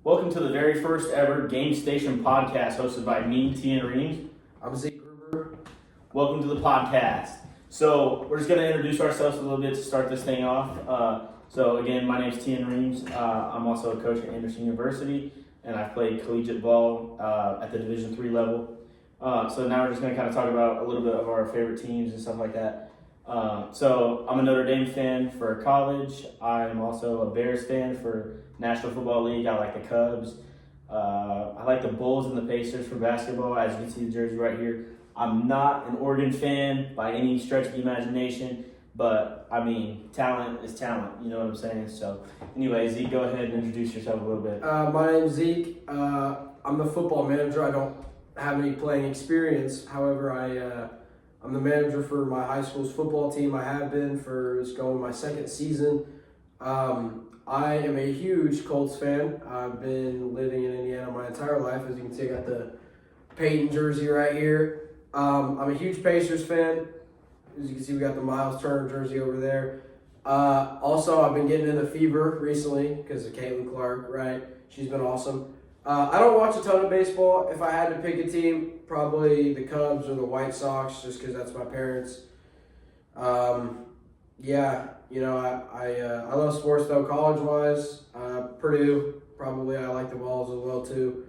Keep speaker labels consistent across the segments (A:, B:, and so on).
A: Welcome to the very first ever Game Station podcast hosted by me, Tean Reams.
B: I'm Zeke.
A: Welcome to the podcast. So we're just going to introduce ourselves a little bit to start this thing off. So again, my name is Tean Reams. I'm also a coach at Anderson University, and I've played collegiate ball at the Division III level. So now we're just going to kind of talk about a little bit of our favorite teams and stuff like that. So I'm a Notre Dame fan for college. I'm also a Bears fan for National Football League. I like the Cubs. I like the Bulls and the Pacers for basketball. As you can see the jersey right here. I'm not an Oregon fan by any stretch of the imagination, but I mean, talent is talent. You know what I'm saying? So anyway, Zeke, go ahead and introduce yourself a little bit.
B: My name's Zeke. I'm the football manager. I don't have any playing experience. However, I'm the manager for my high school's football team. I have been for it's going my second season. I am a huge Colts fan. I've been living in Indiana my entire life. As you can see, I got the Peyton jersey right here. I'm a huge Pacers fan. As you can see, we got the Miles Turner jersey over there. Also, I've been getting into Fever recently because of Caitlin Clark, right? She's been awesome. I don't watch a ton of baseball. If I had to pick a team, probably the Cubs or the White Sox, just because that's my parents. I love sports though. College-wise, Purdue, probably I like the Vols as well too.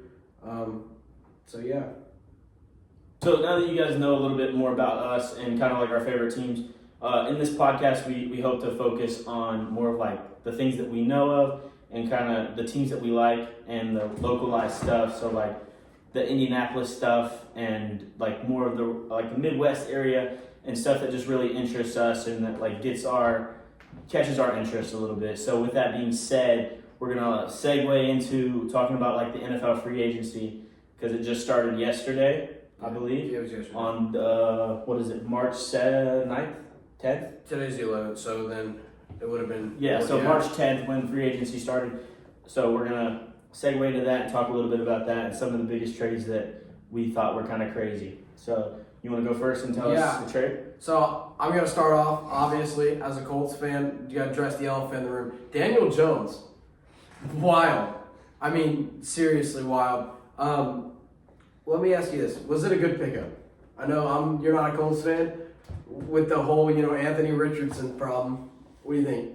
A: So now that you guys know a little bit more about us and kind of like our favorite teams, in this podcast we hope to focus on more of like the things that we know of and kind of the teams that we like and the localized stuff. So like the Indianapolis stuff and like more of the Midwest area and stuff that just really interests us and that like catches our interest a little bit. So with that being said, we're gonna segue into talking about like the NFL free agency because it just started yesterday. I believe.
B: Yeah, it was yesterday.
A: On, March 9th? 10th?
B: Today's the 11th, so then it would have been...
A: March 10th when free agency started. So we're going to segue to that and talk a little bit about that and some of the biggest trades that we thought were kind of crazy. So you want to go first and tell us the trade?
B: So I'm going to start off, obviously, as a Colts fan. You got to address the elephant in the room. Daniel Jones. Wild. I mean, seriously wild. Let me ask you this. Was it a good pickup? I know you're not a Colts fan with the whole, Anthony Richardson problem. What do you think?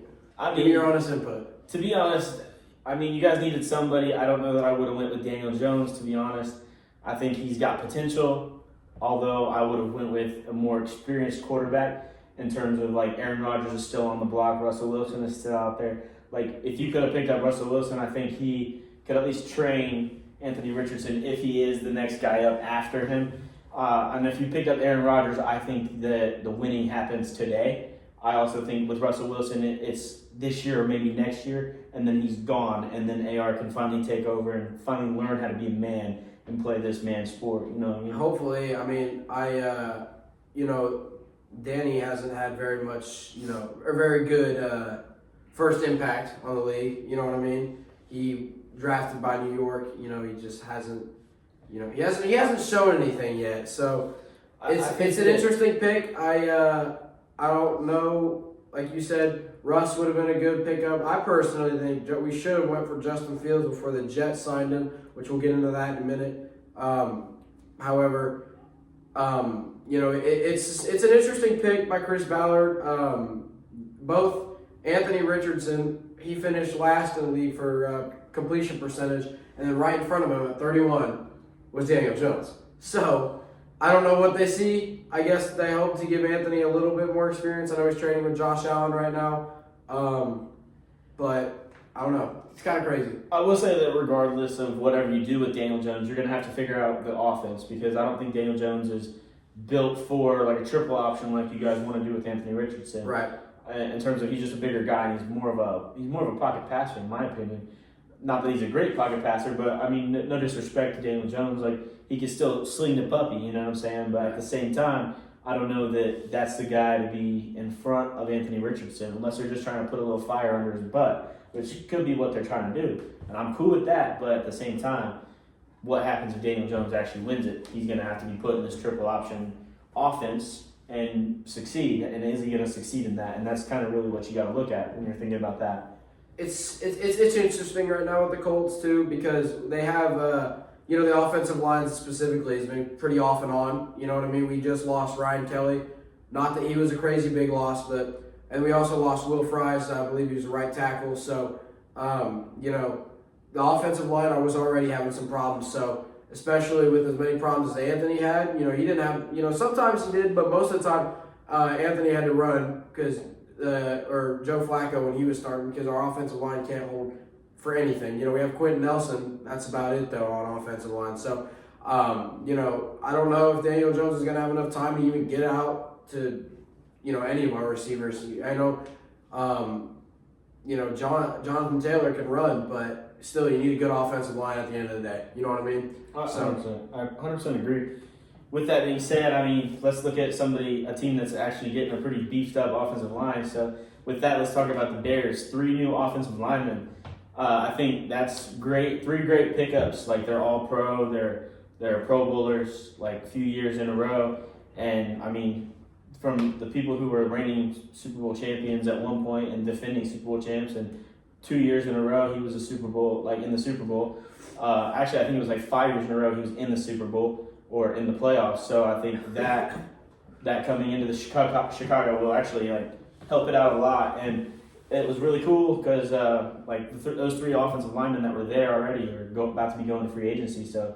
B: Give me your honest input.
A: To be honest, you guys needed somebody. I don't know that I would have went with Daniel Jones, to be honest. I think he's got potential, although I would have went with a more experienced quarterback in terms of like Aaron Rodgers is still on the block. Russell Wilson is still out there. Like if you could have picked up Russell Wilson, I think he could at least train Anthony Richardson if he is the next guy up after him. And if you picked up Aaron Rodgers, I think that the winning happens today. I also think with Russell Wilson, it's this year or maybe next year, and then he's gone, and then AR can finally take over and finally learn how to be a man and play this man's sport. You know what I mean?
B: Hopefully. Danny hasn't had very much, a very good first impact on the league. You know what I mean? He drafted by New York, he just hasn't, he hasn't shown anything yet. So it's an interesting pick. I don't know. Like you said, Russ would have been a good pickup. I personally think we should have went for Justin Fields before the Jets signed him, which we'll get into that in a minute. However, it's an interesting pick by Chris Ballard. Both Anthony Richardson, he finished last in the league for completion percentage, and then right in front of him at 31 was Daniel Jones. So I don't know what they see. I guess they hope to give Anthony a little bit more experience. I know he's training with Josh Allen right now, but I don't know. It's kind of crazy.
A: I will say that regardless of whatever you do with Daniel Jones, you're going to have to figure out the offense because I don't think Daniel Jones is built for like a triple option like you guys want to do with Anthony Richardson.
B: Right.
A: In terms of he's just a bigger guy and he's more of a pocket passer in my opinion. Not that he's a great pocket passer, but no disrespect to Daniel Jones. Like he can still sling the puppy, you know what I'm saying? But at the same time, I don't know that that's the guy to be in front of Anthony Richardson unless they're just trying to put a little fire under his butt, which could be what they're trying to do. And I'm cool with that, but at the same time, what happens if Daniel Jones actually wins it? He's going to have to be put in this triple option offense and succeed. And is he going to succeed in that? And that's kind of really what you got to look at when you're thinking about that.
B: it's interesting right now with the Colts too because they have the offensive line specifically has been pretty off and on. You know what I mean? We just lost Ryan Kelly. Not that he was a crazy big loss, and we also lost Will Fries. I believe he was a right tackle. So the offensive line I was already having some problems. So especially with as many problems as Anthony had, he didn't have. Sometimes he did, but most of the time Anthony had to run because. Or Joe Flacco when he was starting because our offensive line can't hold for anything. We have Quentin Nelson. That's about it, though, on offensive line. So, I don't know if Daniel Jones is going to have enough time to even get out to, any of our receivers. I know, Jonathan Taylor can run, but still you need a good offensive line at the end of the day. You know what I mean?
A: 100%. I 100% agree. With that being said, let's look at a team that's actually getting a pretty beefed up offensive line. So with that, let's talk about the Bears. 3 new offensive linemen. I think that's great. 3 great pickups. Like they're all pro. They're Pro Bowlers like a few years in a row. And from the people who were reigning Super Bowl champions at one point and defending Super Bowl champs, and 2 years in a row he was in the Super Bowl. Actually, I think it was like 5 years in a row he was in the Super Bowl. Or in the playoffs, so I think that coming into the Chicago will actually help it out a lot, and it was really cool because those 3 offensive linemen that were there already are about to be going to free agency. So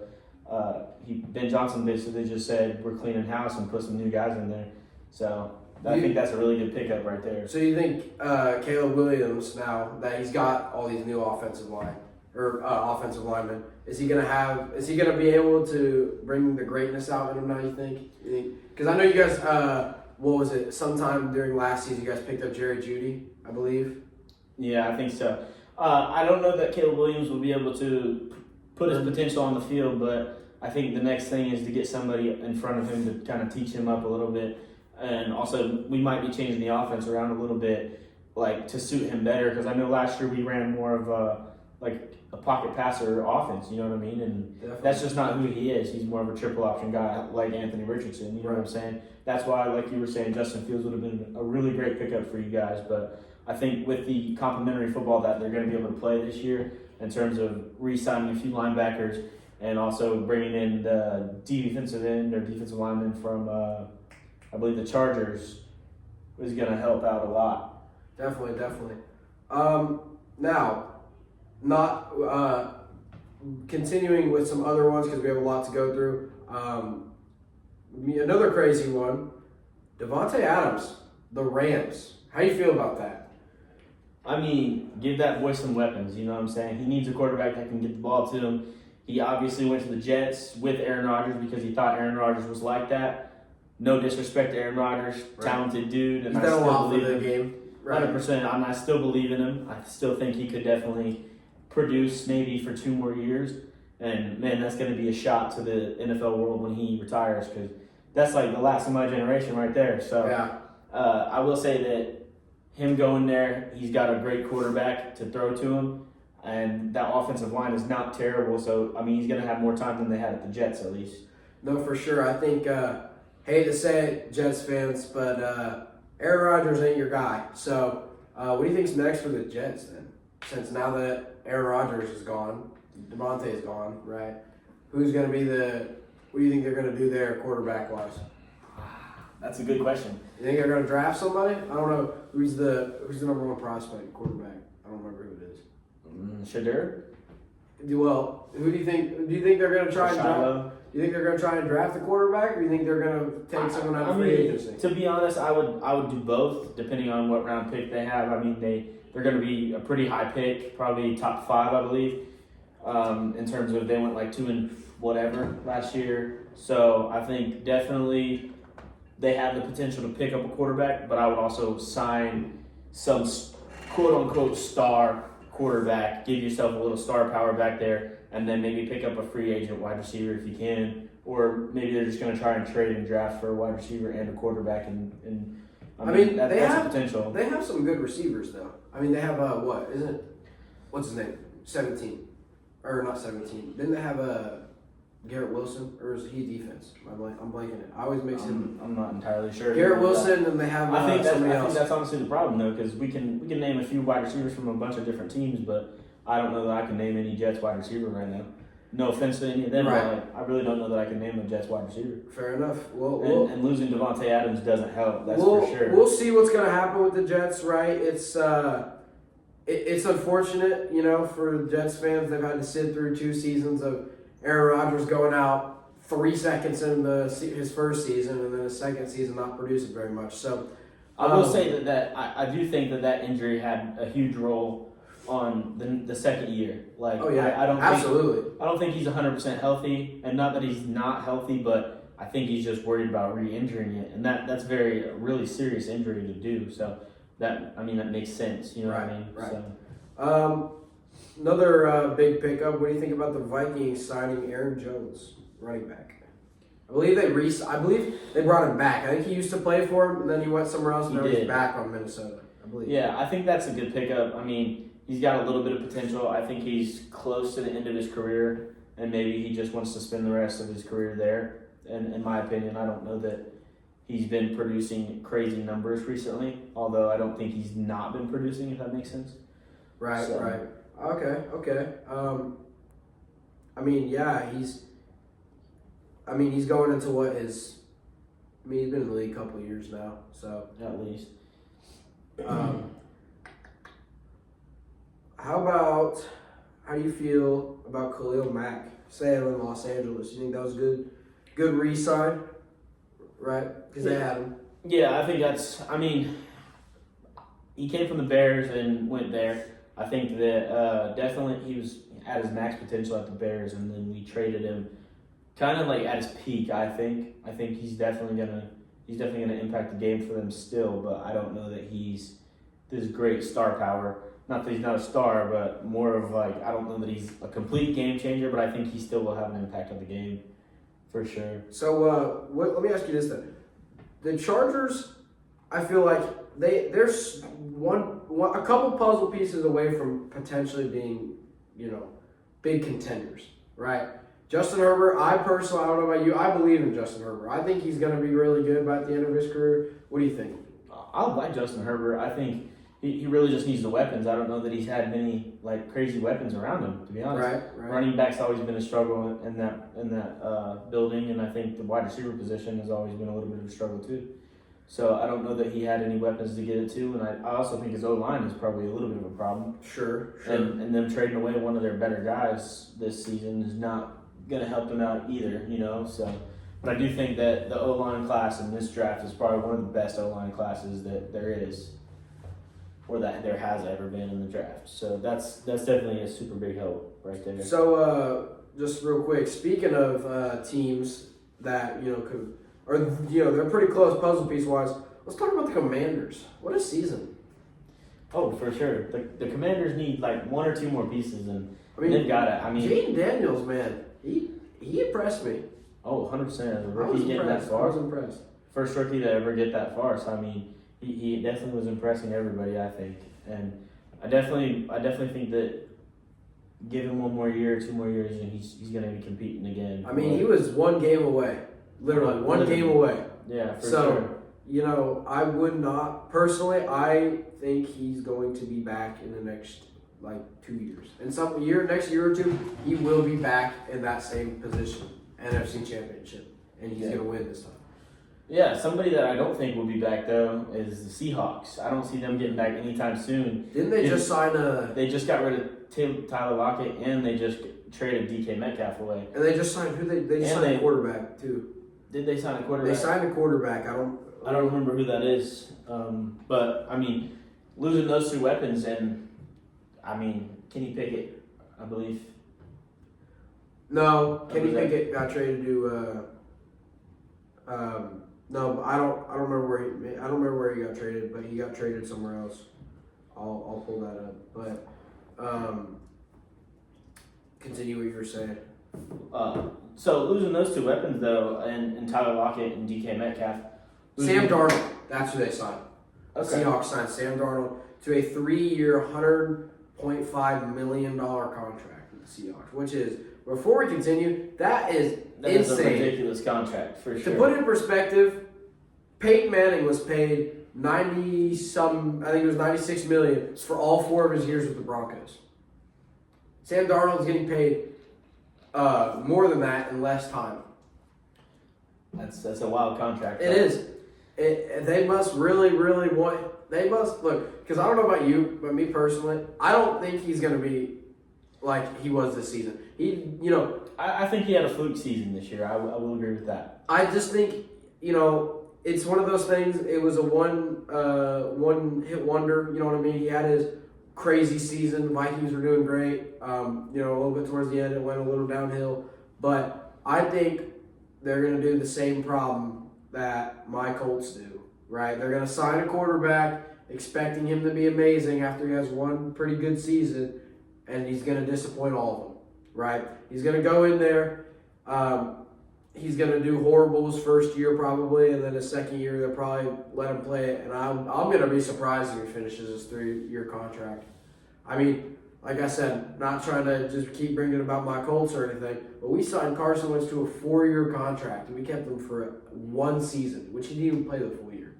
A: Ben Johnson basically just said we're cleaning house and put some new guys in there. So I think that's a really good pickup right there.
B: So you think Caleb Williams, now that he's got all these new offensive linemen, is he gonna be able to bring the greatness out in him now, you think? Because I know you guys, sometime during last season you guys picked up Jerry Jeudy, I believe?
A: Yeah, I think so. I don't know that Caleb Williams will be able to put his potential on the field, but I think the next thing is to get somebody in front of him to kind of teach him up a little bit. And also, we might be changing the offense around a little bit, to suit him better, because I know last year we ran more of a pocket passer offense, you know what I mean? And
B: Definitely.
A: That's just not who he is. He's more of a triple option guy like Anthony Richardson, you know what I'm saying? That's why, like you were saying, Justin Fields would have been a really great pickup for you guys. But I think with the complementary football that they're going to be able to play this year, in terms of re-signing a few linebackers and also bringing in the defensive end or defensive lineman from, I believe, the Chargers, is going to help out a lot.
B: Definitely. Now, not continuing with some other ones because we have a lot to go through. Another crazy one, Devontae Adams, the Rams. How do you feel about that?
A: Give that boy some weapons, you know what I'm saying? He needs a quarterback that can get the ball to him. He obviously went to the Jets with Aaron Rodgers because he thought Aaron Rodgers was like that. No disrespect to Aaron Rodgers, talented dude, and I still believe in him. 100%, and I still believe in him. I still think he could definitely produce maybe for 2 more years. And, man, that's going to be a shot to the NFL world when he retires, because that's the last of my generation right there. So
B: yeah.
A: I will say that him going there, he's got a great quarterback to throw to him, and that offensive line is not terrible. So, he's going to have more time than they had at the Jets at least.
B: No, for sure. I think, hate to say it, Jets fans, but Aaron Rodgers ain't your guy. So what do you think's next for the Jets then? Since now that Aaron Rodgers is gone, Devontae is gone, right? Who's going to be what do you think they're going to do there quarterback-wise?
A: That's a good question.
B: You think they're going to draft somebody? I don't know. Who's the number 1 prospect quarterback? I don't remember who it is.
A: Shadur?
B: Well, who do you think? Do you think they're going to try and draft? Do you think they're going to try and draft a quarterback, or do you think they're going to take someone out of free agency?
A: To be honest, I would do both, depending on what round pick they have. They're going to be a pretty high pick, probably top 5, I believe. In terms of they went 2 and whatever last year. So I think definitely they have the potential to pick up a quarterback, but I would also sign some quote-unquote star quarterback, give yourself a little star power back there, and then maybe pick up a free agent wide receiver if you can. Or maybe they're just going to try and trade and draft for a wide receiver and a quarterback. That's potential.
B: They have some good receivers, though. They have, what's his name? 17. Or not 17. Didn't they have Garrett Wilson, or is he defense? I'm blanking it. I always mix him.
A: I'm not entirely sure.
B: Garrett Wilson, and they have
A: I think
B: somebody else.
A: that's honestly the problem though, because we can name a few wide receivers from a bunch of different teams, but I don't know that I can name any Jets wide receiver right now. No offense to any of them, but I really don't know that I can name a Jets wide receiver.
B: Fair enough.
A: And losing Devontae Adams doesn't help. That's for sure.
B: We'll see what's going to happen with the Jets, right? It's unfortunate, for the Jets fans. They've had to sit through 2 seasons of Aaron Rodgers going out 3 seconds into his first season, and then his second season not producing very much. So
A: I will say that I do think that injury had a huge role on the second year. Like,
B: oh yeah,
A: absolutely. I don't think he's 100% healthy, and not that he's not healthy, but I think he's just worried about re-injuring it, and that's really serious injury to do. So that makes sense. You know what I mean?
B: Right.
A: So.
B: Another big pickup. What do you think about the Vikings signing Aaron Jones, running back? I believe they brought him back. I think he used to play for him, and then he went somewhere else, and now he's back on Minnesota. I believe.
A: Yeah, I think that's a good pickup. I mean, he's got a little bit of potential. I think he's close to the end of his career, and maybe he just wants to spend the rest of his career there. And in my opinion, I don't know that he's been producing crazy numbers recently, although I don't think he's not been producing, if that makes sense.
B: Right. Okay. He's going into he's been in the league a couple of years now, so.
A: At least.
B: How do you feel about Khalil Mack staying in Los Angeles? You think that was good re-sign, right? Because they had him.
A: Yeah, I think he came from the Bears and went there. I think that definitely he was at his max potential at the Bears, and then we traded him kind of like at his peak. I think he's definitely gonna impact the game for them still, but I don't know that he's this great star power. Not that he's not a star, but more of I don't know that he's a complete game changer, but I think he still will have an impact on the game for sure.
B: So let me ask you this then: the Chargers, I feel like they're a couple puzzle pieces away from potentially being, big contenders, right? Justin Herbert, I don't know about you, I believe in Justin Herbert. I think he's going to be really good by the end of his career. What do you think?
A: I like Justin Herbert. I think he really just needs the weapons. I don't know that he's had many crazy weapons around him, to be honest.
B: Right.
A: Running back's always been a struggle in that building, and I think the wide receiver position has always been a little bit of a struggle too. So I don't know that he had any weapons to get it to, and I also think his O-line is probably a little bit of a problem.
B: Sure.
A: And them trading away one of their better guys this season is not going to help them out either, So, but I do think that the O-line class in this draft is probably one of the best O-line classes that there is, or that there has ever been in the draft. So that's definitely a super big help right there.
B: So just real quick, speaking of teams that could. Or, they're pretty close puzzle piece-wise. Let's talk about the Commanders. What a season.
A: Oh, for sure. The Commanders need, 1 or 2 more pieces, and they've got it.
B: Jaden Daniels, man, he impressed me.
A: Oh, 100%. The rookie getting that far.
B: I was impressed.
A: First rookie to ever get that far. So, he definitely was impressing everybody, I think. And I definitely think that give him 1 more year, 2 more years, and he's going to be competing again.
B: He was 1 game away. Literally, one game away.
A: Yeah, for sure.
B: I would not, personally, I think he's going to be back in the next, 2 years. And next year or 2, he will be back in that same position, NFC Championship. And he's going to win this time.
A: Yeah, somebody that I don't think will be back, though, is the Seahawks. I don't see them getting back anytime soon.
B: Didn't they just sign
A: They just got rid of Tyler Lockett, and they just traded DK Metcalf away.
B: And they just signed signed a quarterback, too.
A: Did they sign a quarterback?
B: They signed a quarterback. I don't
A: remember who that is. But losing those 2 weapons, and Kenny Pickett, I believe.
B: No, Kenny Pickett got traded to. No, I don't remember where he got traded, but he got traded somewhere else. I'll pull that up. But continue what you were saying.
A: So losing those 2 weapons though, and Tyler Lockett and DK Metcalf.
B: Sam Darnold, that's who they signed.
A: Okay.
B: Seahawks signed Sam Darnold to a 3-year, $100.5 million contract. Seahawks, which is, before we continue, that is
A: That is a
B: insane.
A: ridiculous contract for sure.
B: To put it in perspective, Peyton Manning was paid 90-some, I think it was $96 million for all 4 of his years with the Broncos. Sam Darnold's getting paid more than that in less time.
A: That's a wild contract.
B: It is. They must really, really want. They must look, because I don't know about you, but me personally, I don't think he's going to be like he was this season.
A: I think he had a fluke season this year. I will agree with that.
B: I just think it's one of those things. It was a one hit wonder. You know what I mean? He had his crazy season. The Vikings were doing great. A little bit towards the end, it went a little downhill. But I think they're going to do the same problem that my Colts do. Right? They're going to sign a quarterback, expecting him to be amazing after he has one pretty good season, and he's going to disappoint all of them. Right? He's going to go in there. He's going to do horrible his first year probably, and then his second year they'll probably let him play it. And I'm going to be surprised if he finishes his 3-year contract. I mean, like I said, not trying to just keep bringing about my Colts or anything, but we signed Carson Wentz to a 4-year contract, and we kept him for 1 season, which he didn't even play the full year.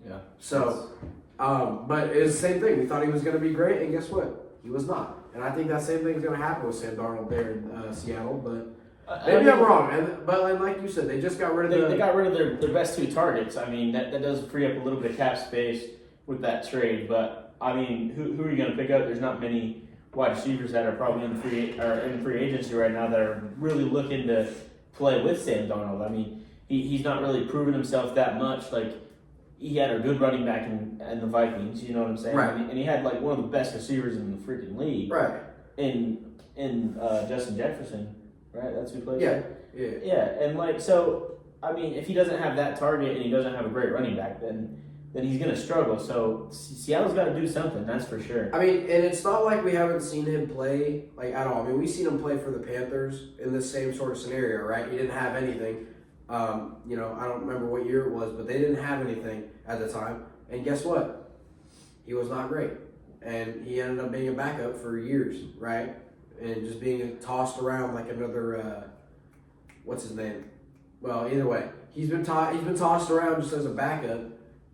A: Yeah.
B: So, but it's the same thing. We thought he was going to be great, and guess what? He was not. And I think that same thing's going to happen with Sam Darnold there in Seattle, but maybe I'm wrong. But like you said, they just got rid of
A: They got rid of their best 2 targets. I mean, that does free up a little bit of cap space with that trade. But, I mean, who are you going to pick up? There's not many wide receivers that are probably in free agency right now that are really looking to play with Sam Darnold. I mean, he's not really proven himself that much. Like, he had a good running back in the Vikings, you know what I'm saying?
B: Right.
A: And he had, like, one of the best receivers in the freaking league.
B: Right.
A: In Justin Jefferson, right? That's who played.
B: Yeah.
A: Yeah, and like so, I mean, if he doesn't have that target and he doesn't have a great running back, then he's gonna struggle. So Seattle's got to do something, that's for sure.
B: I mean, and it's not like we haven't seen him play like at all. I mean, we've seen him play for the Panthers in this same sort of scenario, right? He didn't have anything. I don't remember what year it was, but they didn't have anything at the time. And guess what? He was not great. And he ended up being a backup for years, right? And just being tossed around like another, what's his name? Well, either way, he's been tossed around just as a backup,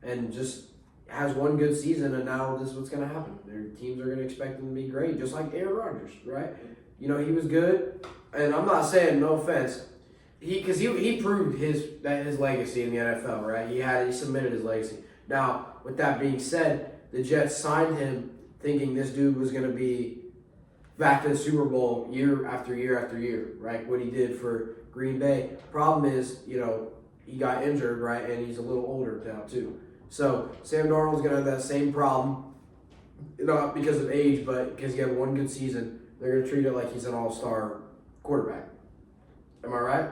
B: and just has one good season, and now this is what's going to happen. Their teams are going to expect him to be great, just like Aaron Rodgers, right? He was good, and I'm not saying, no offense, because he proved his legacy in the NFL, right? He submitted his legacy. Now, with that being said, the Jets signed him thinking this dude was going to be back to the Super Bowl year after year after year, right? What he did for Green Bay. Problem is, he got injured, right? And he's a little older now, too. So, Sam Darnold's going to have that same problem, not because of age, but because he had one good season. They're going to treat it like he's an all-star quarterback. Am I right?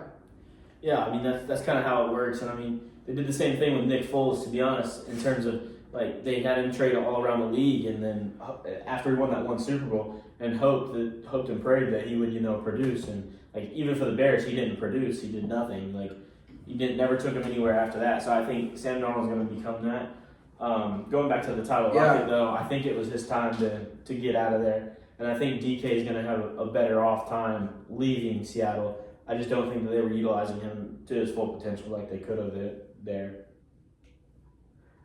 A: Yeah, I mean, that's kind of how it works. And, I mean, they did the same thing with Nick Foles, to be honest, in terms of, like, they had him trade all around the league, and then after he won that one Super Bowl, and hoped and prayed that he would, produce. And, like, even for the Bears, he didn't produce. He did nothing. Like, never took him anywhere after that. So I think Sam Darnold's going to become that. Going back to the Tyler Lockett, though, I think it was his time to get out of there. And I think DK is going to have a better off time leaving Seattle. I just don't think that they were utilizing him to his full potential like they could have there.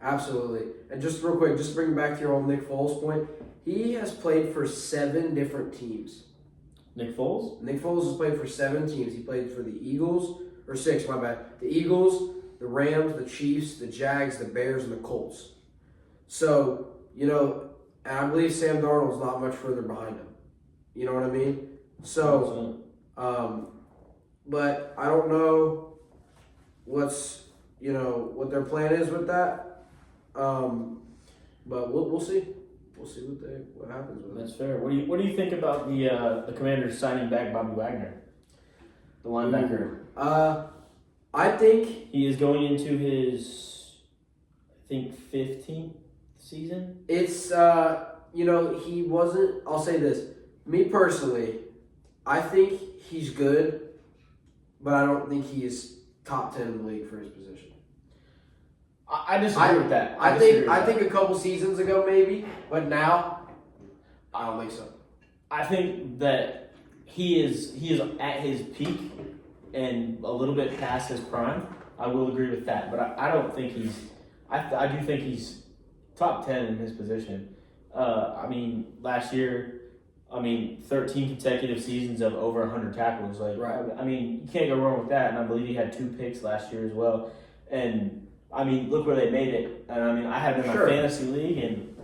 B: Absolutely. And just real quick, just to bring it back to your old Nick Foles point, he has played for 7 different teams.
A: Nick Foles?
B: Nick Foles has played for 7 teams. He played for the Eagles, or 6, my bad. The Eagles, the Rams, the Chiefs, the Jags, the Bears, and the Colts. So, and I believe Sam Darnold's not much further behind him. You know what I mean? So, but I don't know what their plan is with that. But we'll see. We'll see what happens with it.
A: That's fair. What do you think about the Commanders signing back Bobby Wagner, the linebacker?
B: I think
A: he is going into his, 15th season.
B: It's he wasn't. I'll say this. Me personally, I think he's good, but I don't think he is top 10 in the league for his position.
A: I disagree with that.
B: I think a couple seasons ago maybe, but now I don't think so.
A: I think that he is at his peak and a little bit past his prime. I will agree with that, but I don't think he's. I do think he's top 10 in his position. I mean, last year, 13 consecutive seasons of over 100 tackles. Like,
B: Right.
A: I mean, you can't go wrong with that. And I believe he had 2 picks last year as well. And I mean, look where they made it. And I mean, I had him in my fantasy league, and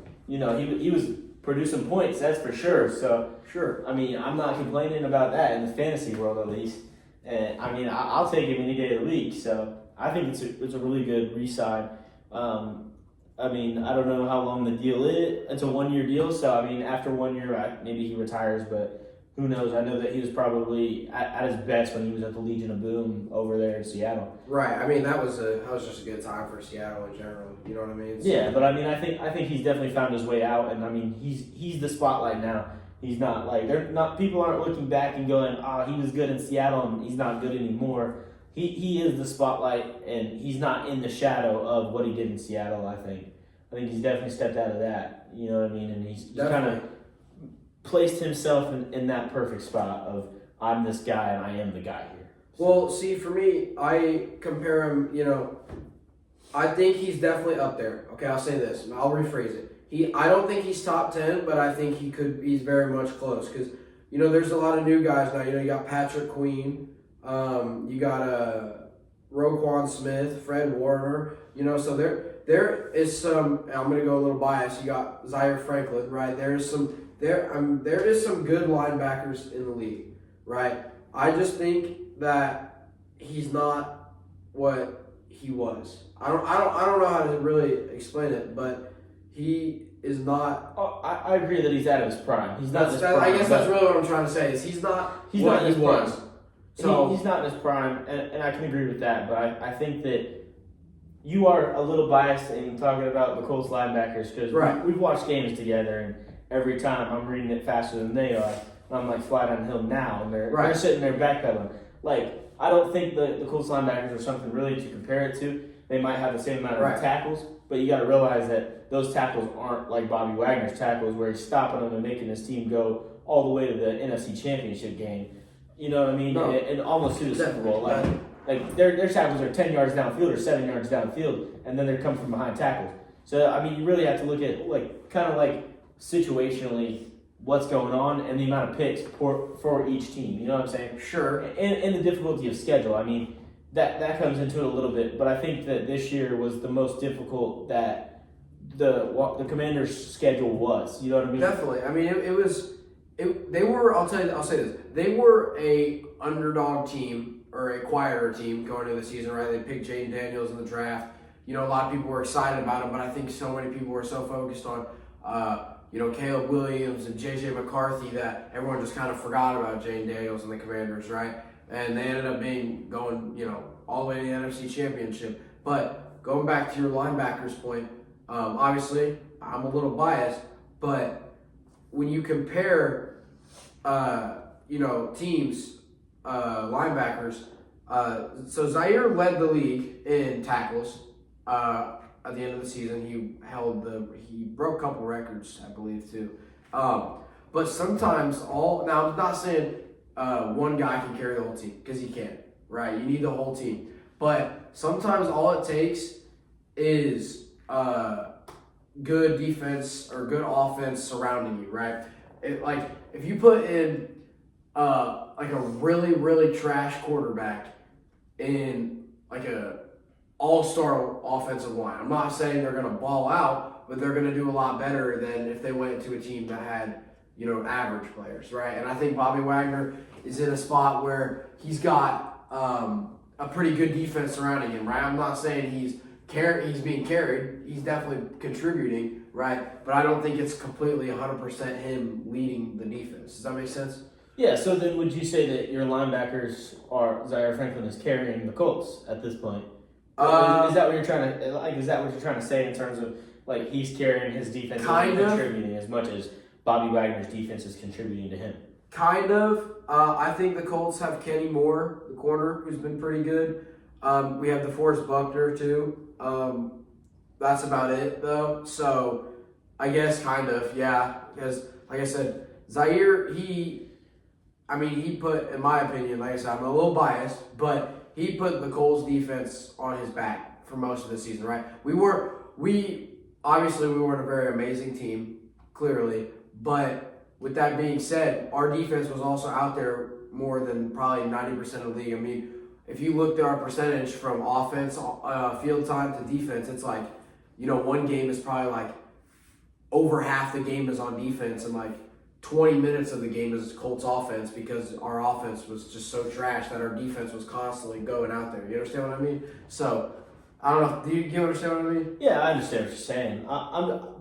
A: he was producing points. That's for sure. So
B: Sure.
A: I mean, I'm not complaining about that in the fantasy world, at least. And I mean, I'll take him any day of the week. So I think it's a really good re-sign. I mean, I don't know how long the deal is. It's a 1-year deal, so I mean, after 1 year, maybe he retires, but who knows? I know that he was probably at his best when he was at the Legion of Boom over there in Seattle.
B: Right. I mean, that was just a good time for Seattle in general. You know what I mean? So,
A: Yeah, but I mean, I think he's definitely found his way out, and I mean, he's the spotlight now. He's not like people aren't looking back and going, he was good in Seattle and he's not good anymore. He is the spotlight, and he's not in the shadow of what he did in Seattle. I think he's definitely stepped out of that. You know what I mean? And he's kind of placed himself in that perfect spot of I'm this guy and I am the guy here. So.
B: Well, see, for me, I compare him. I think he's definitely up there. Okay, I'll say this, and I'll rephrase it. I don't think he's top 10, but I think he's very much close because there's a lot of new guys now. You got Patrick Queen. You got Roquan Smith, Fred Warner, so there is some. I'm gonna go a little biased. You got Zaire Franklin, right? There is some good linebackers in the league, right? I just think that he's not what he was. I don't know how to really explain it, but he is not.
A: Oh, I agree that he's out of his prime. He's not.
B: I guess that's really what I'm trying to say. Is he's not.
A: He's
B: what
A: not in
B: he
A: his prime.
B: was. So
A: he's not in his prime, and I can agree with that. But I think that you are a little biased in talking about the Colts linebackers because we've watched games together, and every time I'm reading it faster than they are, and I'm like fly downhill now, and they're sitting there backpedaling. Like, I don't think the Colts linebackers are something really to compare it to. They might have the same amount of tackles, but you got to realize that those tackles aren't like Bobby Wagner's tackles, where he's stopping them and making his team go all the way to the NFC Championship game. You know what I mean?
B: No.
A: And almost to the Super Bowl. Like their tackles are 10 yards downfield or 7 yards downfield, and then they come from behind tackles. So, I mean, you really have to look at, kind of situationally what's going on and the amount of picks for each team. You know what I'm saying?
B: Sure.
A: And the difficulty of schedule. I mean, that comes into it a little bit, but I think that this year was the most difficult that the Commanders' schedule was. You know what I mean?
B: Definitely. I mean, they were. I'll say this. They were a underdog team or a quieter team going into the season, right? They picked Jaden Daniels in the draft. A lot of people were excited about him, but I think so many people were so focused on, Caleb Williams and J.J. McCarthy that everyone just kind of forgot about Jaden Daniels and the Commanders, right? And they ended up going, all the way to the NFC Championship. But going back to your linebackers point, obviously I'm a little biased, but when you compare, teams, linebackers, so Zaire led the league in tackles. At the end of the season, he broke a couple records, I believe, too. But sometimes now I'm not saying one guy can carry the whole team, because he can't, right? You need the whole team. But sometimes all it takes is good defense or good offense surrounding you, right? If you put in a really, really trash quarterback in a all-star offensive line. I'm not saying they're going to ball out, but they're going to do a lot better than if they went to a team that had, average players, right? And I think Bobby Wagner is in a spot where he's got a pretty good defense surrounding him, right? I'm not saying he's being carried. He's definitely contributing, right? But I don't think it's completely 100% him leading the defense. Does that make sense?
A: Yeah, so then would you say that your linebackers are Zaire Franklin is carrying the Colts at this point? Is that what you're trying to Is that what you're trying to say in terms of he's carrying his defense and contributing as much as Bobby Wagner's defense is contributing to him?
B: Kind of. I think the Colts have Kenny Moore, the corner, who's been pretty good. We have DeForest Buckner too. That's about it though. So I guess kind of, yeah. Because like I said, Zaire, I mean, he put, in my opinion, like I said, I'm a little biased, but he put the Colts defense on his back for most of the season, right? Obviously we weren't a very amazing team, clearly, but with that being said, our defense was also out there more than probably 90% of the league. I mean, if you looked at our percentage from offense, field time to defense, it's like, one game is probably like over half the game is on defense and like 20 minutes of the game is Colts offense because our offense was just so trash that our defense was constantly going out there. You understand what I mean? So, I don't know. Do you understand what I mean?
A: Yeah, I understand what you're saying.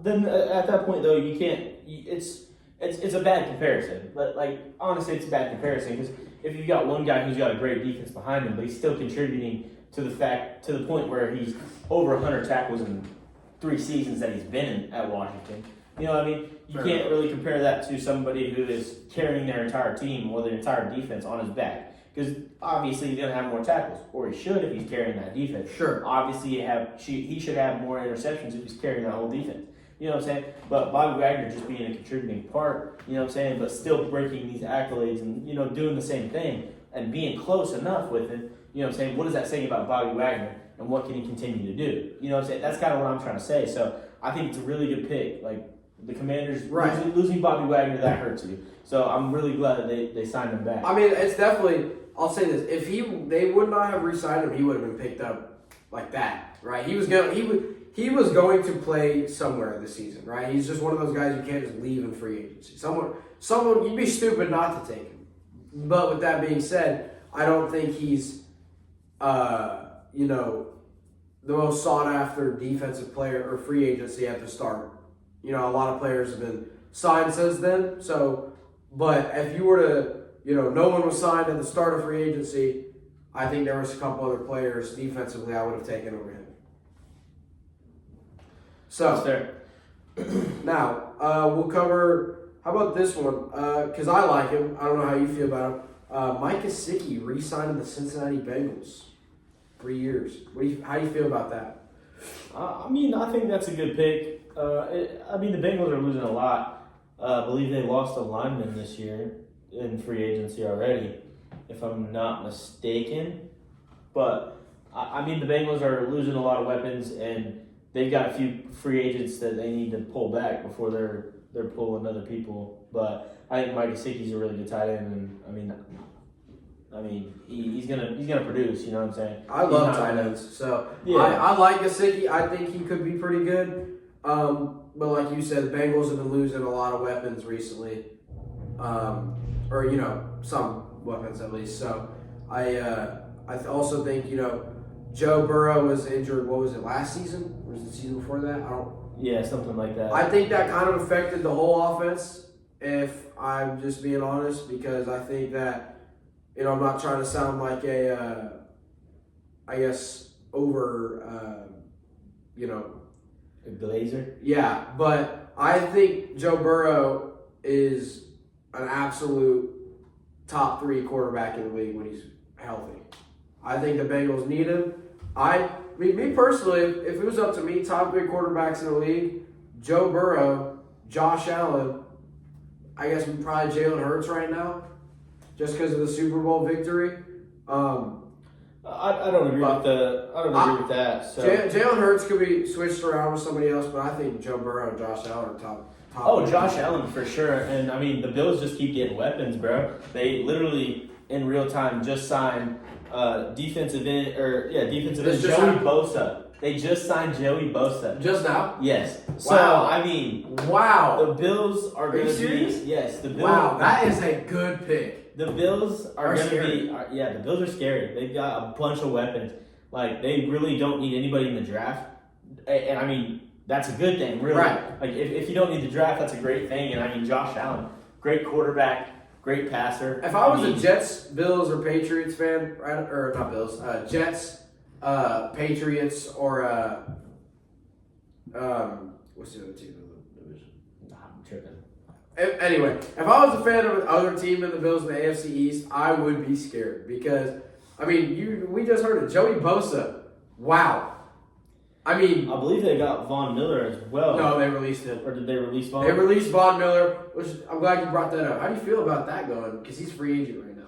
A: Then at that point, though, you can't. It's a bad comparison. But honestly, it's a bad comparison because if you've got one guy who's got a great defense behind him, but he's still contributing to the point where he's over 100 tackles in 3 seasons that he's been at Washington. You know what I mean? You can't really compare that to somebody who is carrying their entire team or their entire defense on his back. Because obviously he's going to have more tackles, or he should if he's carrying that defense.
B: Sure.
A: Obviously he should have more interceptions if he's carrying that whole defense. You know what I'm saying? But Bobby Wagner just being a contributing part, you know what I'm saying, but still breaking these accolades and, doing the same thing and being close enough with it, you know what I'm saying? What is that saying about Bobby Wagner and what can he continue to do? You know what I'm saying? That's kind of what I'm trying to say. So I think it's a really good pick. The Commanders, losing Bobby Wagner, that hurts you. So I'm really glad that they signed him back.
B: I mean, it's definitely, I'll say this, if they would not have re-signed him, he would have been picked up like that, right? He was going to play somewhere this season, right? He's just one of those guys you can't just leave in free agency. Someone you'd be stupid not to take him. But with that being said, I don't think he's, the most sought after defensive player or free agency at the start. A lot of players have been signed since then. So, but if you were to, no one was signed at the start of free agency, I think there was a couple other players defensively I would have taken over him. So, now, we'll cover, how about this one? Because I like him. I don't know how you feel about him. Mike Gesicki re-signed to the Cincinnati Bengals. 3 years. How do you feel about that?
A: I think that's a good pick. The Bengals are losing a lot. I believe they lost a lineman this year in free agency already, if I'm not mistaken. But, the Bengals are losing a lot of weapons, and they've got a few free agents that they need to pull back before they're pulling other people. But I think Mike Gesicki's a really good tight end, and he's gonna produce. You know what I'm saying?
B: I love tight ends, so yeah. I like Gesicki. I think he could be pretty good. But like you said, the Bengals have been losing a lot of weapons recently, some weapons at least. So I also think Joe Burrow was injured. What was it, last season? Or was it the season before that?
A: Yeah, something like that.
B: I think that kind of affected the whole offense. If I'm just being honest, because I think that. I'm not trying to sound like a,
A: a glazer?
B: Yeah, but I think Joe Burrow is an absolute top 3 quarterback in the league when he's healthy. I think the Bengals need him. Me personally, if it was up to me, top 3 quarterbacks in the league, Joe Burrow, Josh Allen, I guess probably Jalen Hurts right now. Just because of the Super Bowl victory,
A: I don't agree with that. So.
B: Jalen Hurts could be switched around with somebody else, but I think Joe Burrow and Josh Allen are top.
A: Oh, Josh Allen for sure, and the Bills just keep getting weapons, bro. They literally in real time just signed defensive end Joey Bosa. They just signed Joey Bosa.
B: Just now?
A: Yes.
B: Wow.
A: So,
B: wow.
A: The Bills are going to be... Yes. The Bills,
B: wow, that is a good pick.
A: The Bills are going to be... the Bills are scary. They've got a bunch of weapons. They really don't need anybody in the draft. And, that's a good thing, really.
B: Right.
A: If you don't need the draft, that's a great thing. And, Josh Allen, great quarterback, great passer.
B: If I was a Jets, Bills, or Patriots fan, right? Or not Bills, Jets... Patriots or what's the other team in the division?
A: I'm tripping.
B: Anyway, if I was a fan of another team in the Bills in the AFC East, I would be scared because we just heard it. Joey Bosa, wow. I mean,
A: I believe they got Von Miller as well.
B: no, they released him.
A: Or did they release Von?
B: They released Von Miller, which I'm glad you brought that up. How do you feel about that going? Because he's free agent right now.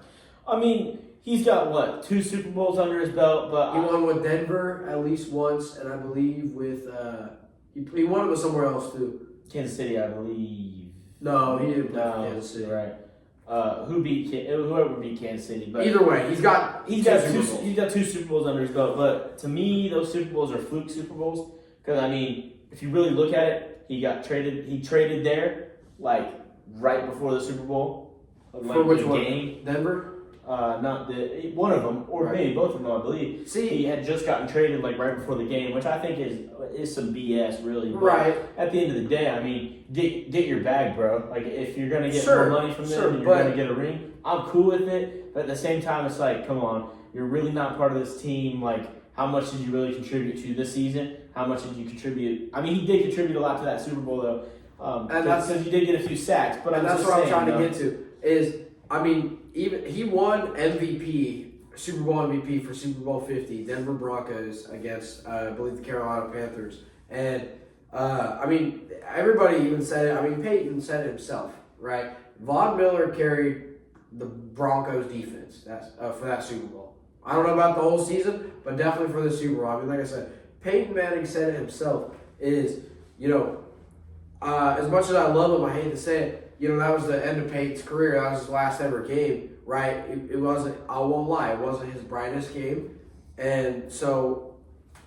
A: I mean, he's got what, 2 Super Bowls under his belt, but
B: He won with Denver at least once, and I believe with he won it with somewhere else too.
A: Kansas City, I believe.
B: No, he didn't play for
A: No,
B: Kansas City.
A: right. Whoever beat Kansas City, but
B: Either way, he's got
A: he's got 2 Super Bowls under his belt. But to me, those Super Bowls are fluke Super Bowls because I mean, if you really look at it, he traded there like right before the Super Bowl. Like
B: for which
A: the
B: one?
A: Game.
B: Denver.
A: Not one of them, or
B: Right.
A: maybe both of them, I believe.
B: See,
A: He had just gotten traded like right before the game, which I think is some BS, really. But
B: right.
A: at the end of the day, I mean, get your bag, bro. Like if you're gonna get
B: Sure,
A: more money from them
B: sure,
A: and you're
B: but-
A: gonna get a ring, I'm cool with it. But at the same time, it's like, come on, you're really not part of this team. Like, how much did you really contribute to this season? How much did you contribute? I mean, he did contribute a lot to that Super Bowl, though.
B: And that's
A: because you did get a few sacks. But
B: and
A: I'm
B: that's
A: just
B: what
A: saying,
B: I'm trying to get to is, I mean, even he won MVP, Super Bowl MVP for Super Bowl 50, Denver Broncos against I believe the Carolina Panthers, and I mean everybody even said it. I mean Peyton said it himself, right? Von Miller carried the Broncos defense for that Super Bowl. I don't know about the whole season, but definitely for the Super Bowl. I mean, like I said, Peyton Manning said it himself. Is as much as I love him, I hate to say it. That was the end of Peyton's career. That was his last ever game, right? It wasn't, I won't lie, it wasn't his brightest game. And so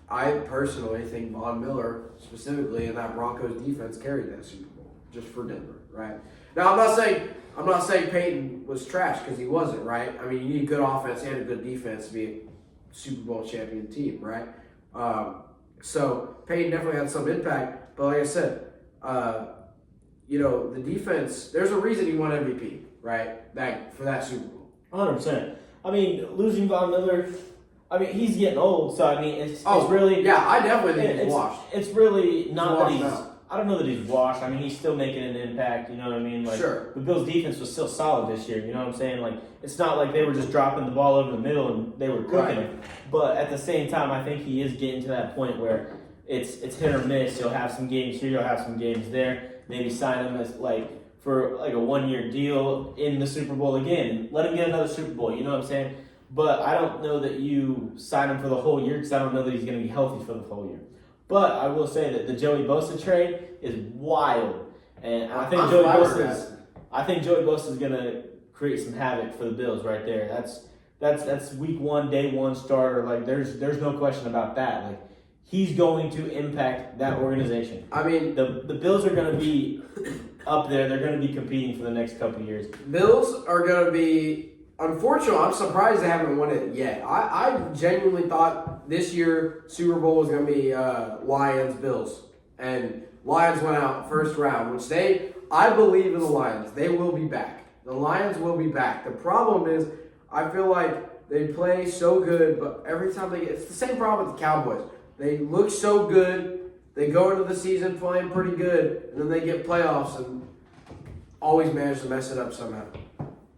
B: I personally think Von Miller, specifically in that Broncos defense, carried that Super Bowl just for Denver, right? Now, I'm not saying Peyton was trash because he wasn't, right? I mean, you need good offense and a good defense to be a Super Bowl champion team, right? So Peyton definitely had some impact. But like I said, the defense, there's a reason he won MVP, right? For that Super Bowl.
A: 100%. I mean, losing Von Miller, I mean, he's getting old, so I mean, it's really.
B: Yeah, I definitely think he's washed.
A: It's really not that he's.
B: Out.
A: I don't know that he's washed. I mean, he's still making an impact. You know what I mean? Like,
B: sure.
A: The Bills' defense was still solid this year. You know what I'm saying? Like, it's not like they were just dropping the ball over the middle and they were cooking it. But at the same time, I think he is getting to that point where it's hit or miss. You'll have some games here, you'll have some games there. Maybe sign him as for a 1-year deal in the Super Bowl again. Let him get another Super Bowl. You know what I'm saying? But I don't know that you sign him for the whole year because I don't know that he's going to be healthy for the whole year. But I will say that the Joey Bosa trade is wild, and I think Joey Bosa is going to create some havoc for the Bills right there. That's week 1, day 1 starter. Like there's no question about that. Like he's going to impact that organization.
B: I mean,
A: the Bills are going to be up there. They're going to be competing for the next couple of years.
B: Bills are going to be. Unfortunately, I'm surprised they haven't won it yet. I genuinely thought this year Super Bowl was going to be Lions-Bills. And Lions went out first round, which I believe in the Lions. They will be back. The Lions will be back. The problem is I feel like they play so good, but every time it's the same problem with the Cowboys. They look so good. They go into the season playing pretty good, and then they get playoffs and always manage to mess it up somehow.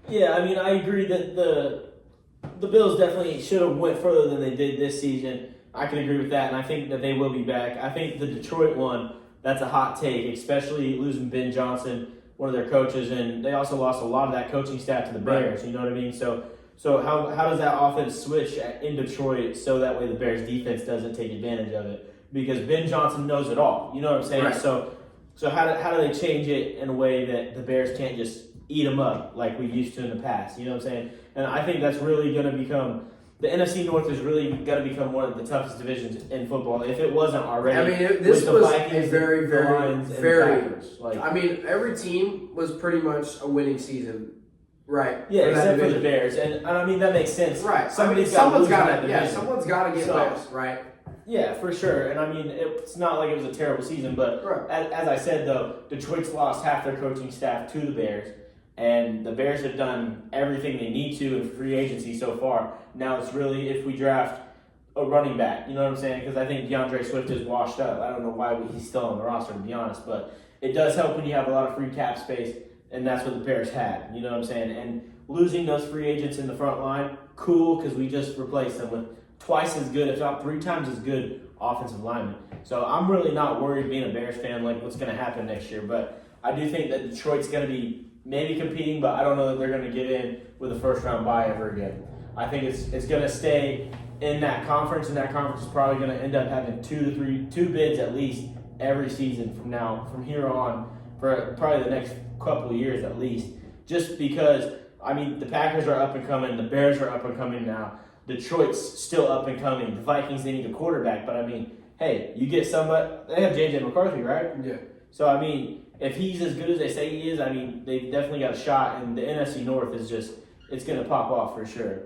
A: Yeah, I mean, I agree that the Bills definitely should have went further than they did this season. I can agree with that, and I think that they will be back. I think the Detroit one, that's a hot take, especially losing Ben Johnson, one of their coaches, and they also lost a lot of that coaching staff to the Bears, you know what I mean? So how does that offense switch in Detroit so that way the Bears defense doesn't take advantage of it? Because Ben Johnson knows it all, you know what I'm saying?
B: Right.
A: So how do they change it in a way that the Bears can't just eat them up like we used to in the past, you know what I'm saying? And I think that's really going to become, the NFC North is really going to become one of the toughest divisions in football, if it wasn't already.
B: I mean, this
A: with
B: was
A: the Vikings,
B: a very,
A: the
B: very,
A: Lions, and
B: very,
A: the Packers.
B: I mean, every team was pretty much a winning season, right?
A: Yeah, except for the Bears. And I mean, that makes sense.
B: Right.
A: Someone's got to
B: someone's got to get past, right?
A: Yeah, for sure. And I mean, it's not like it was a terrible season, but as I said, though, Detroit's lost half their coaching staff to the Bears. And the Bears have done everything they need to in free agency so far. Now it's really if we draft a running back, you know what I'm saying? Because I think DeAndre Swift is washed up. I don't know why he's still on the roster, to be honest. But it does help when you have a lot of free cap space, and that's what the Bears had. You know what I'm saying? And losing those free agents in the front line, cool, because we just replaced them with twice as good, if not 3 times as good offensive linemen. So I'm really not worried being a Bears fan like what's going to happen next year. But I do think that Detroit's going to be maybe competing, but I don't know that they're going to get in with a first-round bye ever again. I think it's going to stay in that conference, and that conference is probably going to end up having 2 bids at least every season from here on for probably the next couple of years at least. Just because, I mean, the Packers are up and coming, the Bears are up and coming now. Detroit's still up and coming. The Vikings, they need a quarterback, but I mean, hey, you get somebody, they have J.J. McCarthy, right?
B: Yeah.
A: So, I mean, if he's as good as they say he is, I mean, they've definitely got a shot, and the NFC North is just, it's going to pop off for sure.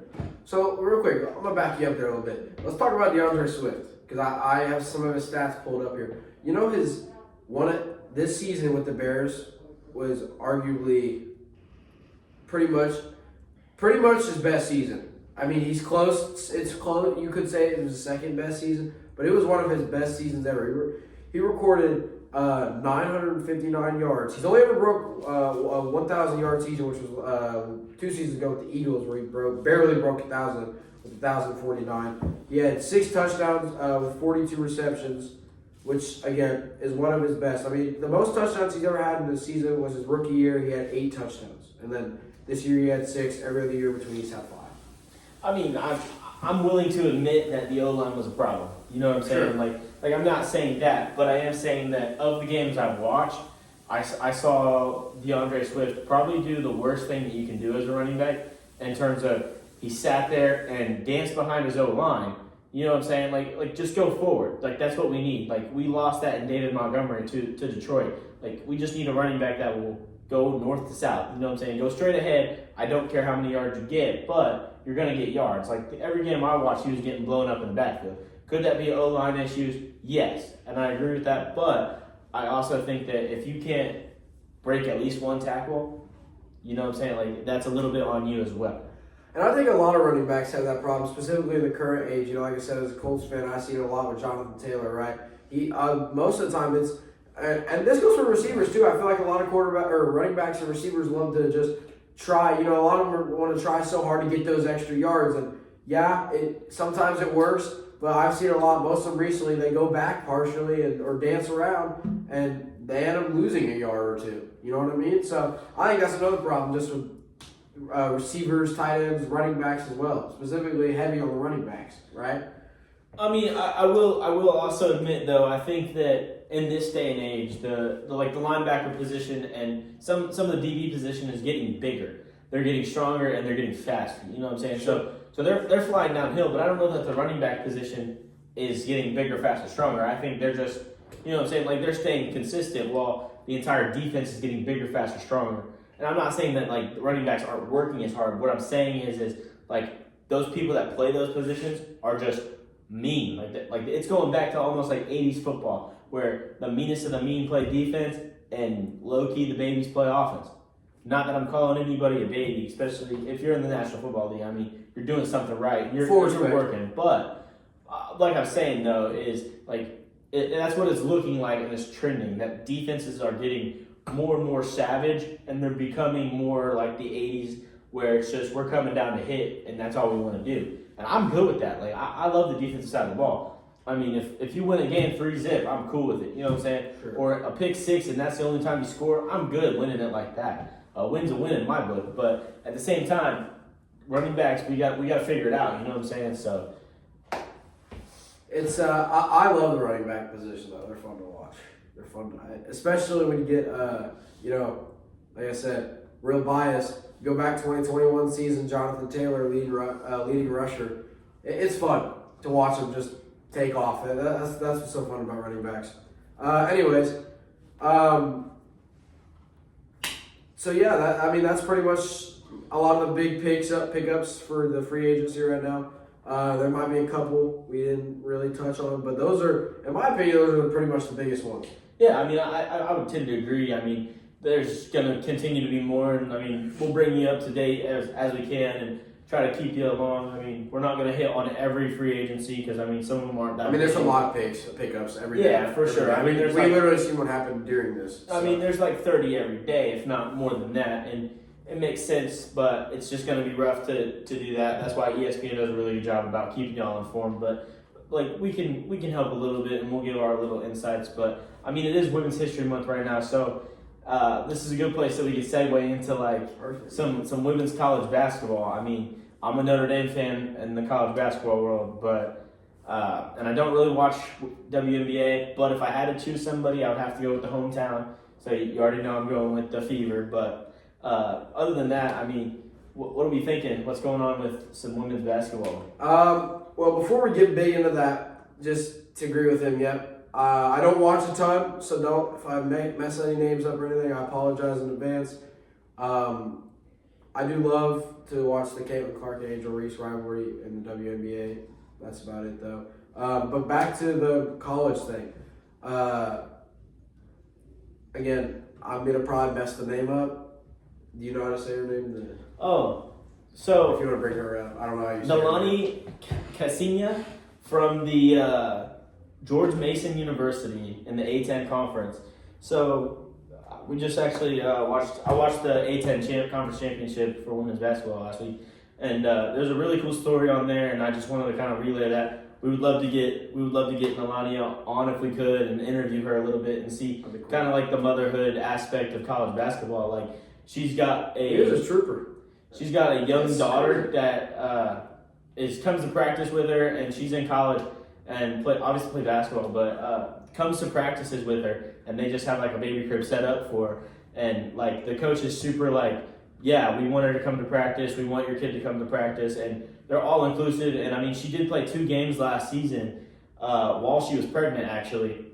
B: So, real quick, I'm going to back you up there a little bit. Let's talk about DeAndre Swift, because I have some of his stats pulled up here. You know, this season with the Bears was arguably pretty much his best season. I mean, he's close. It's close. You could say it was his second best season, but it was one of his best seasons ever. He recorded 959 yards. He's only ever broke a 1,000 yard season, which was 2 seasons ago with the Eagles, where he barely broke 1,000 with 1,049. He had 6 touchdowns with 42 receptions, which again is one of his best. I mean, the most touchdowns he's ever had in the season was his rookie year. He had 8 touchdowns, and then this year he had 6. Every other year between he's had 5.
A: I mean, I'm willing to admit that the O-line was a problem. You know what I'm saying?
B: Sure.
A: Like I'm not saying that, but I am saying that of the games I've watched, I saw DeAndre Swift probably do the worst thing that you can do as a running back in terms of he sat there and danced behind his O-line. You know what I'm saying? Like just go forward. Like that's what we need. Like we lost that in David Montgomery to Detroit. Like we just need a running back that will go north to south. You know what I'm saying? Go straight ahead. I don't care how many yards you get, but you're going to get yards. Like every game I watched, he was getting blown up in the backfield. Could that be O-line issues? Yes, and I agree with that. But I also think that if you can't break at least one tackle, you know what I'm saying? Like that's a little bit on you as well.
B: And I think a lot of running backs have that problem, specifically in the current age. You know, like I said, as a Colts fan, I see it a lot with Jonathan Taylor, right? He most of the time it's, and this goes for receivers too. I feel like a lot of running backs and receivers love to just try. You know, a lot of them want to try so hard to get those extra yards, and yeah, sometimes it works. But I've seen a lot. Most of them recently, they go back partially or dance around, and they end up losing a yard or 2. You know what I mean? So I think that's another problem, just with receivers, tight ends, running backs as well. Specifically, heavy on the running backs, right?
A: I mean, I will also admit though, I think that in this day and age, the linebacker position and some of the DB position is getting bigger. They're getting stronger and they're getting faster. You know what I'm saying? So they're flying downhill, but I don't know that the running back position is getting bigger, faster, stronger. I think they're just, you know what I'm saying, like they're staying consistent while the entire defense is getting bigger, faster, stronger. And I'm not saying that like the running backs aren't working as hard. What I'm saying is like those people that play those positions are just mean. Like it's going back to almost like 80s football, where the meanest of the mean play defense and low key the babies play offense. Not that I'm calling anybody a baby, especially if you're in the National Football League. I mean, you're doing something right. You're working. But like I'm saying though, is like that's what it's looking like, and it's trending. That defenses are getting more and more savage, and they're becoming more like the 80s, where it's just we're coming down to hit, and that's all we want to do. And I'm good with that. Like I love the defensive side of the ball. I mean, if you win a game 3-zip, I'm cool with it. You know what I'm saying?
B: Sure.
A: Or a pick 6, and that's the only time you score. I'm good winning it like that. A win's a win in my book. But at the same time, running backs, we got to figure it out. You know what I'm saying? So
B: it's I love the running back position though. They're fun to watch. They're fun, especially when you get you know, like I said, real bias. Go back 2021 season, Jonathan Taylor leading rusher. It's fun to watch him just take off. That's what's so fun about running backs. Anyways, so yeah, that's pretty much a lot of the big pickups for the free agency right now. There might be a couple we didn't really touch on, but those are, in my opinion, those are pretty much the biggest ones.
A: Yeah, I mean, I would tend to agree. I mean, there's going to continue to be more, and I mean, we'll bring you up to date as we can and try to keep you along. I mean, we're not going to hit on every free agency because, I mean, some of them aren't that.
B: I mean, there's a lot of pickups every day.
A: Yeah, for sure. I mean,
B: we literally see what happened during this.
A: So. I mean, there's like 30 every day, if not more than that, and it makes sense, but it's just going to be rough to do that. That's why ESPN does a really good job about keeping y'all informed. But like we can help a little bit, and we'll give our little insights. But I mean, it is Women's History Month right now, so this is a good place that we can segue into like some women's college basketball. I mean, I'm a Notre Dame fan in the college basketball world, but and I don't really watch WNBA. But if I had to choose somebody, I would have to go with the hometown. So you already know I'm going with the Fever, but. Other than that, I mean, what are we thinking? What's going on with some women's basketball?
B: Well, before we get big into that, just to agree with him, yep. I don't watch a ton, so don't. If I mess any names up or anything, I apologize in advance. I do love to watch the Caitlin Clark and Angel Reese rivalry in the WNBA. That's about it, though. But back to the college thing. Again, I'm going to probably mess the name up. Do you know how to say her name?
A: So
B: if you want to bring her up, I don't know how you say her name.
A: Nalani Casina from the George Mason University in the A10 conference. So we just actually watched the A10 conference championship for women's basketball last week, and there's a really cool story on there, and I just wanted to kind of relay that. We would love to get Nalani on if we could and interview her a little bit and see kind of like the motherhood aspect of college basketball. Like she's got
B: a trooper.
A: She's got a young daughter that comes to practice with her, and she's in college and obviously play basketball, but comes to practices with her, and they just have like a baby crib set up for her. And like the coach is super like, yeah, we want her to come to practice. We want your kid to come to practice, and they're all inclusive. And I mean, she did play 2 games last season while she was pregnant. Actually,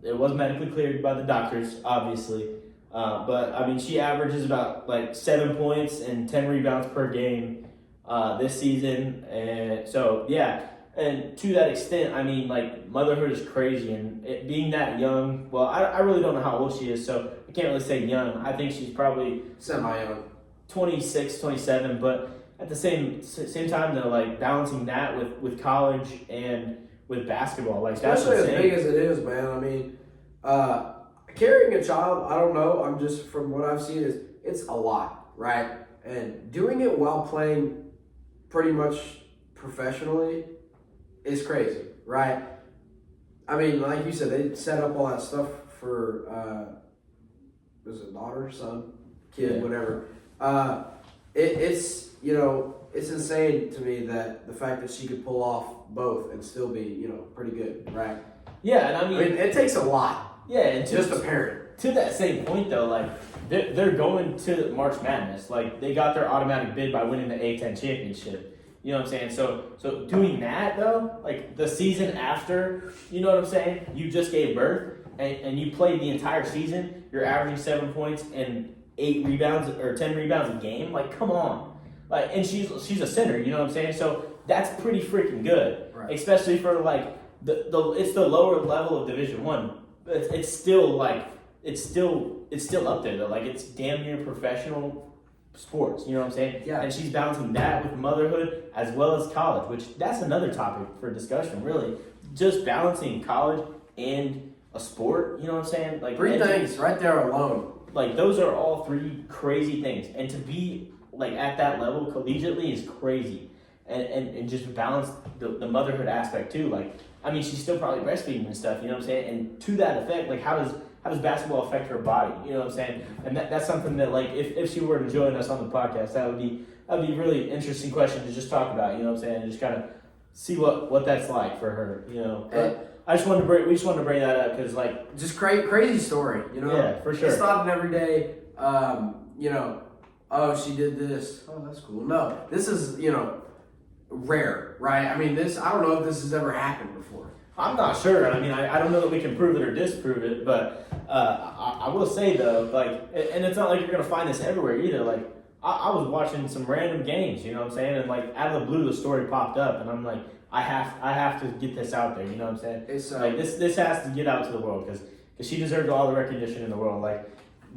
A: it was medically cleared by the doctors, obviously. But I mean, she averages about like 7 points and 10 rebounds per game this season, and so yeah. And to that extent, I mean, like motherhood is crazy, and being that young. Well, I really don't know how old she is, so I can't really say young. I think she's probably
B: semi-young,
A: 26, 27. But at the same time, though, like balancing that with college and with basketball, like
B: especially
A: that's
B: as big as it is, man. I mean, carrying a child, I don't know. I'm just from what I've seen it's a lot, right? And doing it while playing pretty much professionally is crazy, right? I mean, like you said, they set up all that stuff for was it daughter, son, kid, whatever. It's it's insane to me that the fact that she could pull off both and still be pretty good, right?
A: Yeah, and I mean
B: it takes a lot.
A: Yeah, and
B: just a parent.
A: To that same point, though, like they're going to March Madness. Like they got their automatic bid by winning the A10 championship. You know what I'm saying? So doing that though, like the season after, you know what I'm saying? You just gave birth and you played the entire season. You're averaging 7 points and 8 rebounds or 10 rebounds a game. Like, come on. Like, and she's a center. You know what I'm saying? So that's pretty freaking good,
B: right.
A: Especially for like it's the lower level of Division I. It's still up there though. Like it's damn near professional sports, you know what I'm saying?
B: Yeah.
A: And she's balancing that with motherhood as well as college, which that's another topic for discussion, really. Just balancing college and a sport, you know what I'm saying? Like
B: 3 things right there alone.
A: Like those are all 3 crazy things. And to be like at that level collegiately is crazy. And just balance the motherhood aspect too. Like, I mean, she's still probably breastfeeding and stuff, you know what I'm saying? And to that effect, like how does basketball affect her body? You know what I'm saying? And that's something that like if she were to join us on the podcast, that would be a really interesting question to just talk about. You know what I'm saying? And just kind of see what that's like for her. You know, we just wanted to bring that up because like
B: just crazy story. You know,
A: yeah, for sure.
B: It's not an everyday. Oh, she did this. Oh, that's cool. No, this is rare, right? I mean, I don't know if this has ever happened before.
A: I'm not sure. I mean, I don't know that we can prove it or disprove it, but I will say though, like, and it's not like you're gonna find this everywhere either. Like, I was watching some random games, you know what I'm saying, and like out of the blue, the story popped up, and I'm like, I have to get this out there, you know what I'm saying?
B: It's
A: like this has to get out to the world because she deserves all the recognition in the world. Like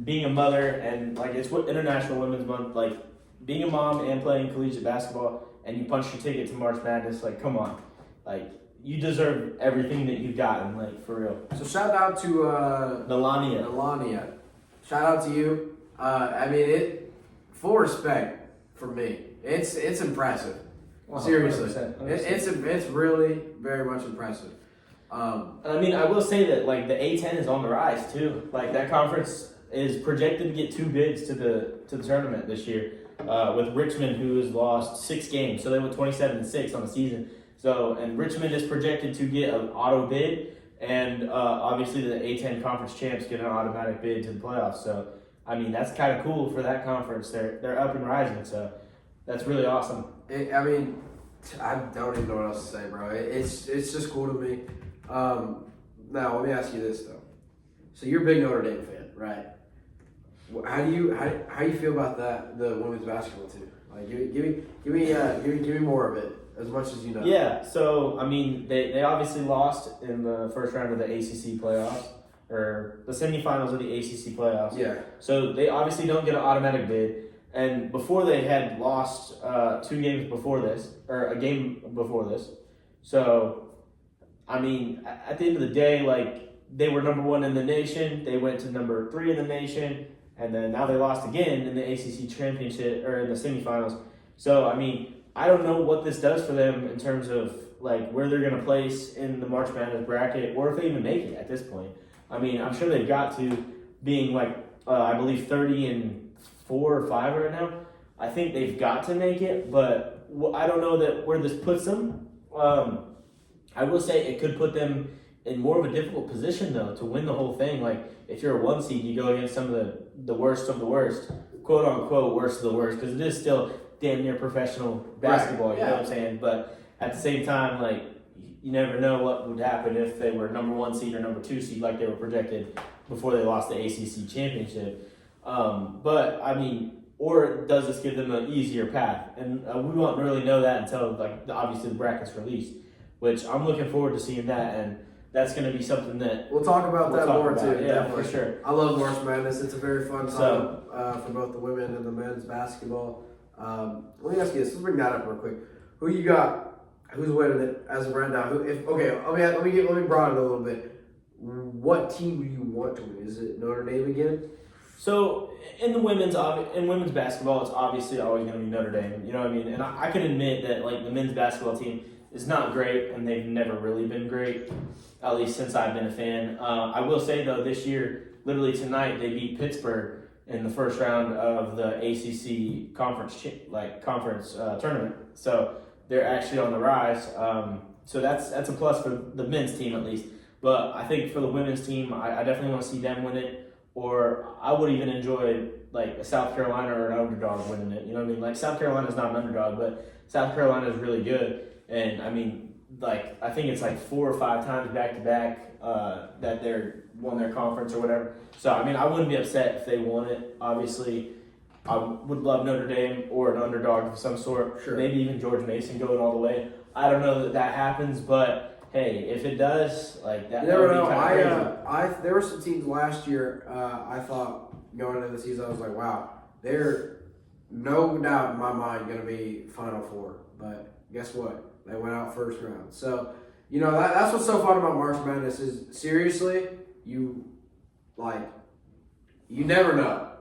A: being a mother and like it's International Women's Month, like being a mom and playing collegiate basketball, and you punch your ticket to March Madness. Like, come on, like. You deserve everything that you've gotten, like, for real.
B: So shout out to
A: Melania.
B: Shout out to you. I mean, full respect from me. It's impressive.
A: Well,
B: Seriously,
A: 100%.
B: it's really very much impressive.
A: I mean, I will say that like the A10 is on the rise too. Like that conference is projected to get 2 bids to the tournament this year. With Richmond, who has lost 6 games, so they went 27-6 on the season. So, and Richmond is projected to get an auto bid, and obviously the A10 conference champs get an automatic bid to the playoffs. So, I mean, that's kind of cool for that conference. They're up and rising, so that's really awesome.
B: I mean, I don't even know what else to say, bro. It's just cool to me. Now, let me ask you this though. So you're a big Notre Dame fan, right? How do you feel about that? The women's basketball team. Like, give me more of it, as much as you know.
A: Yeah. So I mean, they obviously lost in the first round of the ACC playoffs, or the semifinals of the ACC playoffs.
B: Yeah.
A: So they obviously don't get an automatic bid. And before they had lost 2 games before this, or a game before this. So, I mean, at the end of the day, like, they were number 1 in the nation. They went to number 3 in the nation. And then now they lost again in the ACC championship, or in the semifinals. So, I mean, I don't know what this does for them in terms of, like, where they're going to place in the March Madness bracket, or if they even make it at this point. I mean, I'm sure they've got to, being, like, I believe 30-4 or 5 right now. I think they've got to make it, but I don't know that where this puts them. I will say it could put them in more of a difficult position, though, to win the whole thing. Like, if you're a 1 seed, you go against some of the worst of the worst, quote unquote worst of the worst, because it is still damn near professional basketball.
B: Right.
A: You know what I'm saying? But at the same time, like, you never know what would happen if they were number 1 seed or number 2 seed, like they were projected before they lost the ACC championship. But I mean, or does this give them an easier path? And we won't really know that until, like, obviously the bracket's released, which I'm looking forward to seeing that, and that's going to be something that
B: we'll talk about that more too.
A: Yeah,
B: definitely.
A: for sure.
B: I love March Madness. It's a very fun time for both the women and the men's basketball. Let me ask you this. Let's bring that up real quick. Who you got? Who's winning it as of right now? Let me broaden it a little bit. What team do you want to win? Is it Notre Dame again?
A: So in women's basketball, it's obviously always going to be Notre Dame. You know what I mean? And I can admit that, like, the men's basketball team is not great, and they've never really been great, at least since I've been a fan. I will say, though, this year, literally tonight, they beat Pittsburgh in the first round of the ACC conference tournament. So they're actually on the rise. So that's a plus for the men's team, at least. But I think for the women's team, I definitely want to see them win it. Or I would even enjoy, like, a South Carolina or an underdog winning it. You know what I mean? Like, South Carolina's not an underdog, but South Carolina is really good. And, I mean, like, I think it's like 4 or 5 times back-to-back that they're won their conference or whatever. So, I mean, I wouldn't be upset if they won it. Obviously, I would love Notre Dame or an underdog of some sort.
B: Sure.
A: Maybe even George Mason going all the way. I don't know that happens, but hey, if it does, like, that,
B: You
A: would
B: never
A: be
B: know.
A: kind of crazy.
B: There were some teams last year. I thought going into the season, I was like, wow, they're no doubt in my mind going to be Final Four. But guess what? They went out first round. So, you know, that's what's so fun about March Madness is, seriously, you never know.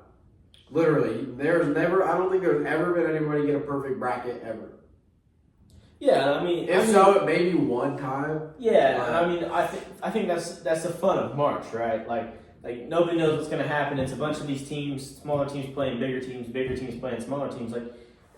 B: Literally, I don't think there's ever been anybody get a perfect bracket ever.
A: Yeah, I mean,
B: So, maybe one time.
A: Yeah, I mean, I think that's the fun of March, right? Like nobody knows what's going to happen. It's a bunch of these teams, smaller teams playing bigger teams playing smaller teams, like,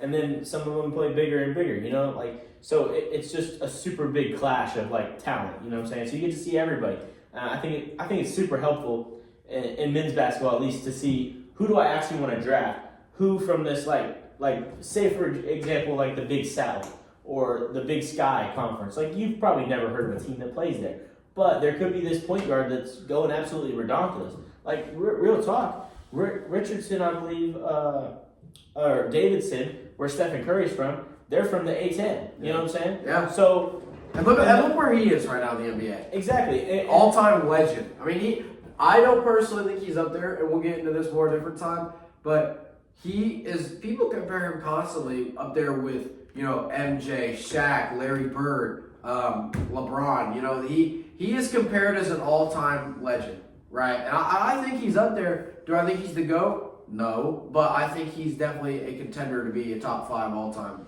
A: and then some of them play bigger and bigger, you know, like, so it's just a super big clash of, like, talent, you know what I'm saying? So you get to see everybody. I think it's super helpful in men's basketball, at least, to see who do I actually want to draft, who from this, like say for example, like the Big South or the Big Sky Conference. Like, you've probably never heard of a team that plays there. But there could be this point guard that's going absolutely redonkulous. Like, real talk, Richardson, I believe, or Davidson, where Stephen Curry's from, they're from the A10. You know what I'm saying?
B: Yeah.
A: So,
B: and look where he is right now in the NBA.
A: Exactly.
B: All-time legend. I mean, I don't personally think he's up there, and we'll get into this more a different time, but he is, people compare him constantly up there with, you know, MJ, Shaq, Larry Bird, LeBron. You know, he is compared as an all-time legend, right? And I think he's up there. Do I think he's the GOAT? know, but I think he's definitely a contender to be a top 5 all time.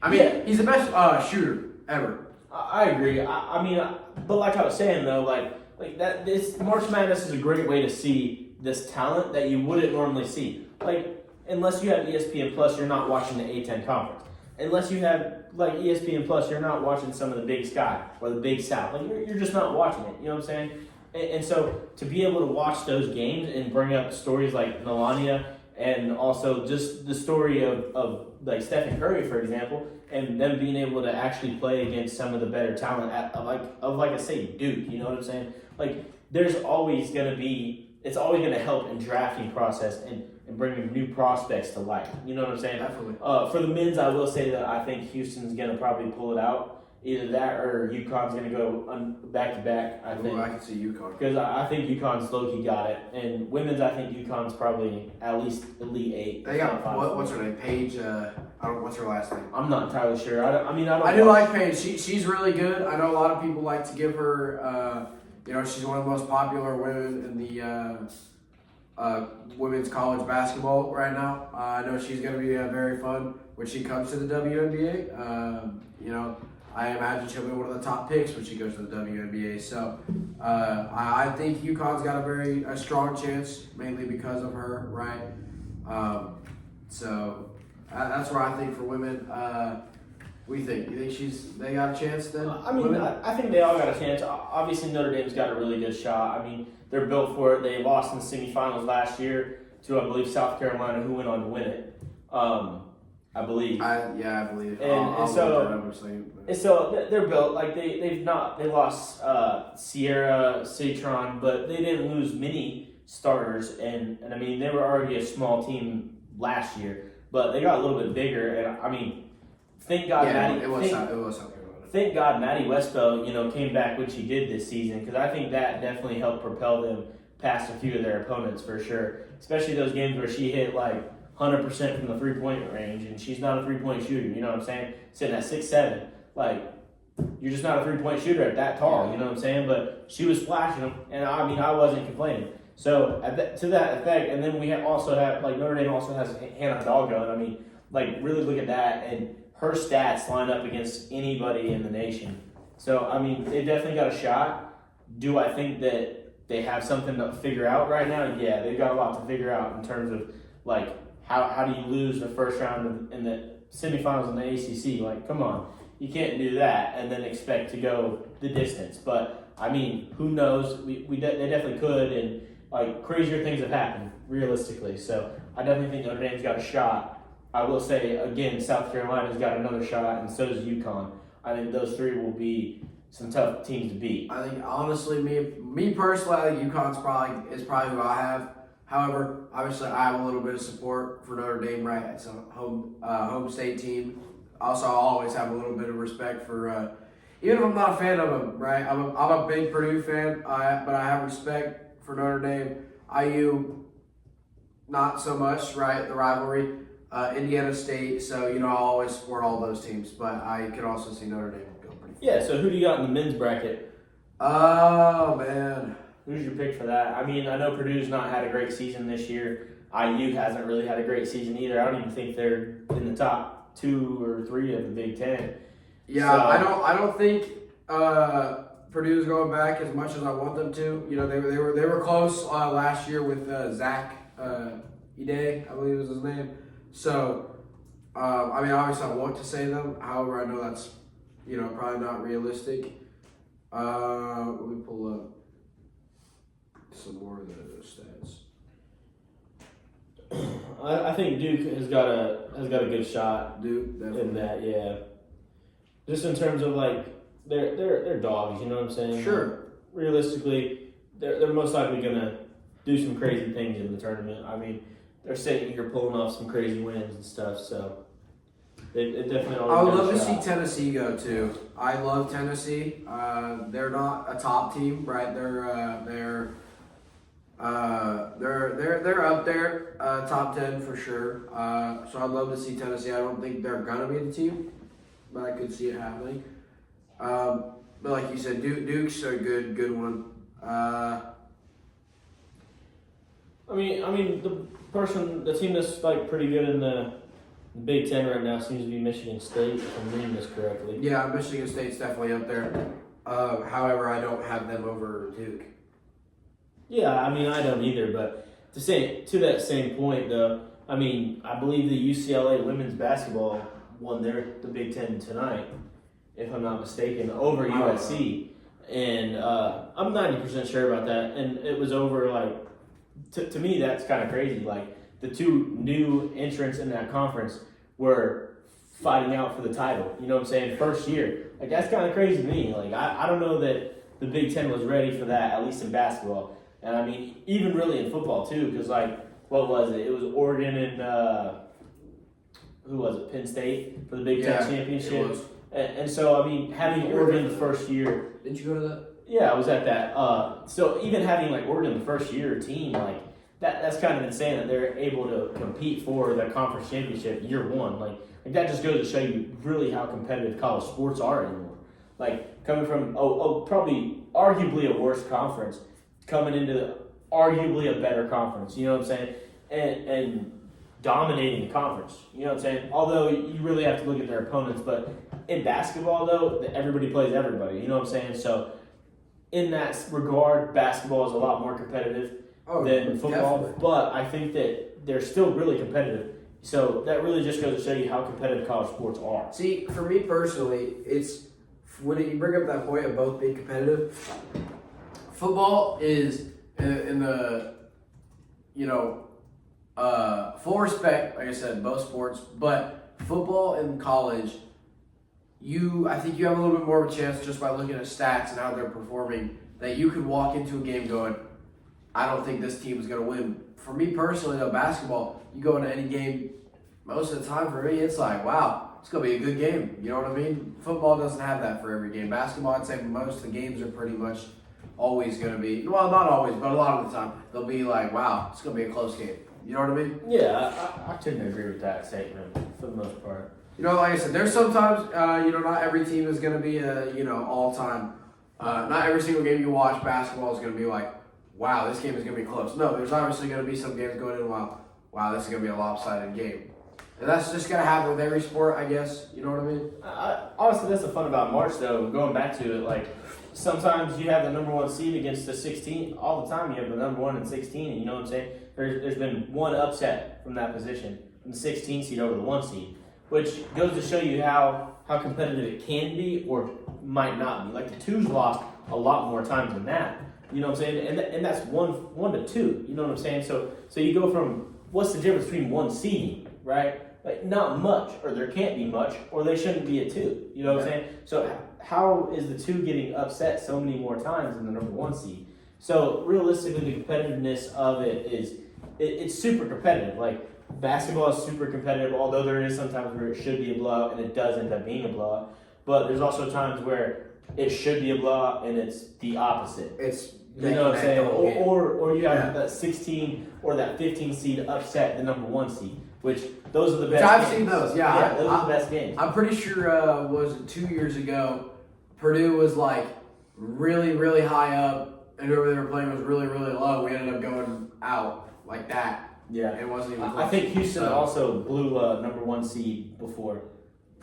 B: I mean, he's the best shooter ever.
A: I agree. I mean, but like I was saying though, like that, this March Madness is a great way to see this talent that you wouldn't normally see. Like, unless you have ESPN Plus, you're not watching the A10 conference. Unless you have like ESPN Plus, you're not watching some of the Big Sky or the Big South. Like, you're just not watching it. You know what I'm saying? And so to be able to watch those games and bring up stories like Melania and also just the story of like Stephen Curry, for example, and them being able to actually play against some of the better talent like I say, Duke. You know what I'm saying? Like, there's always gonna be, it's always gonna help in drafting process and bringing new prospects to light. You know what I'm saying?
B: Definitely.
A: For the men's, I will say that I think Houston's gonna probably pull it out. Either that or UConn's going to go back to back, I think.
B: I can see UConn.
A: Because I think UConn's low-key got it. And women's, I think UConn's probably at least Elite 8.
B: They got, what's her name? Paige, what's her last name?
A: I'm not entirely sure. I
B: do like Paige. She's really good. I know a lot of people like to give her, she's one of the most popular women in the women's college basketball right now. I know she's going to be very fun when she comes to the WNBA. I imagine she'll be one of the top picks when she goes to the WNBA. So I think UConn's got a strong chance, mainly because of her, right? So that's where I think for women. What do you think? You think they got a chance then?
A: I think they all got a chance. Obviously, Notre Dame's got a really good shot. I mean, they're built for it. They lost in the semifinals last year to, I believe, South Carolina, who went on to win it. I believe.
B: I believe.
A: And so they're built like they lost Sierra Citron, but they didn't lose many starters, and I mean they were already a small team last year, but they got a little bit bigger, and I mean, thank God
B: it was South Carolina.
A: Thank God Maddie Westbell, came back when she did this season, because I think that definitely helped propel them past a few of their opponents for sure, especially those games where she hit like 100% from the three-point range, and she's not a three-point shooter, you know what I'm saying? Sitting at 6'7", like, you're just not a three-point shooter at that tall, you know what I'm saying? But she was flashing them, and I wasn't complaining. So, to that effect, and then we also have, like, Notre Dame also has Hannah Hidalgo, and I mean, like, really look at that, and her stats line up against anybody in the nation. So, I mean, they definitely got a shot. Do I think that they have something to figure out right now? Yeah, they've got a lot to figure out in terms of, like, how do you lose the first round in the semifinals in the ACC? Like, come on. You can't do that and then expect to go the distance. But, I mean, who knows? They definitely could, and, like, crazier things have happened, realistically. So, I definitely think Notre Dame's got a shot. I will say, again, South Carolina's got another shot, and so does UConn. I think those three will be some tough teams to beat.
B: I think, honestly, me personally, I think UConn's probably who I have. However, obviously, I have a little bit of support for Notre Dame, right? It's a home state team. Also, I always have a little bit of respect for, even if I'm not a fan of them, right? I'm a big Purdue fan, but I have respect for Notre Dame. IU, not so much, right? The rivalry. Indiana State, so, I'll always support all those teams, but I can also see Notre Dame go pretty far.
A: Yeah, so who do you got in the men's bracket?
B: Oh, man.
A: Who's your pick for that? I mean, I know Purdue's not had a great season this year. IU hasn't really had a great season either. I don't even think they're in the top 2 or 3 of the Big Ten.
B: Yeah, so, I don't think Purdue's going back as much as I want them to. They were close last year with Zach Ide, I believe was his name. So, obviously I want to say them. However, I know that's, probably not realistic. Let me pull up some more of the stats.
A: I think Duke has got a good shot.
B: Duke, definitely.
A: In that, yeah. Just in terms of like they're dogs, you know what I'm saying?
B: Sure.
A: Like, realistically, they're most likely gonna do some crazy things in the tournament. I mean, they're sitting here pulling off some crazy wins and stuff, so it definitely.
B: I would love to see Tennessee go too. I love Tennessee. They're not a top team, right? They're up there, top 10 for sure. So I'd love to see Tennessee. I don't think they're gonna be the team, but I could see it happening. But like you said, Duke's a good one.
A: I mean, the team that's like pretty good in the Big Ten right now seems to be Michigan State, if I'm reading this correctly.
B: Yeah, Michigan State's definitely up there. However, I don't have them over Duke.
A: Yeah, I mean, I don't either, but to that same point, though, I mean, I believe the UCLA women's basketball won the Big Ten tonight, if I'm not mistaken, over USC. And I'm 90% sure about that. And it was over, like, to me, that's kind of crazy. Like, the two new entrants in that conference were fighting out for the title. You know what I'm saying? First year. Like, that's kind of crazy to me. Like, I don't know that the Big Ten was ready for that, at least in basketball. And, I mean, even really in football, too, because, like, what was it? It was Oregon and, who was it? Penn State for the Big Ten championship. And so, I mean, having Oregon the first year.
B: Did you go to that?
A: Yeah, I was at that. So even having like Oregon the first year team, like that's kind of insane that they're able to compete for the conference championship year one. Like that just goes to show you really how competitive college sports are anymore. Like coming from probably arguably a worse conference, coming into arguably a better conference. You know what I'm saying? And dominating the conference. You know what I'm saying? Although you really have to look at their opponents, but in basketball though, everybody plays everybody. You know what I'm saying? So in that regard, basketball is a lot more competitive than football, definitely. But I think that they're still really competitive. So that really just goes to show you how competitive college sports are.
B: See, for me personally, it's when you bring up that point of both being competitive, football is in the, full respect, like I said, both sports, but football in college, I think you have a little bit more of a chance just by looking at stats and how they're performing, that you could walk into a game going, I don't think this team is going to win. For me personally, though, basketball, you go into any game, most of the time for me, it's like, wow, it's going to be a good game. You know what I mean? Football doesn't have that for every game. Basketball, I'd say most of the games are pretty much always going to be, well, not always, but a lot of the time, they'll be like, wow, it's going to be a close game. You know what I mean?
A: Yeah, I tend to agree with that statement for the most part.
B: Like I said, there's sometimes, not every team is going to be all-time. Not every single game you watch basketball is going to be like, wow, this game is going to be close. No, there's obviously going to be some games going in wow, this is going to be a lopsided game. And that's just going to happen with every sport, I guess. You know what I mean?
A: Honestly, that's the fun about March, though. Going back to it, like, sometimes you have the number one seed against the 16. All the time you have the number 1 and 16. And you know what I'm saying? There's been one upset from that position, from the 16 seed over the 1 seed. Which goes to show you how competitive it can be or might not be. Like the 2's lost a lot more times than that. You know what I'm saying? And that's one to 2. You know what I'm saying? So you go from what's the difference between 1 seeding, right? Like not much, or there can't be much, or they shouldn't be a 2. You know what I'm saying? So how is the 2 getting upset so many more times than the number 1 seed? So realistically, the competitiveness of it is it's super competitive. Like basketball is super competitive, although there is sometimes where it should be a blowout and it does end up being a blowout. But there's also times where it should be a blowout and it's the opposite.
B: It's
A: you know what I'm saying? Or you have that 16 or that 15 seed upset the number 1 seed, which those are the best.
B: I've
A: games.
B: seen those.
A: Those are the best games.
B: I'm pretty sure was it 2 years ago, Purdue was like really, really high up, and whoever they were playing was really, really low. We ended up going out like that.
A: Yeah,
B: it wasn't even close.
A: I think Houston also blew a number 1 seed before.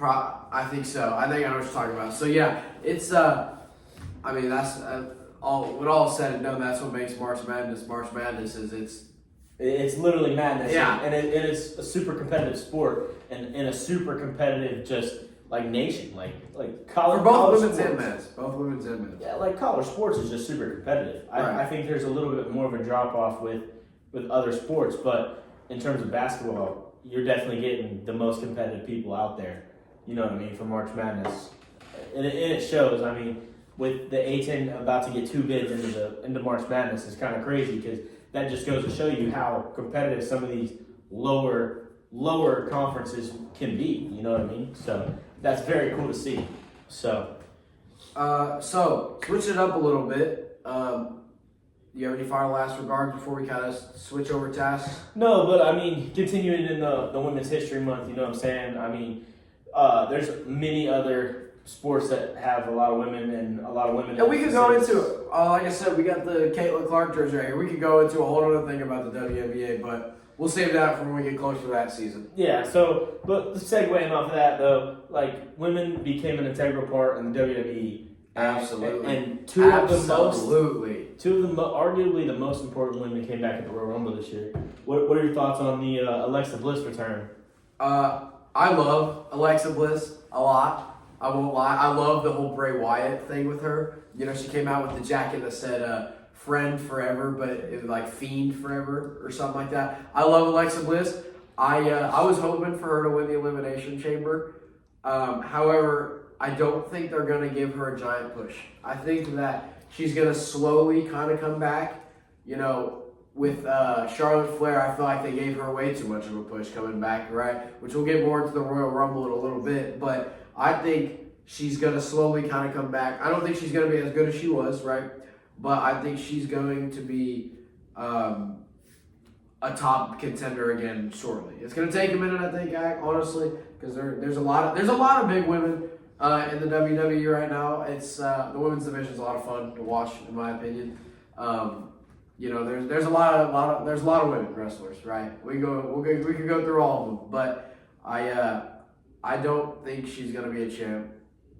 B: I think so. I think I know what you're talking about. So yeah, it's that's all. When all is said and done, that's what makes March Madness. March Madness is
A: it's literally madness.
B: Yeah,
A: and it's a super competitive sport and a super competitive just like nation, like college.
B: For both
A: college
B: women's
A: sports.
B: and men's. Both women's and men's.
A: Yeah, like college sports is just super competitive.
B: Right.
A: I think there's a little bit more of a drop off with other sports, but in terms of basketball, you're definitely getting the most competitive people out there. You know what I mean, for March Madness, and it shows. I mean, with the A10 about to get 2 bids into March Madness is kind of crazy because that just goes to show you how competitive some of these lower conferences can be. You know what I mean? So that's very cool to see. So
B: switch it up a little bit. Do you have any final last regards before we kind of switch over tasks?
A: No, but I mean, continuing in the Women's History Month, you know what I'm saying? I mean, there's many other sports that have a lot of women and a lot of women.
B: And we could go into, like I said, we got the Caitlin Clark jersey right here. We could go into a whole other thing about the WNBA, but we'll save that for when we get closer to that season.
A: Yeah, so, but segueing off of that, though, like, women became an integral part in the WWE.
B: Absolutely.
A: And two of the arguably the most important women came back at the Royal Rumble this year. What are your thoughts on the Alexa Bliss return?
B: I love Alexa Bliss a lot. I won't lie. I love the whole Bray Wyatt thing with her. You know, she came out with the jacket that said friend forever, but it was like fiend forever or something like that. I love Alexa Bliss. I was hoping for her to win the Elimination Chamber. However, I don't think they're going to give her a giant push. I think that she's going to slowly kind of come back. You know, with Charlotte Flair, I feel like they gave her way too much of a push coming back, right? Which we'll get more into the Royal Rumble in a little bit, but I think she's going to slowly kind of come back. I don't think she's going to be as good as she was, right? But I think she's going to be a top contender again shortly. It's going to take a minute, I think, honestly, because there's a lot of big women in the WWE right now. It's the women's division is a lot of fun to watch, in my opinion. You know, there's a lot of women wrestlers, right? We could go through all of them, but I don't think she's gonna be a champ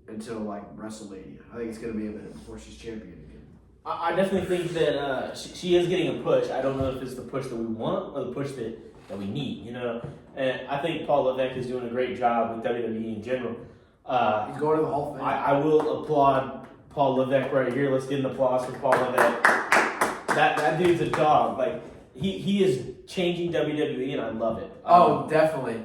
B: until like WrestleMania. I think it's gonna be a minute before she's champion again.
A: I definitely think that she is getting a push. I don't know if it's the push that we want or the push that we need. You know, and I think Paul Levesque is doing a great job with WWE in general.
B: He's going to the Hall of Fame.
A: I will applaud Paul Levesque right here. Let's get an applause for Paul Levesque. That dude's a dog. Like he is changing WWE, and I love it.
B: Definitely.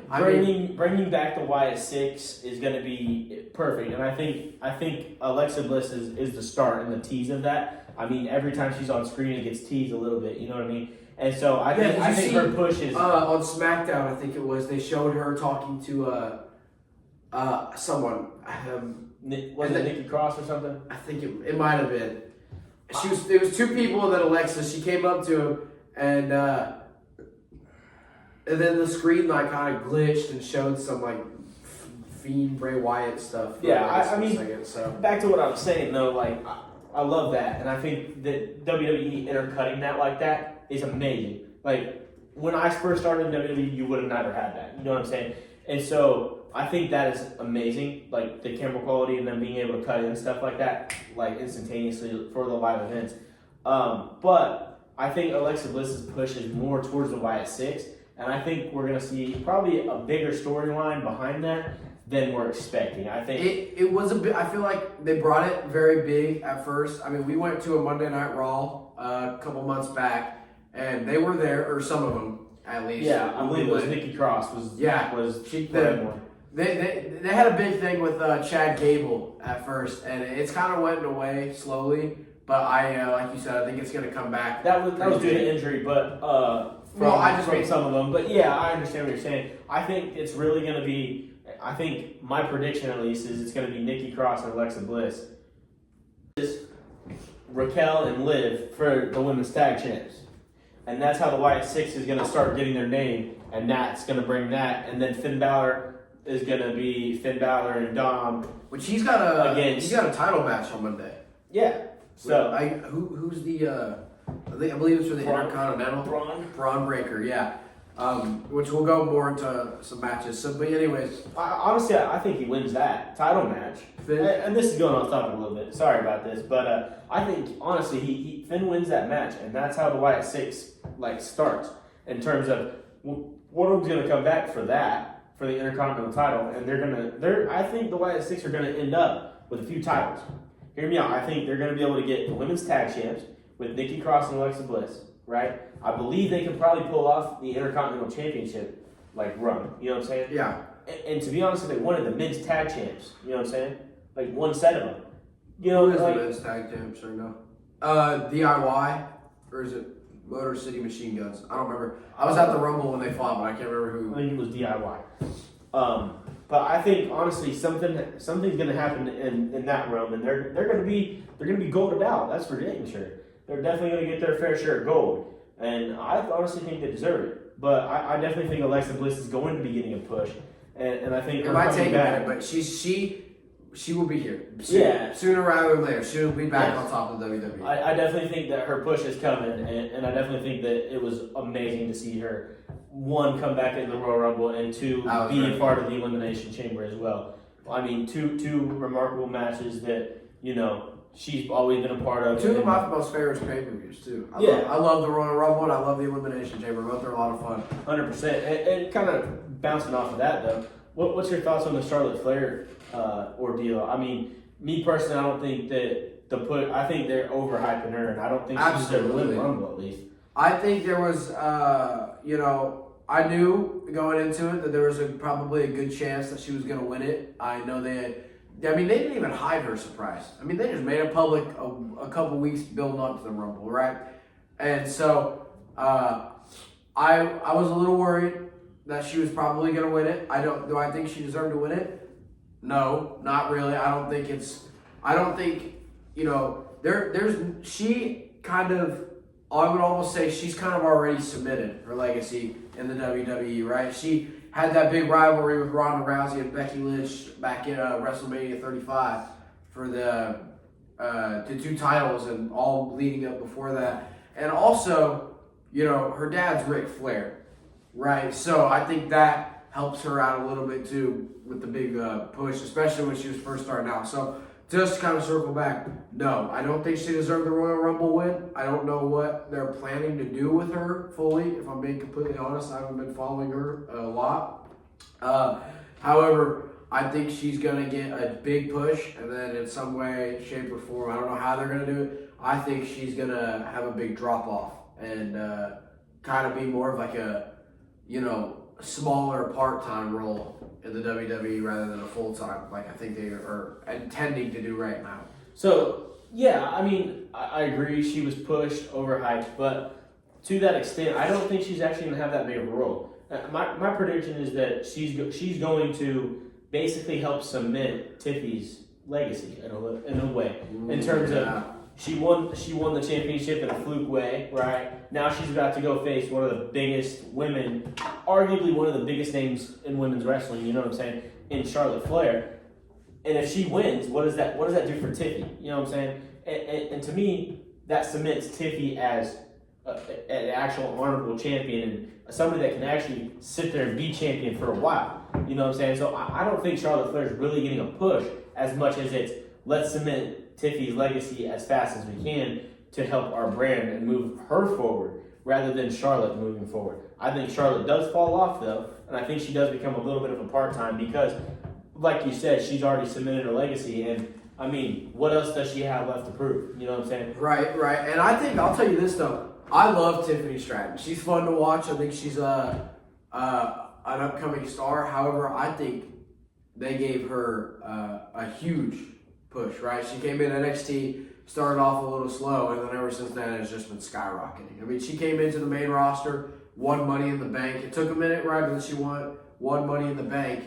A: Bringing back the Wyatt Six is going to be perfect, and I think Alexa Bliss is the start and the tease of that. I mean, every time she's on screen, it gets teased a little bit. You know what I mean? And so I think her push is
B: on SmackDown. I think it was they showed her talking to someone.
A: Was it Nikki Cross or something?
B: I think it might have been. It was two people that Alexa. She came up to him and then the screen like kind of glitched and showed some like Fiend Bray Wyatt stuff.
A: Yeah, I mean, back to what I was saying though, like I love that, and I think that WWE intercutting that like that is amazing. Like when I first started in WWE, you would have never had that. You know what I'm saying? And so I think that is amazing, like the camera quality and then being able to cut in stuff like that, like instantaneously for the live events. But I think Alexa Bliss's push is more towards the Wyatt Six, and I think we're gonna see probably a bigger storyline behind that than we're expecting. I think
B: it was a bit. I feel like they brought it very big at first. I mean, we went to a Monday Night Raw a couple months back, and they were there, or some of them at least.
A: Yeah, I believe it was Nikki Cross
B: They had a big thing with Chad Gable at first, and it's kind of went away slowly. But like you said, I think it's going to come back.
A: That was due to injury, but from some of them. But yeah, I understand what you're saying. I think it's really going to be. I think my prediction at least is it's going to be Nikki Cross and Alexa Bliss. Raquel and Liv for the women's tag champs, and that's how the Wyatt Six is going to start getting their name, and that's going to bring that, and then Finn Balor is going to be Finn Balor and Dom.
B: Which he's got a title match on Monday.
A: Yeah. So
B: who's the I believe it's for the Intercontinental Braun Breaker. Yeah. Which we'll go more into some matches. So, but anyways,
A: honestly, I think he wins that title match. Finn? And this is going off topic a little bit. Sorry about this, but I think honestly, Finn wins that match, and that's how the Wyatt Six like starts in terms of one of them's going to come back for the Intercontinental title, and I think the Wyatt Six are going to end up with a few titles. Hear me out. I think they're going to be able to get the women's tag champs with Nikki Cross and Alexa Bliss, right? I believe they could probably pull off the Intercontinental Championship, like, run. You know what I'm saying?
B: Yeah.
A: And to be honest, if they wanted the men's tag champs, you know what I'm saying? Like, one set of them. You know,
B: who is the men's tag champs right now? DIY, or is it Motor City Machine Guns? I don't remember. I was at the Rumble when they fought, but I can't remember who.
A: I think it was DIY. But I think honestly something's going to happen in that realm, and they're going to be golded out. That's for dang sure. They're definitely going to get their fair share of gold, and I honestly think they deserve it. But I definitely think Alexa Bliss is going to be getting a push, and I think
B: it might take a minute, but she she will be here.
A: Yeah.
B: Sooner rather than later. She will be back
A: Yes.
B: on top of the WWE.
A: I definitely think that her push is coming, and I definitely think that it was amazing to see her, one, come back in the Royal Rumble, and two, be a part of the Elimination Chamber as well. I mean, two remarkable matches that, she's always been a part of.
B: Two of my most favorite pay-per-views, too. I love the Royal Rumble, and I love the Elimination Chamber. Both are a lot of fun.
A: 100%. And kind of bouncing off of that, though, what's your thoughts on the Charlotte Flair ordeal? I mean, me personally, I don't think that I think they're overhyping her, and I don't think she's going to win the Rumble, at least.
B: I think there was, I knew going into it that there was probably a good chance that she was going to win it. I know they didn't even hide her surprise. I mean, they just made it public a couple weeks building up to the Rumble, right? And so I was a little worried that she was probably going to win it. Do I think she deserved to win it? No, not really. I don't think, she kind of, I would almost say she's kind of already cemented her legacy in the WWE, right? She had that big rivalry with Ronda Rousey and Becky Lynch back in WrestleMania 35 for the two titles and all leading up before that. And also, her dad's Ric Flair, right? So I think that helps her out a little bit too with the big push, especially when she was first starting out. So just to kind of circle back, no, I don't think she deserved the Royal Rumble win. I don't know what they're planning to do with her fully. If I'm being completely honest, I haven't been following her a lot. However, I think she's going to get a big push, and then in some way, shape, or form, I don't know how they're going to do it, I think she's going to have a big drop-off and kind of be more of like a, smaller part-time role in the WWE rather than a full-time, like I think they are intending to do right now.
A: So, yeah, I mean, I agree she was pushed, overhyped, but to that extent, I don't think she's actually going to have that big of a role. My prediction is that she's going to basically help cement Tiffy's legacy in a way, in terms of she won the championship in a fluke way, right? Now she's about to go face one of the biggest women, arguably one of the biggest names in women's wrestling, you know what I'm saying, in Charlotte Flair. And if she wins, what does that do for Tiffy? You know what I'm saying? And to me, that cements Tiffy as an actual honorable champion and somebody that can actually sit there and be champion for a while. You know what I'm saying? So I don't think Charlotte Flair is really getting a push as much as it's let's cement Tiffy's legacy as fast as we can to help our brand and move her forward rather than Charlotte moving forward. I think Charlotte does fall off though, and I think she does become a little bit of a part-time because, like you said, she's already cemented her legacy, and I mean, what else does she have left to prove? You know what I'm saying?
B: Right. And I think, I'll tell you this though, I love Tiffany Stratton. She's fun to watch. I think she's an upcoming star. However, I think they gave her a huge push, right? She came in NXT, started off a little slow, and then ever since then it's just been skyrocketing. I mean, she came into the main roster, won Money in the Bank. It took a minute, right? But then she won Money in the Bank,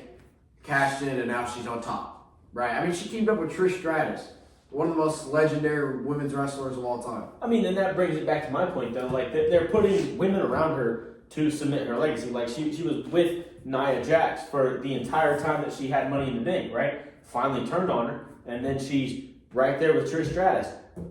B: cashed in, and now she's on top, right? I mean, she teamed up with Trish Stratus, one of the most legendary women's wrestlers of all time.
A: I mean, and that brings it back to my point, though. Like, they're putting women around her to cement her legacy. Like, she was with Nia Jax for the entire time that she had Money in the Bank, right? Finally turned on her, and then she's right there with Trish Stratus,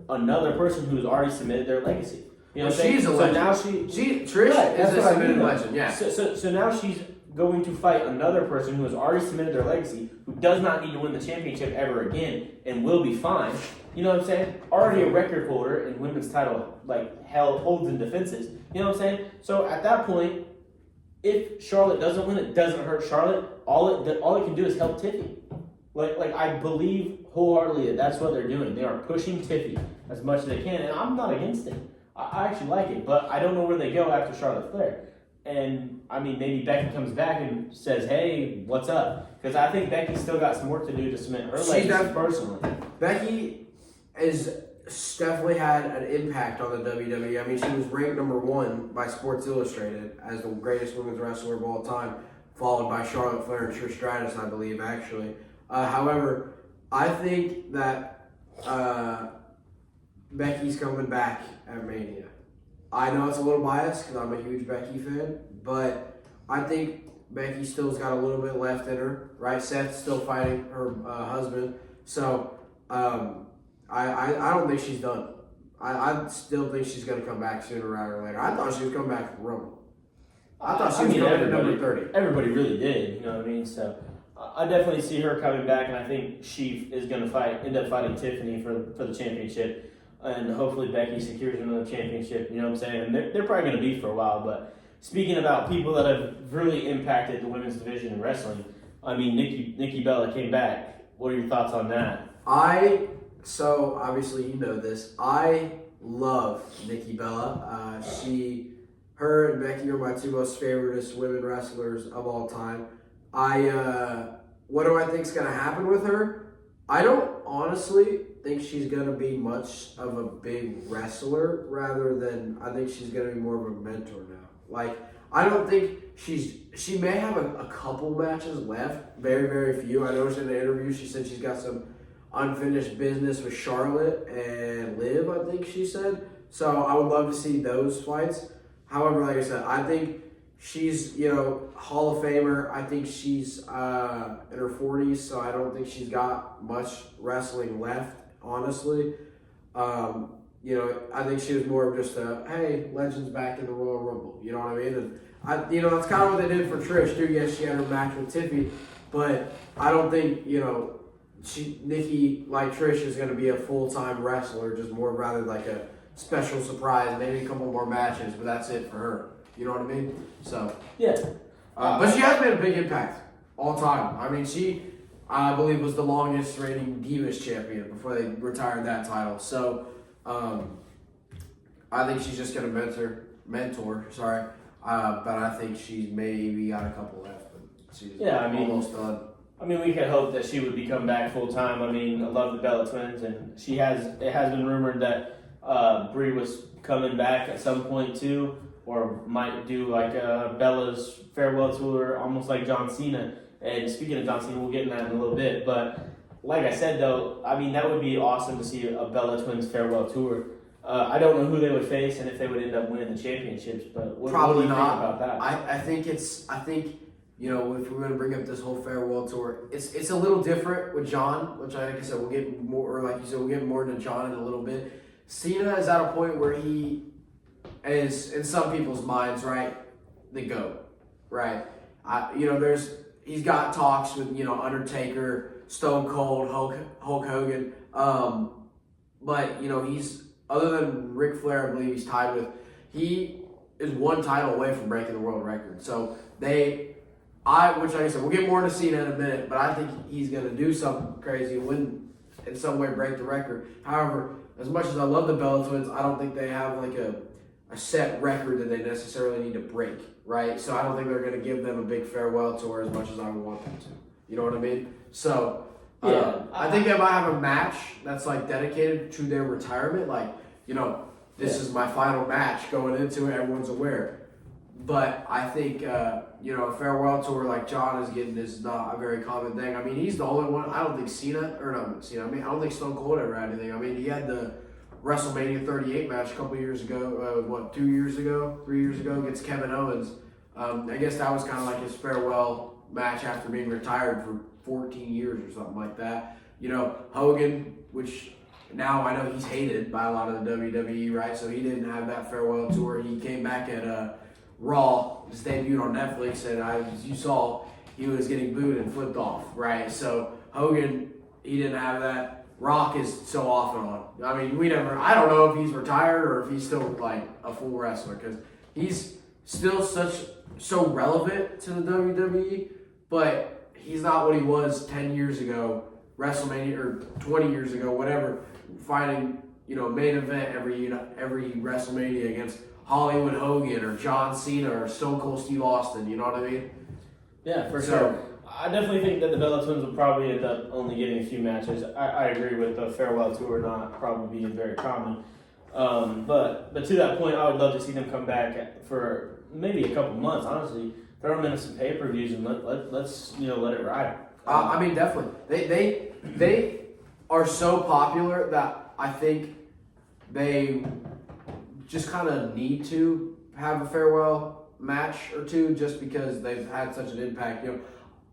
A: another person who's already cemented their legacy. You know what I'm saying?
B: She's a legend.
A: So now
B: Trish
A: right,
B: is a cemented legend, yeah.
A: So now she's going to fight another person who has already cemented their legacy, who does not need to win the championship ever again, and will be fine. You know what I'm saying? Already a record holder in women's title, like, holds in defenses. You know what I'm saying? So at that point, if Charlotte doesn't win, it doesn't hurt Charlotte. All it can do is help Tiffy. Like I believe wholeheartedly that that's what they're doing. They are pushing Tiffy as much as they can, and I'm not against it. I actually like it, but I don't know where they go after Charlotte Flair. And I mean, maybe Becky comes back and says, "Hey, what's up?" Because I think Becky's still got some work to do to cement her legacy personally.
B: Becky is definitely had an impact on the WWE. I mean, she was ranked number 1 by Sports Illustrated as the greatest women's wrestler of all time, followed by Charlotte Flair and Trish Stratus, I believe, actually. However, I think that Becky's coming back at Mania. I know it's a little biased because I'm a huge Becky fan, but I think Becky still's got a little bit left in her, right? Seth's still fighting her husband. So I don't think she's done. I still think she's going to come back sooner rather than later. I thought she was coming back from Rumble. I thought she was coming to number 30.
A: Everybody really did, you know what I mean? So I definitely see her coming back, and I think she is going to end up fighting Tiffany for the championship, and hopefully Becky secures another championship. You know what I'm saying? And they're probably going to be for a while. But speaking about people that have really impacted the women's division in wrestling, I mean, Nikki Bella came back. What are your thoughts on that?
B: So obviously you know this. I love Nikki Bella. Her and Becky are my two most favoriteest women wrestlers of all time. What do I think is going to happen with her? I don't honestly think she's going to be much of a big wrestler. Rather than I think she's going to be more of a mentor now. Like I don't think she may have a couple matches left, very very few. I noticed in the interview she said she's got some unfinished business with Charlotte and Liv, I think she said. So I would love to see those fights. However, like I said, I think she's, Hall of Famer. I think she's in her 40s, so I don't think she's got much wrestling left, honestly. I think she was more of just hey, Legends back in the Royal Rumble. You know what I mean? And, that's kind of what they did for Trish, too. Yes, she had her match with Tiffy, but I don't think, Nikki, like Trish, is going to be a full-time wrestler, just more rather like a special surprise, maybe a couple more matches, but that's it for her. You know what I mean? So
A: yeah,
B: but she has made a big impact all time. I mean, she, I believe, was the longest reigning Divas champion before they retired that title. So I think she's just going to mentor. Sorry, but I think she's maybe got a couple left, but she's almost done.
A: I mean, we could hope that she would become back full time. I mean, I love the Bella Twins, and it has been rumored that Brie was coming back at some point too, or might do like Bella's farewell tour, almost like John Cena. And speaking of John Cena, we'll get into that in a little bit. But like I said, though, I mean, that would be awesome to see a Bella Twins farewell tour. I don't know who they would face and if they would end up winning the championships, but what do you think about that?
B: I think if we're going to bring up this whole farewell tour, it's a little different with John, which like I said, we'll get more, or like you said, we'll get more into John in a little bit. Cena is at a point where he is, in some people's minds, right, the GOAT, right? He's got talks with, Undertaker, Stone Cold, Hulk Hogan, but, he's, other than Ric Flair, I believe he's tied with, he is one title away from breaking the world record. So which like I said, we'll get more into Cena in a minute, but I think he's going to do something crazy and win, in some way break the record. However, as much as I love the Bella Twins, I don't think they have like a set record that they necessarily need to break, right? So I don't think they're going to give them a big farewell tour as much as I would want them to. You know what I mean? So I think they might have a match that's like dedicated to their retirement. Like, this is my final match going into it. Everyone's aware. But I think, a farewell tour like John is getting is not a very common thing. I mean, he's the only one. I don't think I don't think Stone Cold ever had anything. I mean, he had the WrestleMania 38 match a couple years ago, 2 years ago, 3 years ago against Kevin Owens. I guess that was kind of like his farewell match after being retired for 14 years or something like that. Hogan, which now I know he's hated by a lot of the WWE, right? So he didn't have that farewell tour. He came back at Raw, just debuted on Netflix, and as you saw, he was getting booed and flipped off, right? So Hogan, he didn't have that. Rock is so off and on. I mean, I don't know if he's retired or if he's still like a full wrestler, because he's still so relevant to the WWE, but he's not what he was 10 years ago, WrestleMania, or 20 years ago, whatever, fighting, main event every WrestleMania against Hollywood Hogan or John Cena or Stone Cold Steve Austin, you know what I mean?
A: Yeah, for sure. I definitely think that the Bella Twins will probably end up only getting a few matches. I agree with the farewell tour not probably being very common. But to that point, I would love to see them come back for maybe a couple months, honestly. Throw them into some pay-per-views and let's let it ride.
B: I mean, definitely. They are so popular that I think they just kind of need to have a farewell match or two just because they've had such an impact.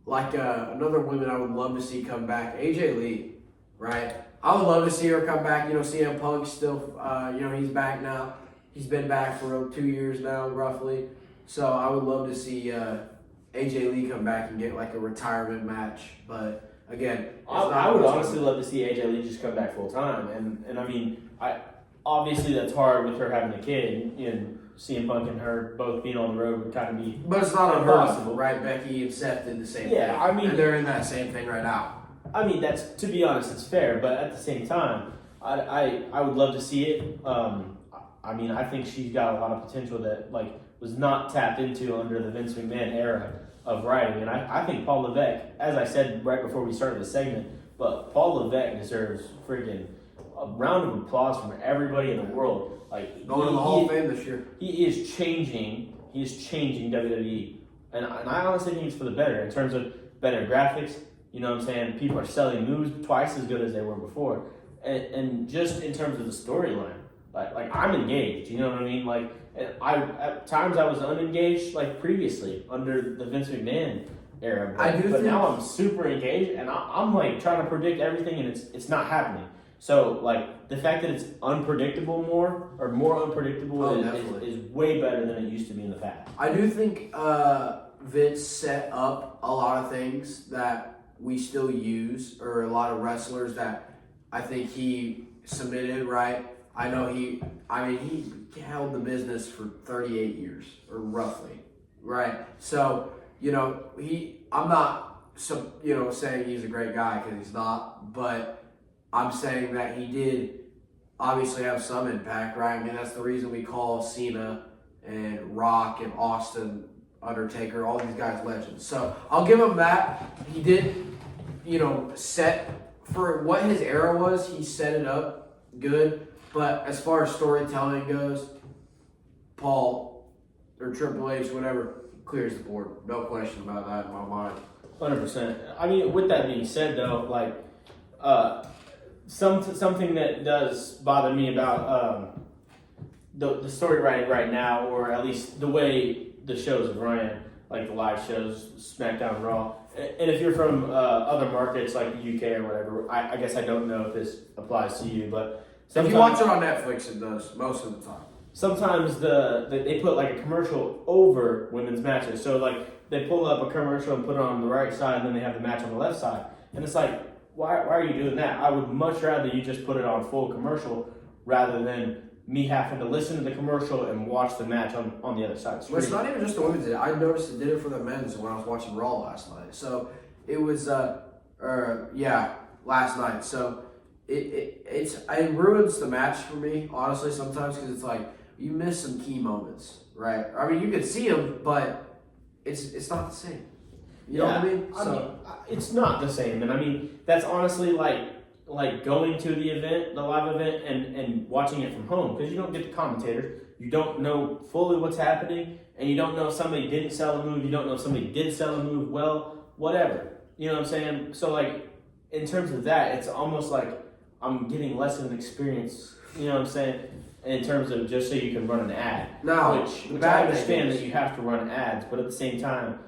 B: Like another woman I would love to see come back, AJ Lee, right? I would love to see her come back. CM Punk still, he's back now. He's been back for 2 years now, roughly. So I would love to see AJ Lee come back and get like a retirement match. But again,
A: I would honestly love to see AJ Lee just come back full time. And I mean, obviously that's hard with her having a kid. CM Punk and her both being on the road would kind of be
B: But it's not
A: impossible,
B: right? Becky and Seth did the same thing.
A: Yeah, I mean,
B: and they're in that same thing right now.
A: I mean, to be honest, it's fair. But at the same time, I would love to see it. I mean, I think she's got a lot of potential that was not tapped into under the Vince McMahon era of writing. And I think Paul Levesque, as I said right before we started the segment, but Paul Levesque deserves freaking a round of applause from everybody in the world.
B: Going to the Hall of Fame this year.
A: He is changing WWE. And I honestly think it's for the better in terms of better graphics. You know what I'm saying? People are selling moves twice as good as they were before. And just in terms of the storyline, like I'm engaged, you know what I mean? At times I was unengaged previously under the Vince McMahon era. But now I'm super engaged and I'm trying to predict everything and it's not happening. So the fact that it's unpredictable more unpredictable is way better than it used to be in the past.
B: I do think Vince set up a lot of things that we still use, or a lot of wrestlers that I think he submitted, right? I know he held the business for 38 years, or roughly, right? So, I'm not, saying he's a great guy, because he's not, but I'm saying that he did obviously have some impact, right? I mean, that's the reason we call Cena and Rock and Austin, Undertaker, all these guys legends. So I'll give him that. He did, set for what his era was, he set it up good. But as far as storytelling goes, Paul or Triple H, whatever, clears the board. No question about that in my mind.
A: 100%. I mean, with that being said, though, something that does bother me about the story writing right now, or at least the way the shows have ran, the live shows, SmackDown, Raw. And if you're from other markets like the UK or whatever, I guess I don't know if this applies to you, but
B: if you watch it on Netflix, it does most of the time. Sometimes
A: they put a commercial over women's matches. So they pull up a commercial and put it on the right side, and then they have the match on the left side. And it's why are you doing that? I would much rather you just put it on full commercial rather than me having to listen to the commercial and watch the match on the other side.
B: Well, it's not even just the women's. I noticed it did it for the men's when I was watching Raw last night. So it was last night. So it ruins the match for me, honestly, sometimes, because it's you miss some key moments, right? I mean, you can see them, but it's not the same. You know what I mean?
A: It's not the same, and I mean that's honestly like going to the event, the live event, and watching it from home, because you don't get the commentators, you don't know fully what's happening, and you don't know if somebody didn't sell a move, you don't know if somebody did sell a move well, whatever. You know what I'm saying? So in terms of that, it's almost I'm getting less of an experience. You know what I'm saying? In terms of just so you can run an ad, which I understand that you have to run ads, but at the same time,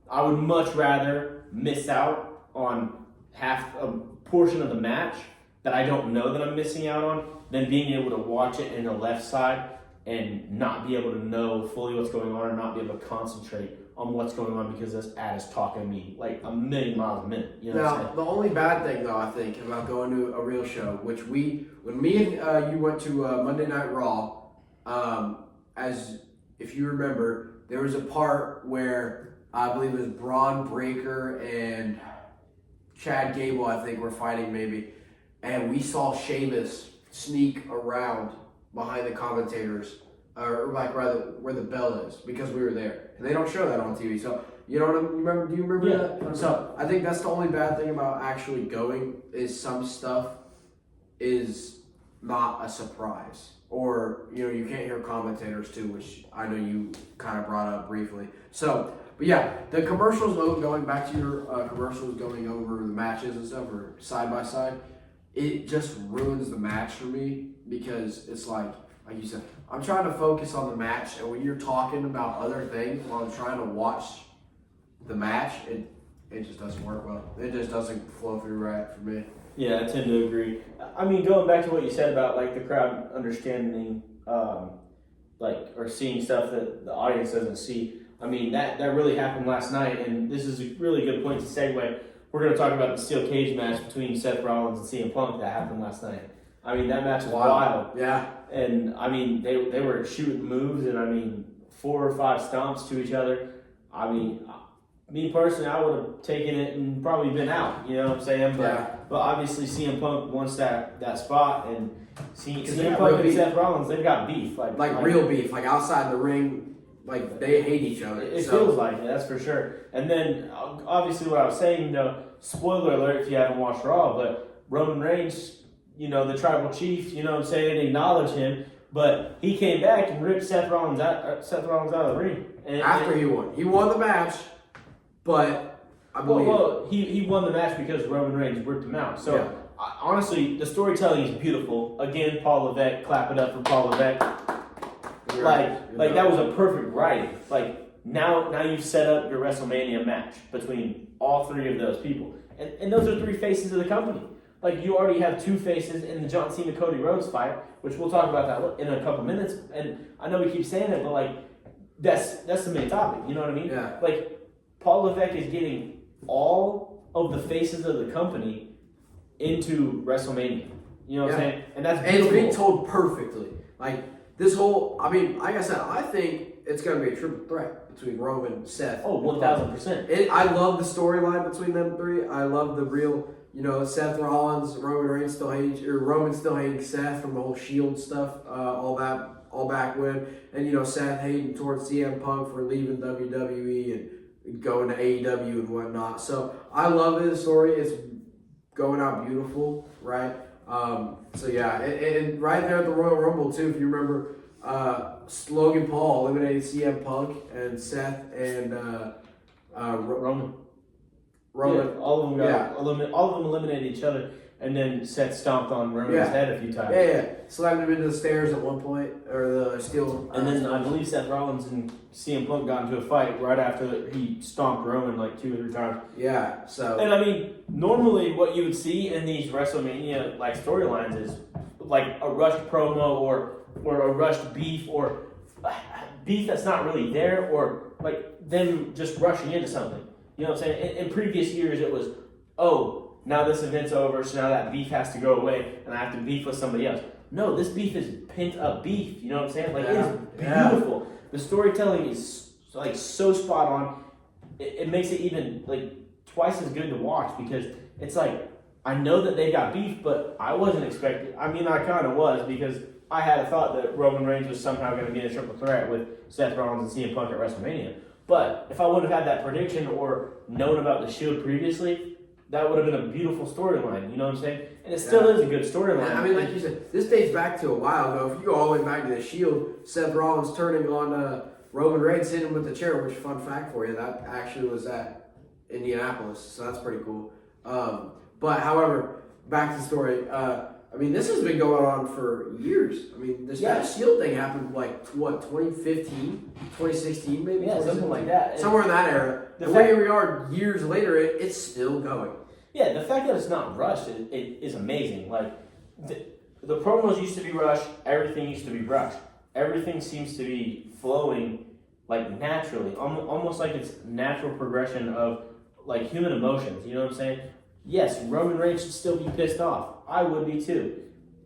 A: I would much rather miss out on half a portion of the match that I don't know that I'm missing out on than being able to watch it in the left side and not be able to know fully what's going on, or not be able to concentrate on what's going on because this ad is talking to me a million miles a minute. You know what I'm saying?
B: The only bad thing, though, I think, about going to a real show, which when me and you went to Monday Night Raw, as if you remember, there was a part where I believe it was Braun Breaker and Chad Gable, I think, were fighting maybe, and we saw Sheamus sneak around behind the commentators, or rather where the bell is, because we were there, and they don't show that on TV. So you know what I remember? Do you remember that? So I think that's the only bad thing about actually going, is some stuff is not a surprise, or you can't hear commentators too, which I know you kind of brought up briefly. So. But yeah, the commercials, going back to your commercials, going over the matches and stuff, or side by side, it just ruins the match for me, because it's like you said, I'm trying to focus on the match, and when you're talking about other things while I'm trying to watch the match, it just doesn't work well. It just doesn't flow through right for me.
A: Yeah, I tend to agree. I mean, going back to what you said about like the crowd understanding, or seeing stuff that the audience doesn't see. I mean, that really happened last night, and this is a really good point to segue. We're going to talk about the steel cage match between Seth Rollins and CM Punk that happened last night. I mean, that match was wild.
B: Yeah.
A: And I mean, they were shooting moves, and I mean, 4 or 5 stomps to each other. I mean, me personally, I would have taken it and probably been out. You know what I'm saying? But obviously, CM Punk wants that spot, and CM Punk and Seth Rollins, they've got beef, like
B: real beef, like outside the ring. Like, they hate each other.
A: It feels like it, that's for sure. And then, obviously, what I was saying, spoiler alert if you haven't watched Raw, but Roman Reigns, the tribal chief, you know what I'm saying, acknowledge him, but he came back and ripped Seth Rollins out of the ring.
B: After he won. He won the match, but I believe...
A: Well, he won the match because Roman Reigns ripped him out. So, honestly, the storytelling is beautiful. Again, Paul Levesque, clap it up for Paul Levesque. Like that was a perfect writing. Like now you've set up your WrestleMania match between all 3 of those people, and those are 3 faces of the company. Like you already have 2 faces in the John Cena Cody Rhodes fight, which we'll talk about that in a couple minutes. And I know we keep saying it, but like that's the main topic. You know what I mean?
B: Yeah.
A: Like Paul Levesque is getting all of the faces of the company into WrestleMania. You know what I'm saying? And that's beautiful.
B: And it's being told perfectly. Like. This whole, I mean, like I said, I think it's going to be a triple threat between Roman, Seth.
A: Oh, 1,000%.
B: I love the storyline between them 3. I love the real, Seth Rollins, Roman still hating Seth from the whole Shield stuff, all back when. And, Seth hating towards CM Punk for leaving WWE and going to AEW and whatnot. So I love this story. It's going out beautiful, right? And right there at the Royal Rumble too, if you remember, Logan Paul eliminated CM Punk and Seth and
A: Roman.
B: Yeah,
A: all of them eliminated each other, and then Seth stomped on Roman's head a few times.
B: Yeah. Slammed him into the stairs at one point, or the steel.
A: And then I believe Seth Rollins and CM Punk got into a fight right after he stomped Roman like 2 or 3 times.
B: Yeah. So.
A: And I mean, normally what you would see in these WrestleMania like storylines is like a rushed promo or a rushed beef or beef that's not really there, or like them just rushing into something. You know what I'm saying? In previous years, it was, now this event's over, so now that beef has to go away, and I have to beef with somebody else. No, this beef is pent up beef. You know what I'm saying? Like, it is beautiful. The storytelling is like so spot on. It makes it even like twice as good to watch, because it's like, I know that they got beef, but I wasn't expecting. I mean, I kind of was, because I had a thought that Roman Reigns was somehow going to be in a triple threat with Seth Rollins and CM Punk at WrestleMania. But if I would have had that prediction or known about the Shield previously, that would have been a beautiful storyline. You know what I'm saying? And it still is a good storyline.
B: I mean, like you said, this dates back to a while ago. If you go all the way back to the Shield, Seth Rollins turning on Roman Reigns, hitting him with the chair, which, fun fact for you, that actually was at Indianapolis. So that's pretty cool. But, however, back to the story. I mean, this has been going on for years. I mean, that Shield thing happened, 2015, 2016 maybe?
A: Yeah, something like that.
B: Somewhere in that era. And here we are years later, it's still going.
A: Yeah, the fact that it's not rushed is amazing. Like, the promos used to be rushed. Everything used to be rushed. Everything seems to be flowing, like, naturally. Almost like it's natural progression of, like, human emotions. You know what I'm saying? Yes, Roman Reigns should still be pissed off. I would be too.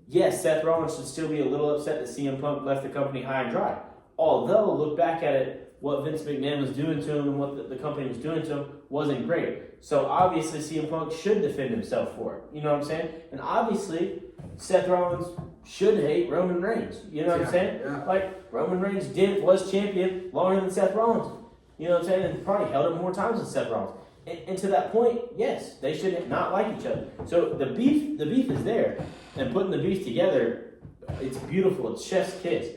A: Yes, Seth Rollins should still be a little upset that CM Punk left the company high and dry. Although, look back at it, what Vince McMahon was doing to him and what the company was doing to him wasn't great. So obviously CM Punk should defend himself for it. You know what I'm saying? And obviously Seth Rollins should hate Roman Reigns. You know what I'm saying?
B: Yeah.
A: Like, Roman Reigns was champion longer than Seth Rollins. You know what I'm saying? And probably held it more times than Seth Rollins. And to that point, yes, they should not like each other. So the beef is there, and putting the beef together, it's beautiful. It's chef's kiss.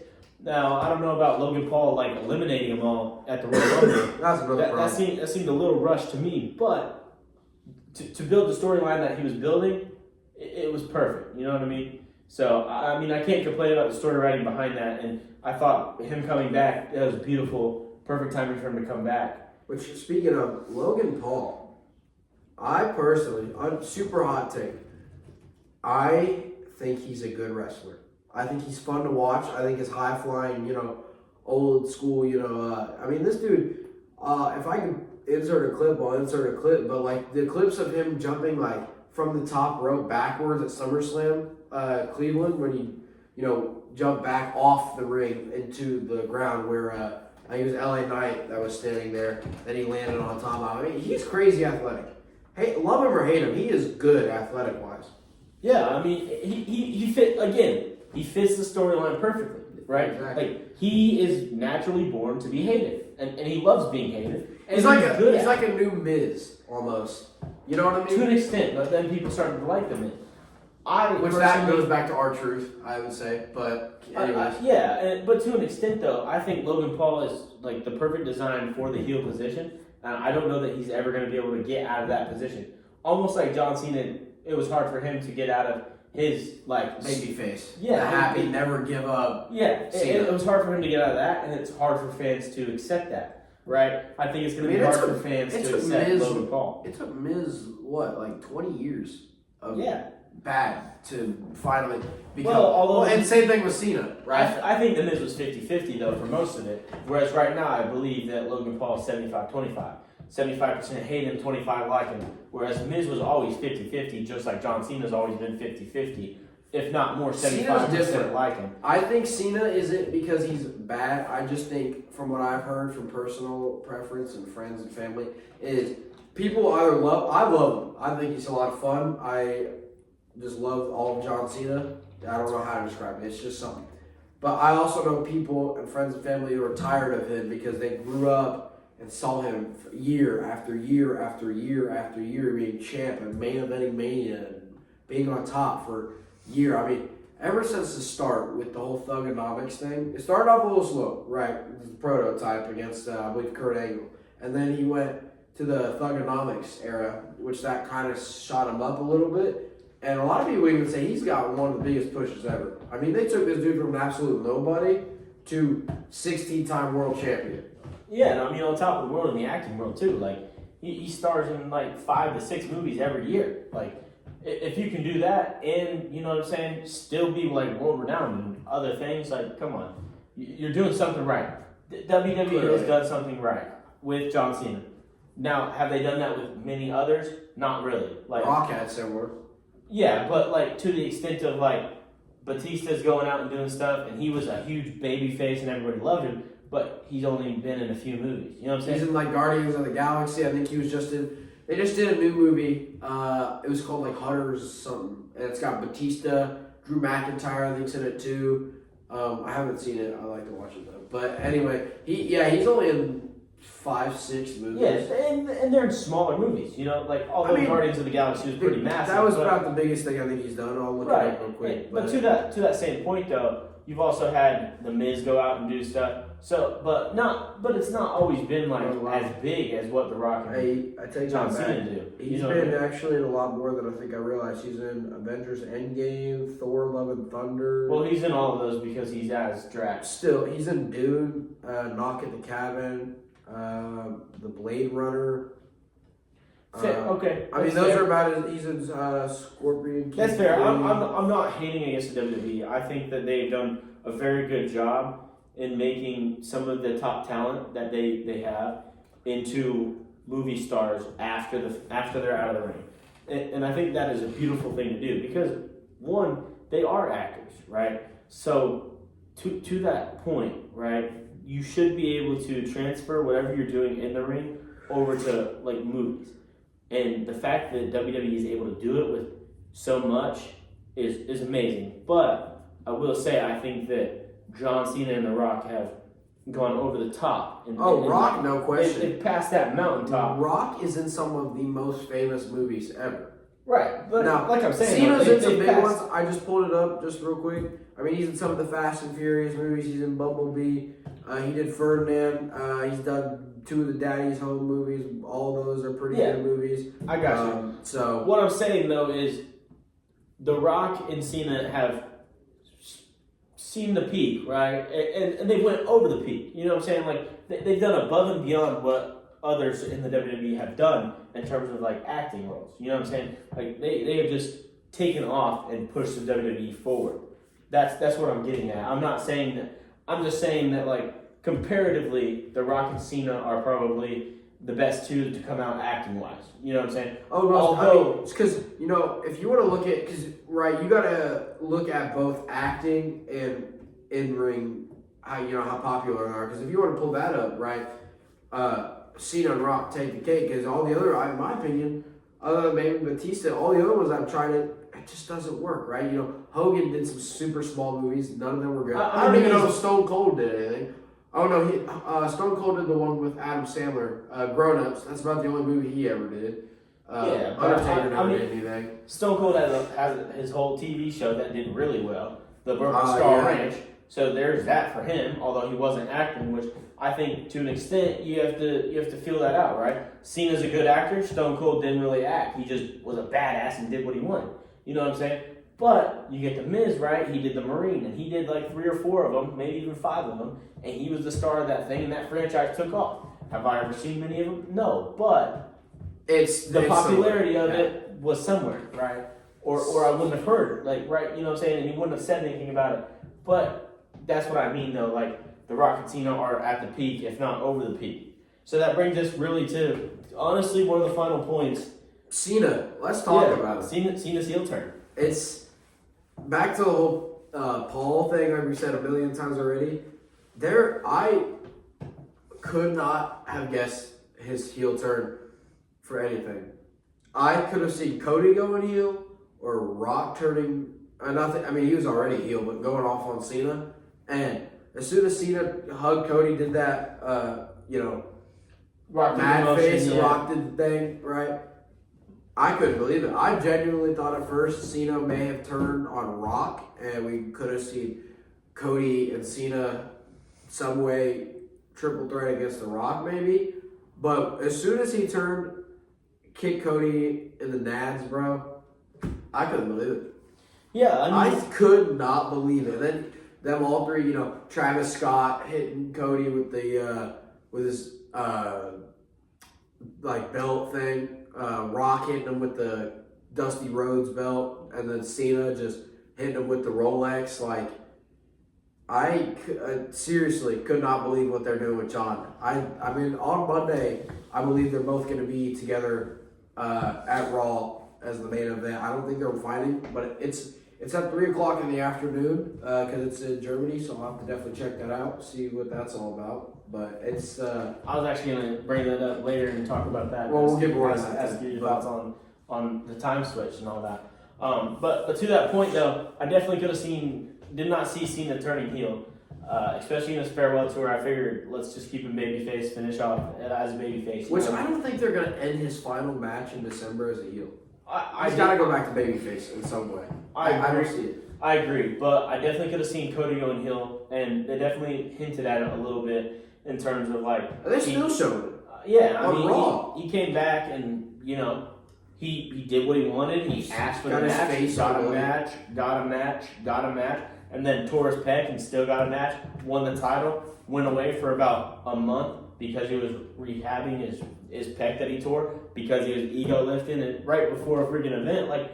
A: Now, I don't know about Logan Paul eliminating them all at the Royal Rumble.
B: That's another problem.
A: That seemed a little rushed to me, but to build the storyline that he was building, it was perfect. You know what I mean? So, I mean, I can't complain about the story writing behind that. And I thought him coming back, it was beautiful, perfect timing for him to come back.
B: Which, speaking of Logan Paul, I personally, super hot take, I think he's a good wrestler. I think he's fun to watch. I think his high flying, old school, I mean, this dude, if I can insert a clip, I'll insert a clip, but like the clips of him jumping like from the top rope backwards at SummerSlam, Cleveland, when he, jumped back off the ring into the ground where I think it was LA Knight that was standing there, then he landed on top. I mean, he's crazy athletic. Hey, love him or hate him, he is good athletic wise.
A: Yeah, I mean, he fits the storyline perfectly, right?
B: Exactly.
A: Like, he is naturally born to be hated, and he loves being hated. And
B: He's like a new Miz, almost. You know what I mean?
A: To an extent, but then people started to like the Miz.
B: Which that goes back to R-Truth, I would say, but anyways.
A: But to an extent, though, I think Logan Paul is like the perfect design for the heel position. I don't know that he's ever going to be able to get out of that position. Almost like John Cena, it was hard for him to get out of his
B: baby face.
A: Yeah,
B: the happy, never give up.
A: Yeah, it was hard for him to get out of that, and it's hard for fans to accept that, right? I think it's going to be hard for fans to accept Logan Paul.
B: It took Miz, 20 years of bad to finally become. And same thing with Cena, right?
A: I think the Miz was 50-50, though, for most of it, whereas right now I believe that Logan Paul is 75-25. 75% hate him, 25% like him. Whereas Miz was always 50-50, just like John Cena's always been 50-50. If not more, 75% like him.
B: I think Cena isn't because he's bad. I just think, from what I've heard from personal preference and friends and family, is people either I love him. I think he's a lot of fun. I just love all of John Cena. I don't know how to describe it. It's just something. But I also know people and friends and family who are tired of him because they grew up and saw him year after year after year after year being champ and main eventing Mania and being on top for a year. I mean, ever since the start with the whole Thugonomics thing, it started off a little slow, right? The prototype against, I believe, Kurt Angle. And then he went to the Thugonomics era, which that kind of shot him up a little bit. And a lot of people even say he's got one of the biggest pushes ever. I mean, they took this dude from an absolute nobody to 16-time world champion.
A: Yeah, and I mean, on top of the world, in the acting world, too. Like, he stars in, 5 to 6 movies every year. Like, if you can do that and, you know what I'm saying, still be, world-renowned in other things, come on. You're doing something right. WWE has done something right with John Cena. Now, have they done that with many others? Not really.
B: Rock had similar.
A: Yeah, but, to the extent of, Batista's going out and doing stuff, and he was a huge baby face and everybody loved him, but he's only been in a few movies. You know what I'm saying?
B: He's in Guardians of the Galaxy. I think he was just in. They just did a new movie. It was called Hunters or something, and it's got Batista, Drew McIntyre. I think's in it too. I haven't seen it. I like to watch it though. But anyway, he's only in 5, 6 movies.
A: Yes, and they're in smaller movies. Although Guardians of the Galaxy was pretty massive.
B: That was about the biggest thing I think he's done. I'll look it up real quick.
A: But to that same point though, you've also had the Miz go out and do stuff. So, but it's not always been as big as what The Rock and John Cena do.
B: He's been actually in a lot more than I think I realized. He's in Avengers Endgame, Thor: Love and Thunder.
A: Well, he's in all of those because he's as Drax.
B: Still, he's in Dune, Knock at the Cabin, The Blade Runner.
A: Okay.
B: I mean, those are about it. He's in Scorpion.
A: That's fair. I'm not hating against the WWE. I think that they've done a very good job in making some of the top talent that they have into movie stars after they're out of the ring. And I think that is a beautiful thing to do because, one, they are actors, right? So to that point, right, you should be able to transfer whatever you're doing in the ring over to movies. And the fact that WWE is able to do it with so much is amazing. But I will say I think that John Cena and The Rock have gone over the top.
B: Rock, no question.
A: They've passed that mountaintop.
B: Rock is in some of the most famous movies ever.
A: Right, but now, like I'm saying,
B: Cena's in some big ones. I just pulled it up just real quick. I mean, he's in some of the Fast and Furious movies. He's in Bumblebee. He did Ferdinand. He's done 2 of the Daddy's Home movies. All those are pretty good movies.
A: I got you.
B: So
A: what I'm saying though is, The Rock and Cena have seen the peak, right? And they went over the peak. You know what I'm saying? Like they've done above and beyond what others in the WWE have done in terms of like acting roles. You know what I'm saying? Like they have just taken off and pushed the WWE forward. That's what I'm getting at. I'm not saying that. I'm just saying that like comparatively, The Rock and Cena are probably the best two to come out acting wise. You know what I'm saying?
B: Oh, no,
A: Although
B: it's because, if you want to look at, right, you got to look at both acting and in-ring, how popular they are. Because if you want to pull that up, right, Cena and Rock take the cake. Because all the other, in my opinion, other than maybe Batista, all the other ones I've tried it just doesn't work, right? Hogan did some super small movies. None of them were good. I don't even know if Stone Cold did anything. Oh no, Stone Cold did the one with Adam Sandler, Grown Ups. That's about the only movie he ever did. Undertaker never did anything.
A: Stone Cold has his whole TV show that did really well, the Broken Skull Ranch. So there's that for him. Although he wasn't acting, which I think to an extent you have to feel that out, right? Cena's a good actor. Stone Cold didn't really act. He just was a badass and did what he wanted. You know what I'm saying? But you get the Miz, right? He did the Marine, and he did like 3 or 4 of them, maybe even 5 of them, and he was the star of that thing, and that franchise took off. Have I ever seen many of them? No, but it's the popularity of it was somewhere, right? Or I wouldn't have heard it, like, right? You know what I'm saying? And he wouldn't have said anything about it. But that's what I mean, though. Like, The Rock and Cena are at the peak, if not over the peak. So that brings us really to, honestly, one of the final points.
B: Cena. Let's talk about it.
A: Cena's heel turn.
B: It's back to the whole Paul thing, like we said a million times already. I could not have guessed his heel turn for anything. I could have seen Cody going heel or Rock turning. Nothing. I mean, he was already heel, but going off on Cena. And as soon as Cena hugged Cody, did that,
A: Rock
B: mad face, Rock did the thing, right? I couldn't believe it. I genuinely thought at first Cena may have turned on Rock, and we could have seen Cody and Cena some way triple threat against The Rock, maybe. But as soon as he turned, kicked Cody in the nads, bro, I couldn't believe it.
A: Yeah,
B: I could not believe it. Then them all three, Travis Scott hitting Cody with the with his belt thing. Rock hitting him with the Dusty Rhodes belt, and then Cena just hitting him with the Rolex. Like, I seriously could not believe what they're doing with John. I mean, on Monday, I believe they're both going to be together at Raw as the main event. I don't think they're fighting, but it's at 3 o'clock in the afternoon because it's in Germany, so I'll have to definitely check that out, see what that's all about. But it's.
A: I was actually going to bring that up later and talk about that.
B: Well, we'll get more on that.
A: Ask you your thoughts on the time switch and all that. But to that point, though, I definitely did not see Cena turning heel, especially in his farewell tour. I figured let's just keep him babyface, finish off as a babyface.
B: Which I don't think they're going to end his final match in December as a heel. He's got to go back to babyface in some way. I don't see it.
A: I agree, but I definitely could have seen Cody going heel, and they definitely hinted at it a little bit in terms of like.
B: They still showed it.
A: Yeah, he came back and he did what he wanted. He asked for the match, got a match, and then tore his pec and still got a match. Won the title. Went away for about a month because he was rehabbing his pec that he tore because he was ego lifting it right before a freaking event. Like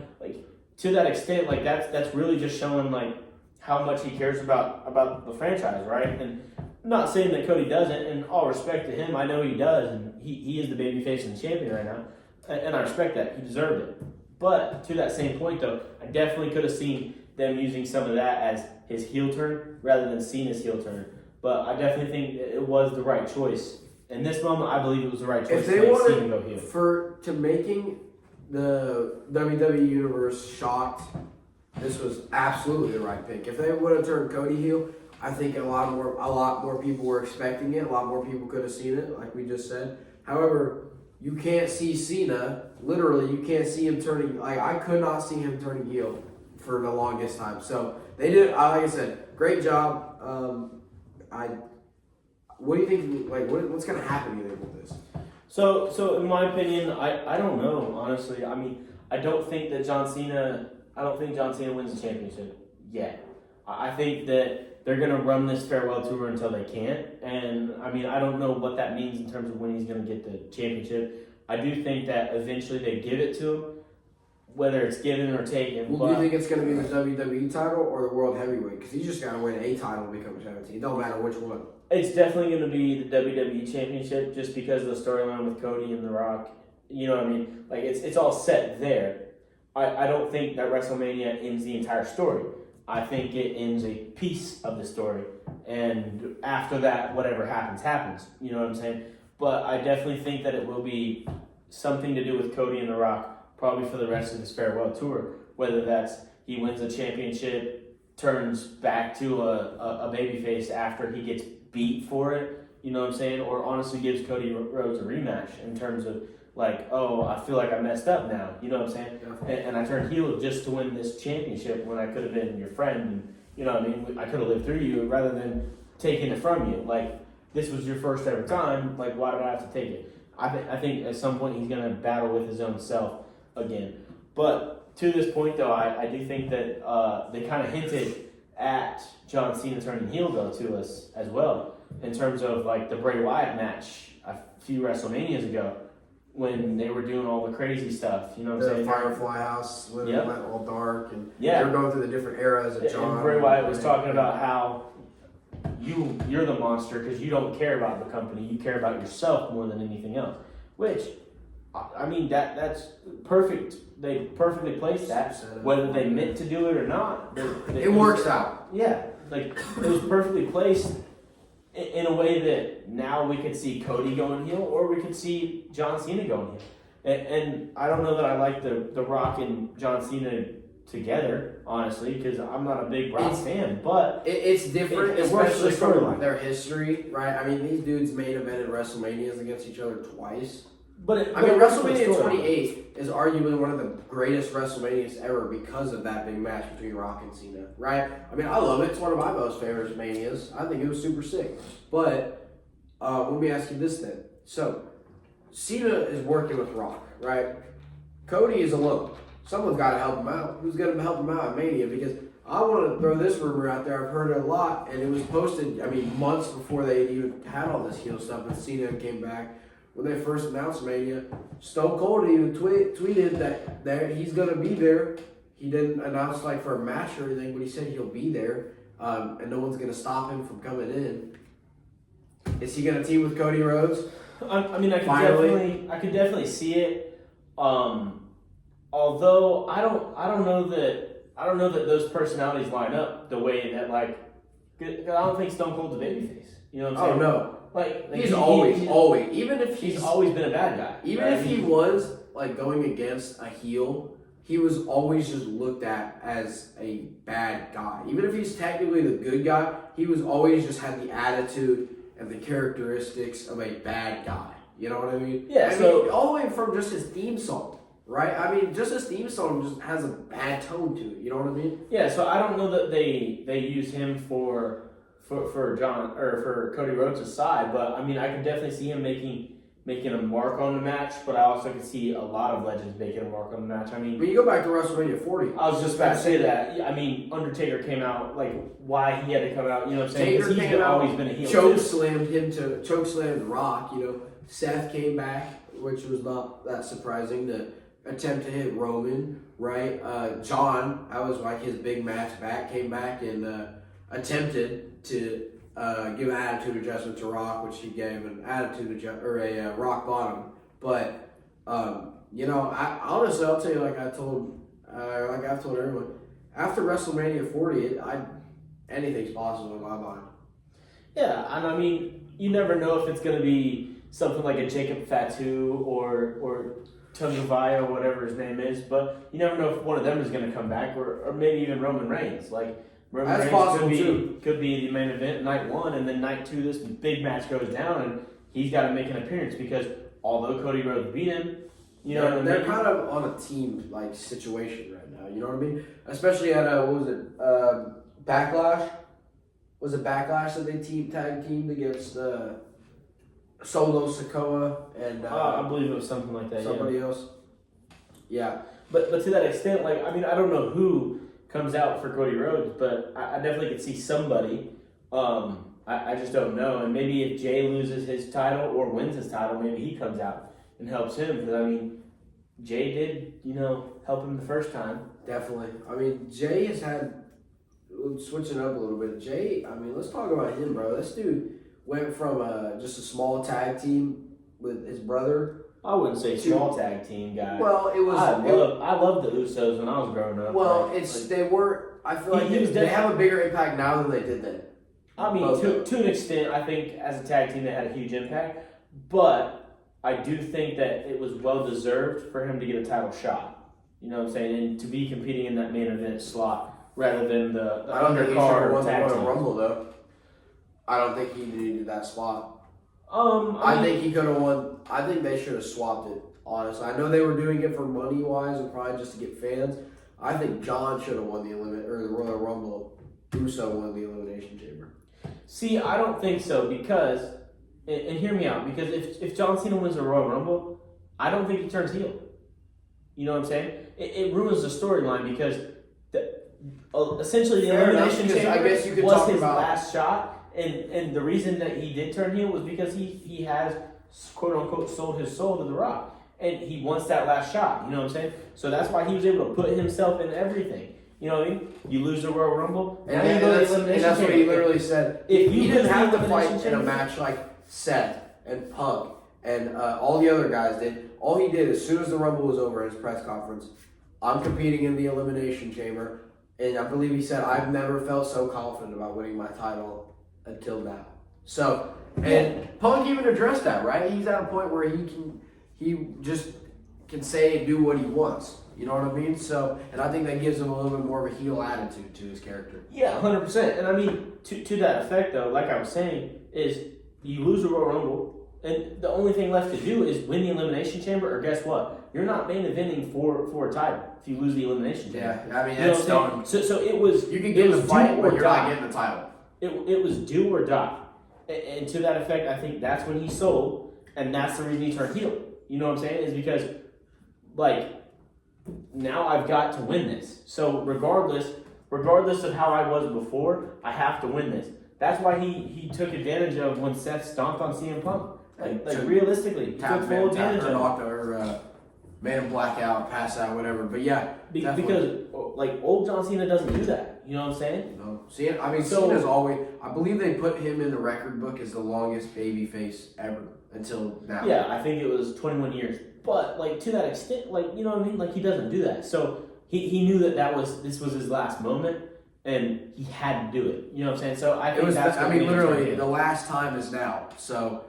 A: to that extent, like that's really just showing like how much he cares about the franchise, right? And I'm not saying that Cody doesn't, and all respect to him, I know he does, and he is the babyface and champion right now, and I respect that. He deserved it. But to that same point, though, I definitely could have seen them using some of that as his heel turn rather than Cena's heel turn. But I definitely think it was the right choice. In this moment, I believe it was the right choice.
B: If they wanted to making the WWE Universe shocked, this was absolutely the right pick. If they would have turned Cody heel, I think a lot more people were expecting it. A lot more people could have seen it, like we just said. However, you can't see Cena. Literally, you can't see him turning. Like, I could not see him turning heel for the longest time. So they did. Like I said, great job. What do you think? Like, what's going to happen? You think with this?
A: So in my opinion, I don't know, honestly. I mean, I don't think John Cena wins the championship yet. I think that they're going to run this farewell tour until they can't. And, I mean, I don't know what that means in terms of when he's going to get the championship. I do think that eventually they give it to him, whether it's given or taken.
B: Well, do you think it's going to be the WWE title or the World Heavyweight? Because he's just got to win a title to become champion. It don't matter which one.
A: It's definitely going to be the WWE Championship just because of the storyline with Cody and The Rock. You know what I mean? Like, it's all set there. I don't think that WrestleMania ends the entire story. I think it ends a piece of the story. And after that, whatever happens, happens. You know what I'm saying? But I definitely think that it will be something to do with Cody and The Rock, probably for the rest of his farewell tour. Whether that's he wins a championship, turns back to a babyface after he gets beat for it, you know what I'm saying? Or honestly gives Cody Rhodes a rematch in terms of like, oh, I feel like I messed up now, you know what I'm saying? And I turned heel just to win this championship when I could have been your friend, and you know what I mean? I could have lived through you rather than taking it from you. Like, this was your first ever time, like, why did I have to take it? I think at some point he's going to battle with his own self again. But to this point, though, I do think that they kind of hinted at John Cena turning heel, though, to us as well, in terms of, like, the Bray Wyatt match a few WrestleManias ago when they were doing all the crazy stuff, you know what I'm saying?
B: The Firefly House, when it went all dark, and they were going through the different eras of John.
A: And Bray Wyatt was talking about how you're the monster because you don't care about the company, you care about yourself more than anything else. Which, I mean, that's perfect. They perfectly placed that. Whether they meant to do it or not,
B: it works out.
A: Yeah, like it was perfectly placed in a way that now we could see Cody going heel, or we could see John Cena going heel. And I don't know that I like the Rock and John Cena together, honestly, because I'm not a big Rock fan, but
B: it's different,
A: especially
B: from their history, right? I mean, these dudes main evented WrestleManias against each other twice.
A: But
B: WrestleMania 28 is arguably one of the greatest WrestleManias ever because of that big match between Rock and Cena, right? I mean, I love it. It's one of my most favorite Manias. I think it was super sick. But let me ask you this then. So, Cena is working with Rock, right? Cody is alone. Someone's got to help him out. Who's going to help him out at Mania? Because I want to throw this rumor out there. I've heard it a lot, and it was posted, I mean, months before they even had all this heel stuff, and Cena came back. When they first announced Mania, Stone Cold even tweeted that he's going to be there. He didn't announce like for a match or anything, but he said he'll be there, and no one's going to stop him from coming in. Is he going to team with Cody Rhodes?
A: I mean, I could definitely see it. Although I don't know that those personalities line up the way that like. I don't think Stone Cold's a babyface. You know what I'm saying?
B: Oh no.
A: Like
B: he's always even if
A: he's always been a bad guy.
B: Even if he was like going against a heel, he was always just looked at as a bad guy. Even if he's technically the good guy, he was always just had the attitude and the characteristics of a bad guy. You know what I mean?
A: Yeah.
B: I mean, all the way from just his theme song, right? I mean, just his theme song just has a bad tone to it. You know what I mean?
A: Yeah. So I don't know that they use him for John or for Cody Rhodes' side, but I mean, I could definitely see him making a mark on the match. But I also can see a lot of legends making a mark on the match. I mean,
B: when you go back to WrestleMania 40,
A: I was just about to say that. I mean, Undertaker came out like why he had to come out. You know what I'm saying?
B: Taker
A: Because he's always been a heel.
B: Chokeslammed Rock. You know, Seth came back, which was not that surprising. To attempt to hit Roman, right? John, that was like his big match back, came back and attempted to give an attitude adjustment to Rock, which he gave an attitude a rock bottom. But you know, I'll tell you, like I've told everyone, after WrestleMania 40, anything's possible in my mind.
A: Yeah, and I mean, you never know if it's going to be something like a Jacob Fatu or Tungavaya or whatever his name is, but you never know if one of them is going to come back, or maybe even Roman Reigns. Like Roman Reigns could be the main event night one, and then night two this big match goes down, and he's got to make an appearance because although Cody Rhodes beat him, you know what I mean?
B: They're kind of on a team like situation right now. You know what I mean? Especially at Backlash. Was it Backlash that they tag teamed against Solo Sikoa and
A: I believe it was something like that.
B: Somebody else. Yeah,
A: but to that extent, like I mean, I don't know who comes out for Cody Rhodes, but I definitely could see somebody. I just don't know. And maybe if Jay loses his title or wins his title, maybe he comes out and helps him. Because, I mean, Jay did, help him the first time.
B: Definitely. I mean, Jay has had, switching up a little bit, Jay, I mean, let's talk about him, bro. This dude went from just a small tag team with his brother.
A: I wouldn't say small tag team guy.
B: Well, it was.
A: I loved the Usos when I was growing up.
B: Well, they were. I feel like they have a bigger impact now than they did then.
A: I mean, to an extent, I think as a tag team they had a huge impact, but I do think that it was well deserved for him to get a title shot. You know what I'm saying? And to be competing in that main event slot rather than the undercard or tag team.
B: Rumble though. I don't think he needed that spot.
A: I
B: think he could have won. I think they should have swapped it. Honestly, I know they were doing it for money wise and probably just to get fans. I think John should have won the Royal Rumble. Uso won the Elimination Chamber.
A: See, I don't think so because, and hear me out, because if John Cena wins the Royal Rumble, I don't think he turns heel. You know what I'm saying? It ruins the storyline because essentially the Elimination Chamber was his last shot. And the reason that he did turn heel was because he has, quote unquote, sold his soul to The Rock. And he wants that last shot, you know what I'm saying? So that's why he was able to put himself in everything. You know what I mean? You lose the Royal Rumble,
B: and that's what he literally said.
A: If
B: he didn't have to fight in a match like Seth and Punk and all the other guys did. All he did as soon as the Rumble was over at his press conference, I'm competing in the Elimination Chamber. And I believe he said, I've never felt so confident about winning my title until now. So, and Punk even addressed that, right? He's at a point where he just can say and do what he wants. You know what I mean? So, and I think that gives him a little bit more of a heel attitude to his character.
A: Yeah, 100%. And I mean, to that effect, though, like I was saying, is you lose the Royal Rumble, and the only thing left to do is win the Elimination Chamber, or guess what? You're not main eventing for a title if you lose the Elimination Chamber.
B: Yeah, I mean, that's done.
A: So it was.
B: You can get the fight, but you're not getting the title.
A: It was do or die. And to that effect, I think that's when he sold, and that's the reason he turned heel. You know what I'm saying? Is because, like, now I've got to win this. So regardless of how I was before, I have to win this. That's why he took advantage of when Seth stomped on CM Punk. Like realistically, he took full advantage of it.
B: Made him black out, pass out, whatever. But yeah,
A: because like old John Cena doesn't do that. You know what I'm saying?
B: No, Cena's always. I believe they put him in the record book as the longest babyface ever until now.
A: Yeah, I think it was 21 years. But like to that extent, like you know what I mean? Like he doesn't do that. So he knew this was his last moment, and he had to do it. You know what I'm saying? So I think
B: literally the last time is now. So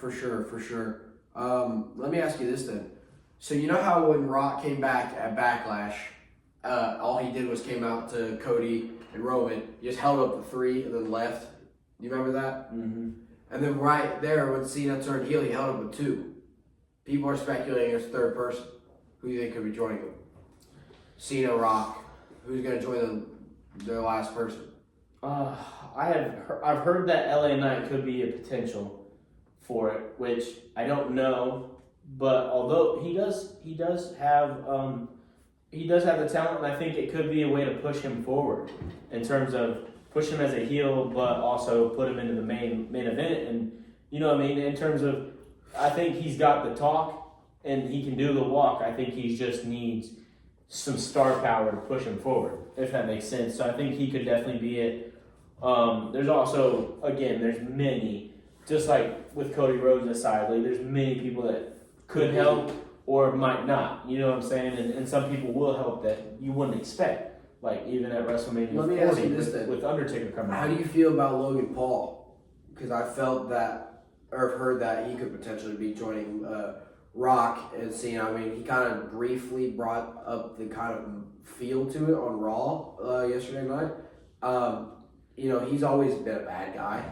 B: for sure. Let me ask you this then. So you know how when Rock came back at Backlash, all he did was came out to Cody and Roman, he just held up the 3 and then left. You remember that?
A: Mm-hmm.
B: And then right there when Cena turned heel, he held up a 2. People are speculating as third person. Who do you think could be joining him? Cena, Rock. Who's going to join their last person?
A: I've heard that LA Knight could be a potential for it, which I don't know. But although he does have the talent, and I think it could be a way to push him forward in terms of push him as a heel, but also put him into the main event. And you know what I mean? In terms of, I think he's got the talk and he can do the walk. I think he just needs some star power to push him forward, if that makes sense. So I think he could definitely be it. There's also, again, there's many, just like with Cody Rhodes aside, like there's many people that could help or might not. You know what I'm saying? And some people will help that you wouldn't expect. Like even at WrestleMania 40 with Undertaker coming out.
B: How do you feel about Logan Paul? Because I felt that, or heard that he could potentially be joining Rock and Cena. I mean, he kind of briefly brought up the kind of feel to it on Raw yesterday night. He's always been a bad guy.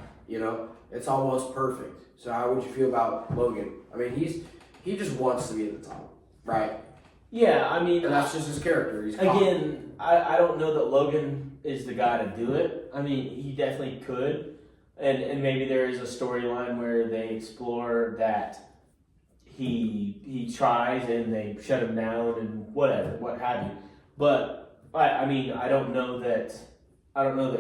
B: It's almost perfect. So how would you feel about Logan? I mean, he just wants to be at the top, right?
A: Yeah, I mean,
B: and that's just his character.
A: I don't know that Logan is the guy to do it. I mean, he definitely could, and maybe there is a storyline where they explore that he tries and they shut him down and whatever, what have you. But I mean, I don't know that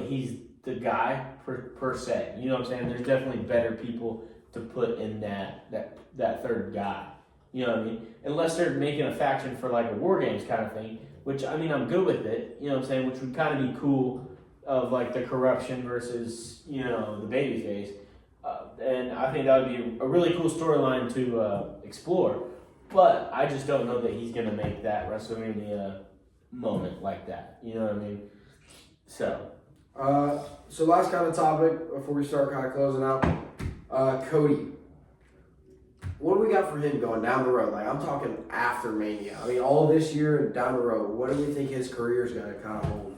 A: he's the guy per se. You know what I'm saying? There's definitely better people to put in that third guy. You know what I mean? Unless they're making a faction for like a War Games kind of thing, which I mean, I'm good with it. You know what I'm saying? Which would kind of be cool, of like the corruption versus, you know, the babyface. And I think that would be a really cool storyline to explore. But I just don't know that he's going to make that WrestleMania moment like that. You know what I mean? So
B: last kind of topic before we start kind of closing out. Cody. What do we got for him going down the road? Like, I'm talking after Mania. I mean, all this year and down the road. What do we think his career is going to kind of hold?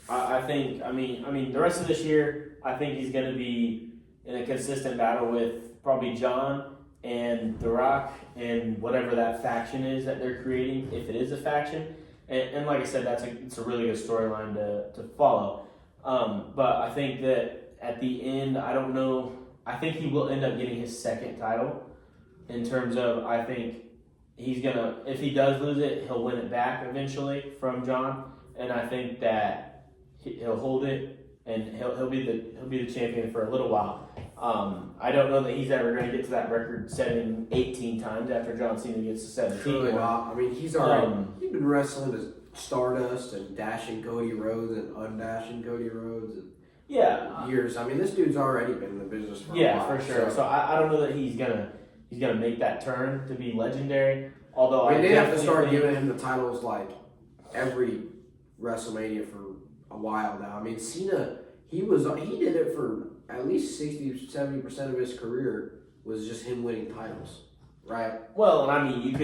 A: I think the rest of this year, I think he's going to be in a consistent battle with probably John and The Rock and whatever that faction is that they're creating, if it is a faction. And like I said, it's a really good storyline to follow. But I think that at the end, I don't know. I think he will end up getting his second title. In terms of, I think he's gonna, if he does lose it, he'll win it back eventually from John. And I think that he'll hold it, and he'll be the champion for a little while. I don't know that he's ever going to get to that record setting 18 times after John Cena gets to 17.
B: Surely not. I mean, he's been wrestling as Stardust and dashing Cody Rhodes and undashing Cody Rhodes and years. I mean, this dude's already been in the business for a while.
A: For sure. So I don't know that he's gonna make that turn to be legendary. Although
B: I mean, they have to start giving him the titles like every WrestleMania for a while now. I mean, Cena, he did it for at least 60-70% of his career was just him winning titles, right?
A: Well, and I mean,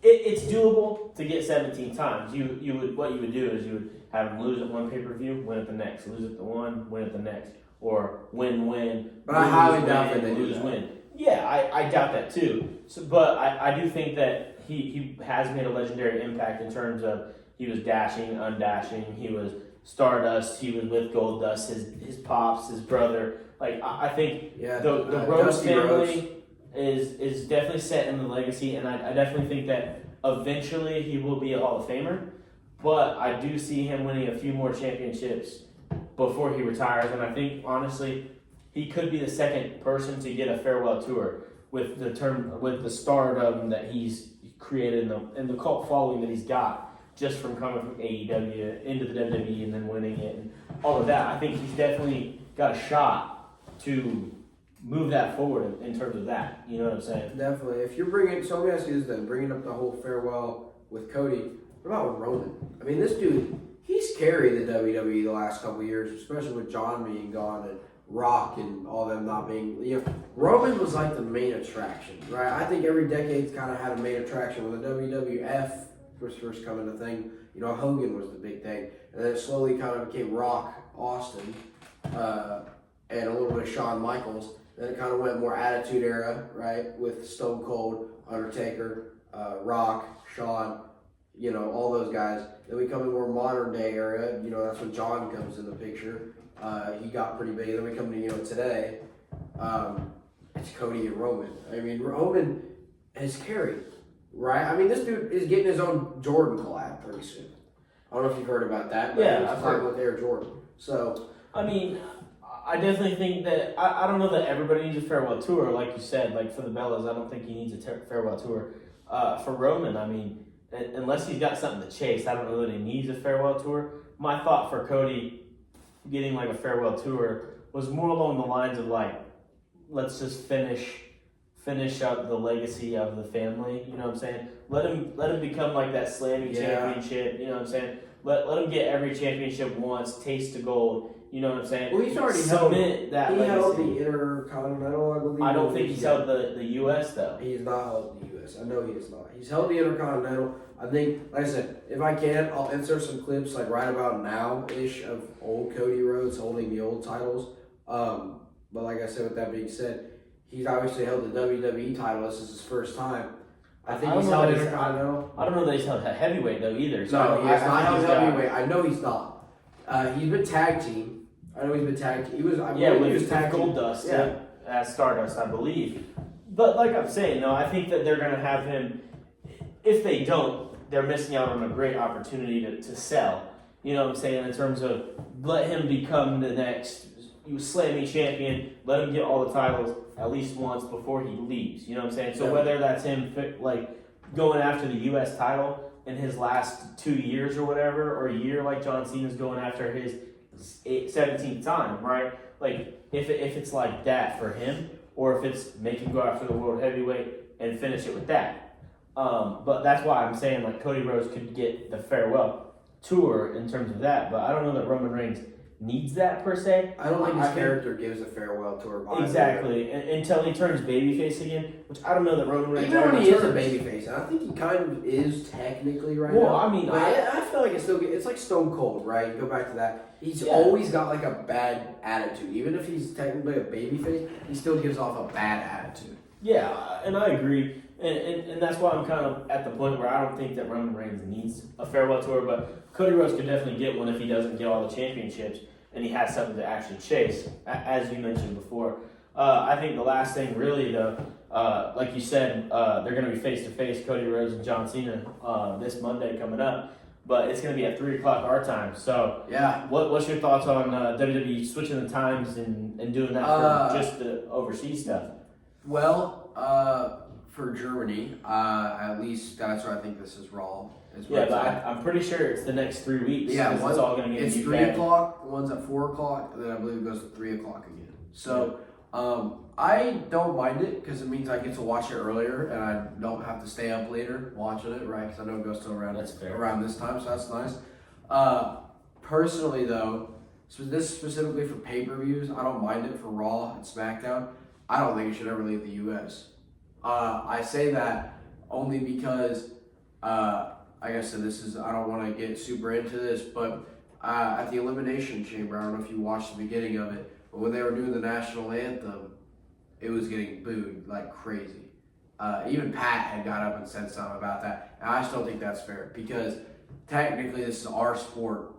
A: it's doable to get 17 times. What you would do is you would have him lose at one pay-per-view, win at the next, lose at the one, win at the next, or win.
B: But I highly doubt that they
A: lose, win. Yeah, I doubt that too. So, but I do think that he has made a legendary impact in terms of he was dashing, undashing, he was Stardust, he was with Goldust, his pops, his brother. Like I think the Rhodes family is definitely set in the legacy, and I definitely think that eventually he will be a Hall of Famer. But I do see him winning a few more championships before he retires, and I think honestly he could be the second person to get a farewell tour with the stardom that he's created and the cult following that he's got just from coming from AEW into the WWE and then winning it and all of that. I think he's definitely got a shot to move that forward in terms of that. You know what I'm saying?
B: Definitely. If you're bringing, so let me ask you this then, bringing up the whole farewell with Cody, what about with Roman? I mean, this dude, he's carried the WWE the last couple of years, especially with John being gone and Rock and all them not being, Roman was like the main attraction, right? I think every decade's kind of had a main attraction. When the WWF was first coming to thing, Hogan was the big thing. And then it slowly kind of became Rock, Austin, and a little bit of Shawn Michaels. Then it kind of went more Attitude Era, right? With Stone Cold, Undertaker, Rock, Shawn, all those guys. Then we come in more modern day era, that's when John comes in the picture. He got pretty big. Then we come to, today, it's Cody and Roman. I mean, Roman has carried, right? I mean, this dude is getting his own Jordan collab pretty soon. I don't know if you've heard about that, but I've heard with Air Jordan. So,
A: I mean, I definitely think that, I don't know that everybody needs a farewell tour, like you said, like for the Bellas, I don't think he needs a farewell tour. For Roman, I mean, unless he's got something to chase, I don't know that he needs a farewell tour. My thought for Cody getting like a farewell tour was more along the lines of like, let's just finish up the legacy of the family. You know what I'm saying? Let him become like that slamming championship. You know what I'm saying? Let him get every championship once, taste the gold. You know what I'm saying?
B: Well, he's already held the Intercontinental, I believe.
A: I don't think he's held the U.S. though.
B: He's not held the U.S. I know he is not. He's held the Intercontinental. I think, like I said, if I can, I'll insert some clips like right about now-ish of old Cody Rhodes holding the old titles. But like I said, with that being said, he's obviously held the WWE title. This is his first time. I think he's held Intercontinental.
A: I don't know that he's held heavyweight though either. So
B: no, he has not held heavyweight. I know he's not. He's been tag team. I know he's been tag team. He was tag team.
A: Goldust at Stardust, I believe. But like I'm saying, no, I think that they're going to have him. If they don't, they're missing out on a great opportunity to sell. You know what I'm saying? In terms of let him become the next Slammy champion, let him get all the titles at least once before he leaves. You know what I'm saying? So whether that's him like going after the U.S. title in his last 2 years or whatever, or a year like John Cena's going after his 17th time, right? Like if it's like that for him, or if it's make him go after the world heavyweight and finish it with that. But that's why I'm saying like Cody Rhodes could get the farewell tour in terms of that, but I don't know that Roman Reigns needs that per se.
B: I don't think his character gives a farewell tour.
A: Exactly, until he turns babyface again, which I don't know that Roman Reigns.
B: Even when he is a babyface, and I think he kind of is technically right now.
A: Well, I mean,
B: I feel like it's like Stone Cold, right? You go back to that. He's always got like a bad attitude, even if he's technically a babyface. He still gives off a bad attitude.
A: Yeah, and I agree. And that's why I'm kind of at the point where I don't think that Roman Reigns needs a farewell tour, but Cody Rhodes could definitely get one if he doesn't get all the championships and he has something to actually chase, as you mentioned before. I think the last thing really, though, like you said, they're going to be face-to-face, Cody Rhodes and John Cena, this Monday coming up, but it's going to be at 3 o'clock our time. So
B: yeah,
A: what's your thoughts on WWE switching the times and doing that for just the overseas stuff?
B: Well, for Germany, at least that's where I think this is Raw.
A: Yeah, but I'm pretty sure it's the next 3 weeks.
B: Yeah,
A: it's all going to get
B: it's 3 o'clock. One's at 4 o'clock, and then I believe it goes to 3 o'clock again. So I don't mind it because it means I get to watch it earlier, and I don't have to stay up later watching it, right? Because I know it goes to around this time, so that's nice. Personally, though, so this specifically for pay-per-views, I don't mind it for Raw and SmackDown. I don't think it should ever leave the U.S. I say that only because, like I said, I don't want to get super into this, but at the Elimination Chamber, I don't know if you watched the beginning of it, but when they were doing the national anthem, it was getting booed like crazy. Even Pat had got up and said something about that, and I just don't think that's fair because technically this is our sport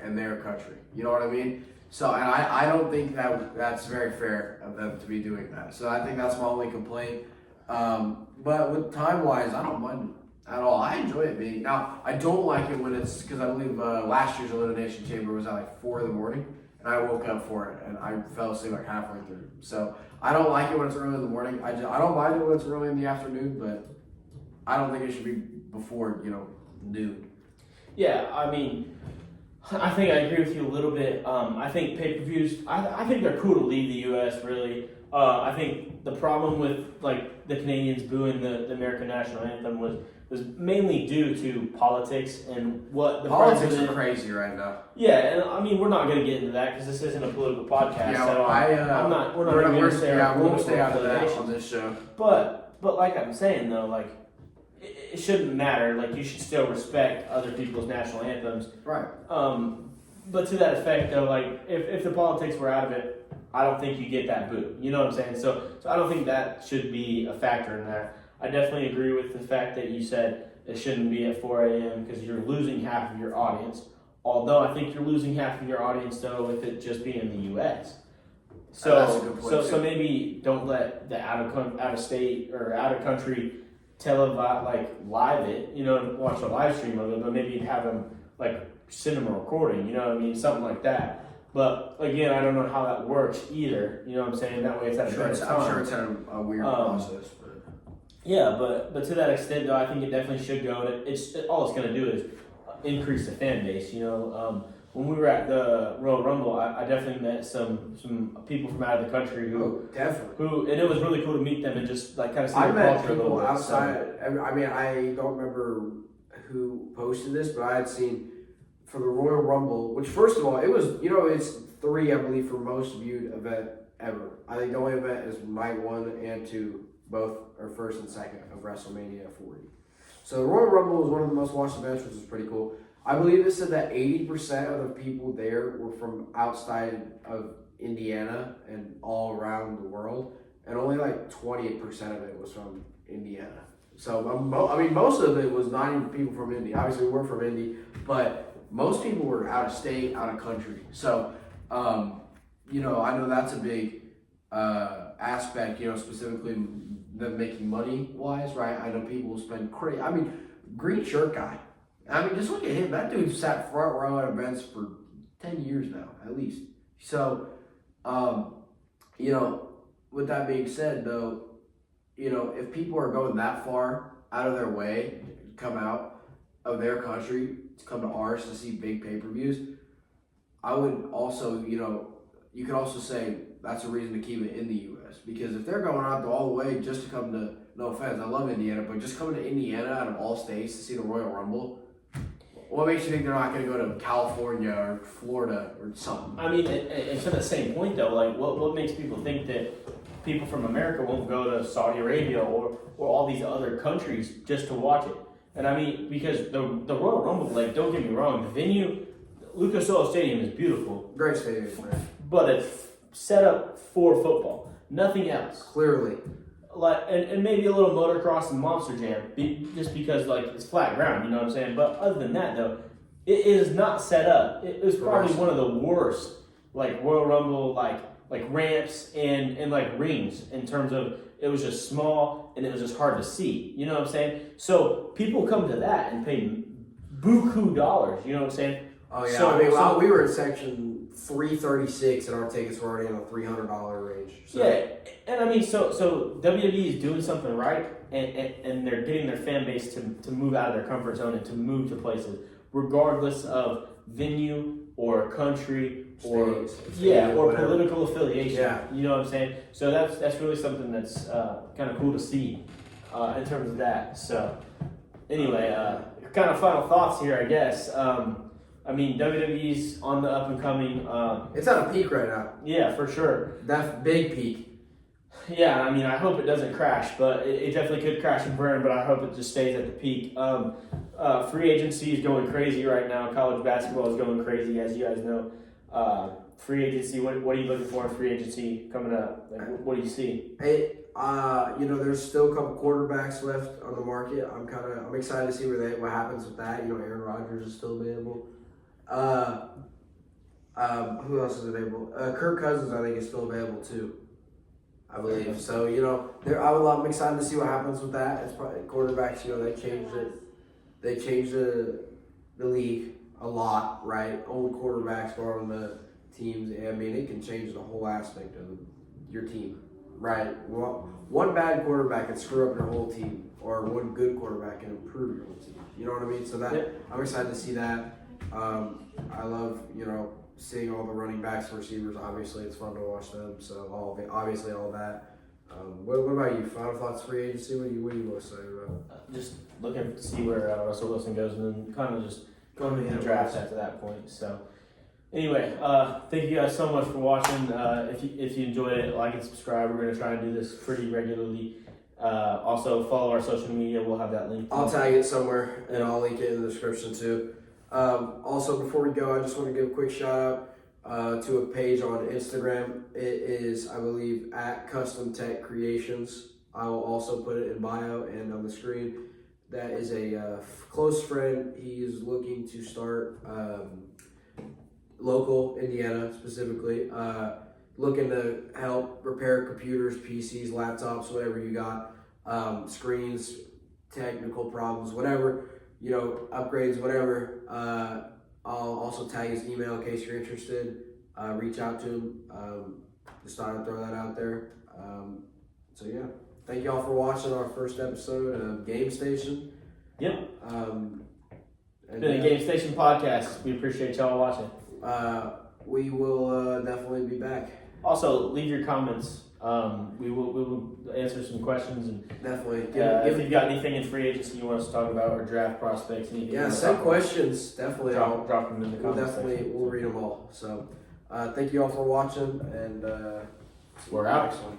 B: and their country. You know what I mean? So, and I don't think that's very fair of them to be doing that. So I think that's my only complaint. But with time-wise, I don't mind it at all. I enjoy it being. Now, I don't like it when it's, because I believe last year's Elimination Chamber was at like 4 in the morning, and I woke up for it, and I fell asleep like halfway through. So I don't like it when it's early in the morning. I don't mind it when it's early in the afternoon, but I don't think it should be before, noon.
A: Yeah, I mean, I think I agree with you a little bit. I think pay-per-views, I think they're cool to leave the U.S., really. I think the problem with, like, the Canadians booing the American National Anthem was mainly due to politics and what the
B: politics are crazy right now.
A: Yeah, and I mean, we're not going to get into that because this isn't a political podcast.
B: Yeah,
A: so we're not going to stay
B: we won't stay out of that on this show.
A: But like I'm saying, though, like, it shouldn't matter. Like, you should still respect other people's national anthems.
B: Right.
A: But to that effect, though, like, if the politics were out of it, I don't think you get that boo. You know what I'm saying? So I don't think that should be a factor in that. I definitely agree with the fact that you said it shouldn't be at 4 a.m. because you're losing half of your audience. Although I think you're losing half of your audience, though, with it just being in the U.S. So maybe don't let the out of state or out of country live it, watch a live stream of it, but maybe have them send them a recording, you know what I mean, something like that. But again, I don't know how that works either. You know what I'm saying? That way, it's at a better time.
B: I'm sure it's at a weird process. But.
A: Yeah, but to that extent, though, I think it definitely should go. And all it's going to do is increase the fan base. When we were at the Royal Rumble, I definitely met some people from out of the country who and it was really cool to meet them and just kind of see their culture a little bit.
B: Outside. I mean, I don't remember who posted this, but I had seen for the Royal Rumble, which first of all, it was it's 3, I believe, for most viewed event ever. I think the only event is night 1 and 2, both are first and second of WrestleMania 40. So the Royal Rumble was one of the most watched events, which was pretty cool. I believe it said that 80% of the people there were from outside of Indiana and all around the world, and only 20% of it was from Indiana. So I mean, most of it was not even people from Indy. Obviously, we're from Indy, but most people were out of state, out of country. So, I know that's a big aspect, specifically them making money wise, right? I know people spend crazy. I mean, green shirt guy. I mean, just look at him. That dude sat front row at events for 10 years now, at least. So, with that being said, though, if people are going that far out of their way to come out of their country to come to ours to see big pay-per-views, I would also, you could also say that's a reason to keep it in the U.S. Because if they're going out all the way just to come to, no offense, I love Indiana, but just coming to Indiana out of all states to see the Royal Rumble, what makes you think they're not going to go to California or Florida or something?
A: I mean, and to the same point though, like what makes people think that people from America won't go to Saudi Arabia or all these other countries just to watch it? And I mean, because the Royal Rumble, like, don't get me wrong, the venue, Lucas Oil Stadium is beautiful.
B: Great stadium, man.
A: But it's set up for football, nothing else.
B: Clearly.
A: Like, and maybe a little motocross and monster jam, just because like it's flat ground, you know what I'm saying? But other than that, though, it is not set up. It was probably one of the worst, like Royal Rumble, like ramps and like rings in terms of it was just small and it was just hard to see. You know what I'm saying? So people come to that and pay buku dollars. You know what I'm saying?
B: Oh yeah. So, we were in section 336 and our tickets were already in the $300 range. So.
A: Yeah, and I mean, so WWE is doing something right, and they're getting their fan base to move out of their comfort zone and to move to places, regardless of venue or country or or political affiliation. Yeah. You know what I'm saying? So that's really something that's kind of cool to see in terms of that. So anyway, kind of final thoughts here, I guess. I mean, WWE's on the up and coming.
B: It's at a peak right now.
A: Yeah, for sure.
B: That big peak.
A: Yeah, I mean, I hope it doesn't crash, but it definitely could crash and burn, but I hope it just stays at the peak. Free agency is going crazy right now. College basketball is going crazy, as you guys know. Free agency, what are you looking for in free agency coming up? Like, what do you see?
B: Hey, there's still a couple quarterbacks left on the market. I'm excited to see what happens with that. Aaron Rodgers is still available. Who else is available? Kirk Cousins, I think, is still available too. I believe so. I'm excited to see what happens with that. It's probably quarterbacks. They changed it. They changed the league a lot, right? Old quarterbacks go on the teams. I mean, it can change the whole aspect of your team, right? One bad quarterback can screw up your whole team, or one good quarterback can improve your whole team. You know what I mean? So I'm excited to see that. I love, seeing all the running backs and receivers. Obviously, it's fun to watch them. So all that. What about you? Final thoughts, free agency? What do you want to say about?
A: Just looking to see where Russell Wilson goes, and then kind of just going to the draft after that point. So anyway, thank you guys so much for watching. If you enjoyed it, like and subscribe. We're going to try and do this pretty regularly. Also, follow our social media. We'll have that link.
B: I'll tag it somewhere, and I'll link it in the description too. Also, before we go, I just want to give a quick shout out to a page on Instagram. It is, I believe, at Custom Tech Creations. I will also put it in bio and on the screen. That is a close friend. He is looking to start local Indiana specifically. Looking to help repair computers, PCs, laptops, whatever you got, screens, technical problems, whatever. Upgrades, whatever. I'll also tag his email in case you're interested. Reach out to him. Just thought I'd throw that out there. Thank y'all for watching our first episode of Game Station.
A: Yep. It's been a Game Station podcast. We appreciate y'all watching.
B: We will definitely be back.
A: Also, leave your comments. We will answer some questions and
B: definitely.
A: If you've got anything in free agency you want us to talk about or draft prospects, anything.
B: Yeah, send questions. Definitely.
A: Drop them in the comments.
B: We'll read them all. So, thank you all for watching, and
A: we're out.
B: Next one.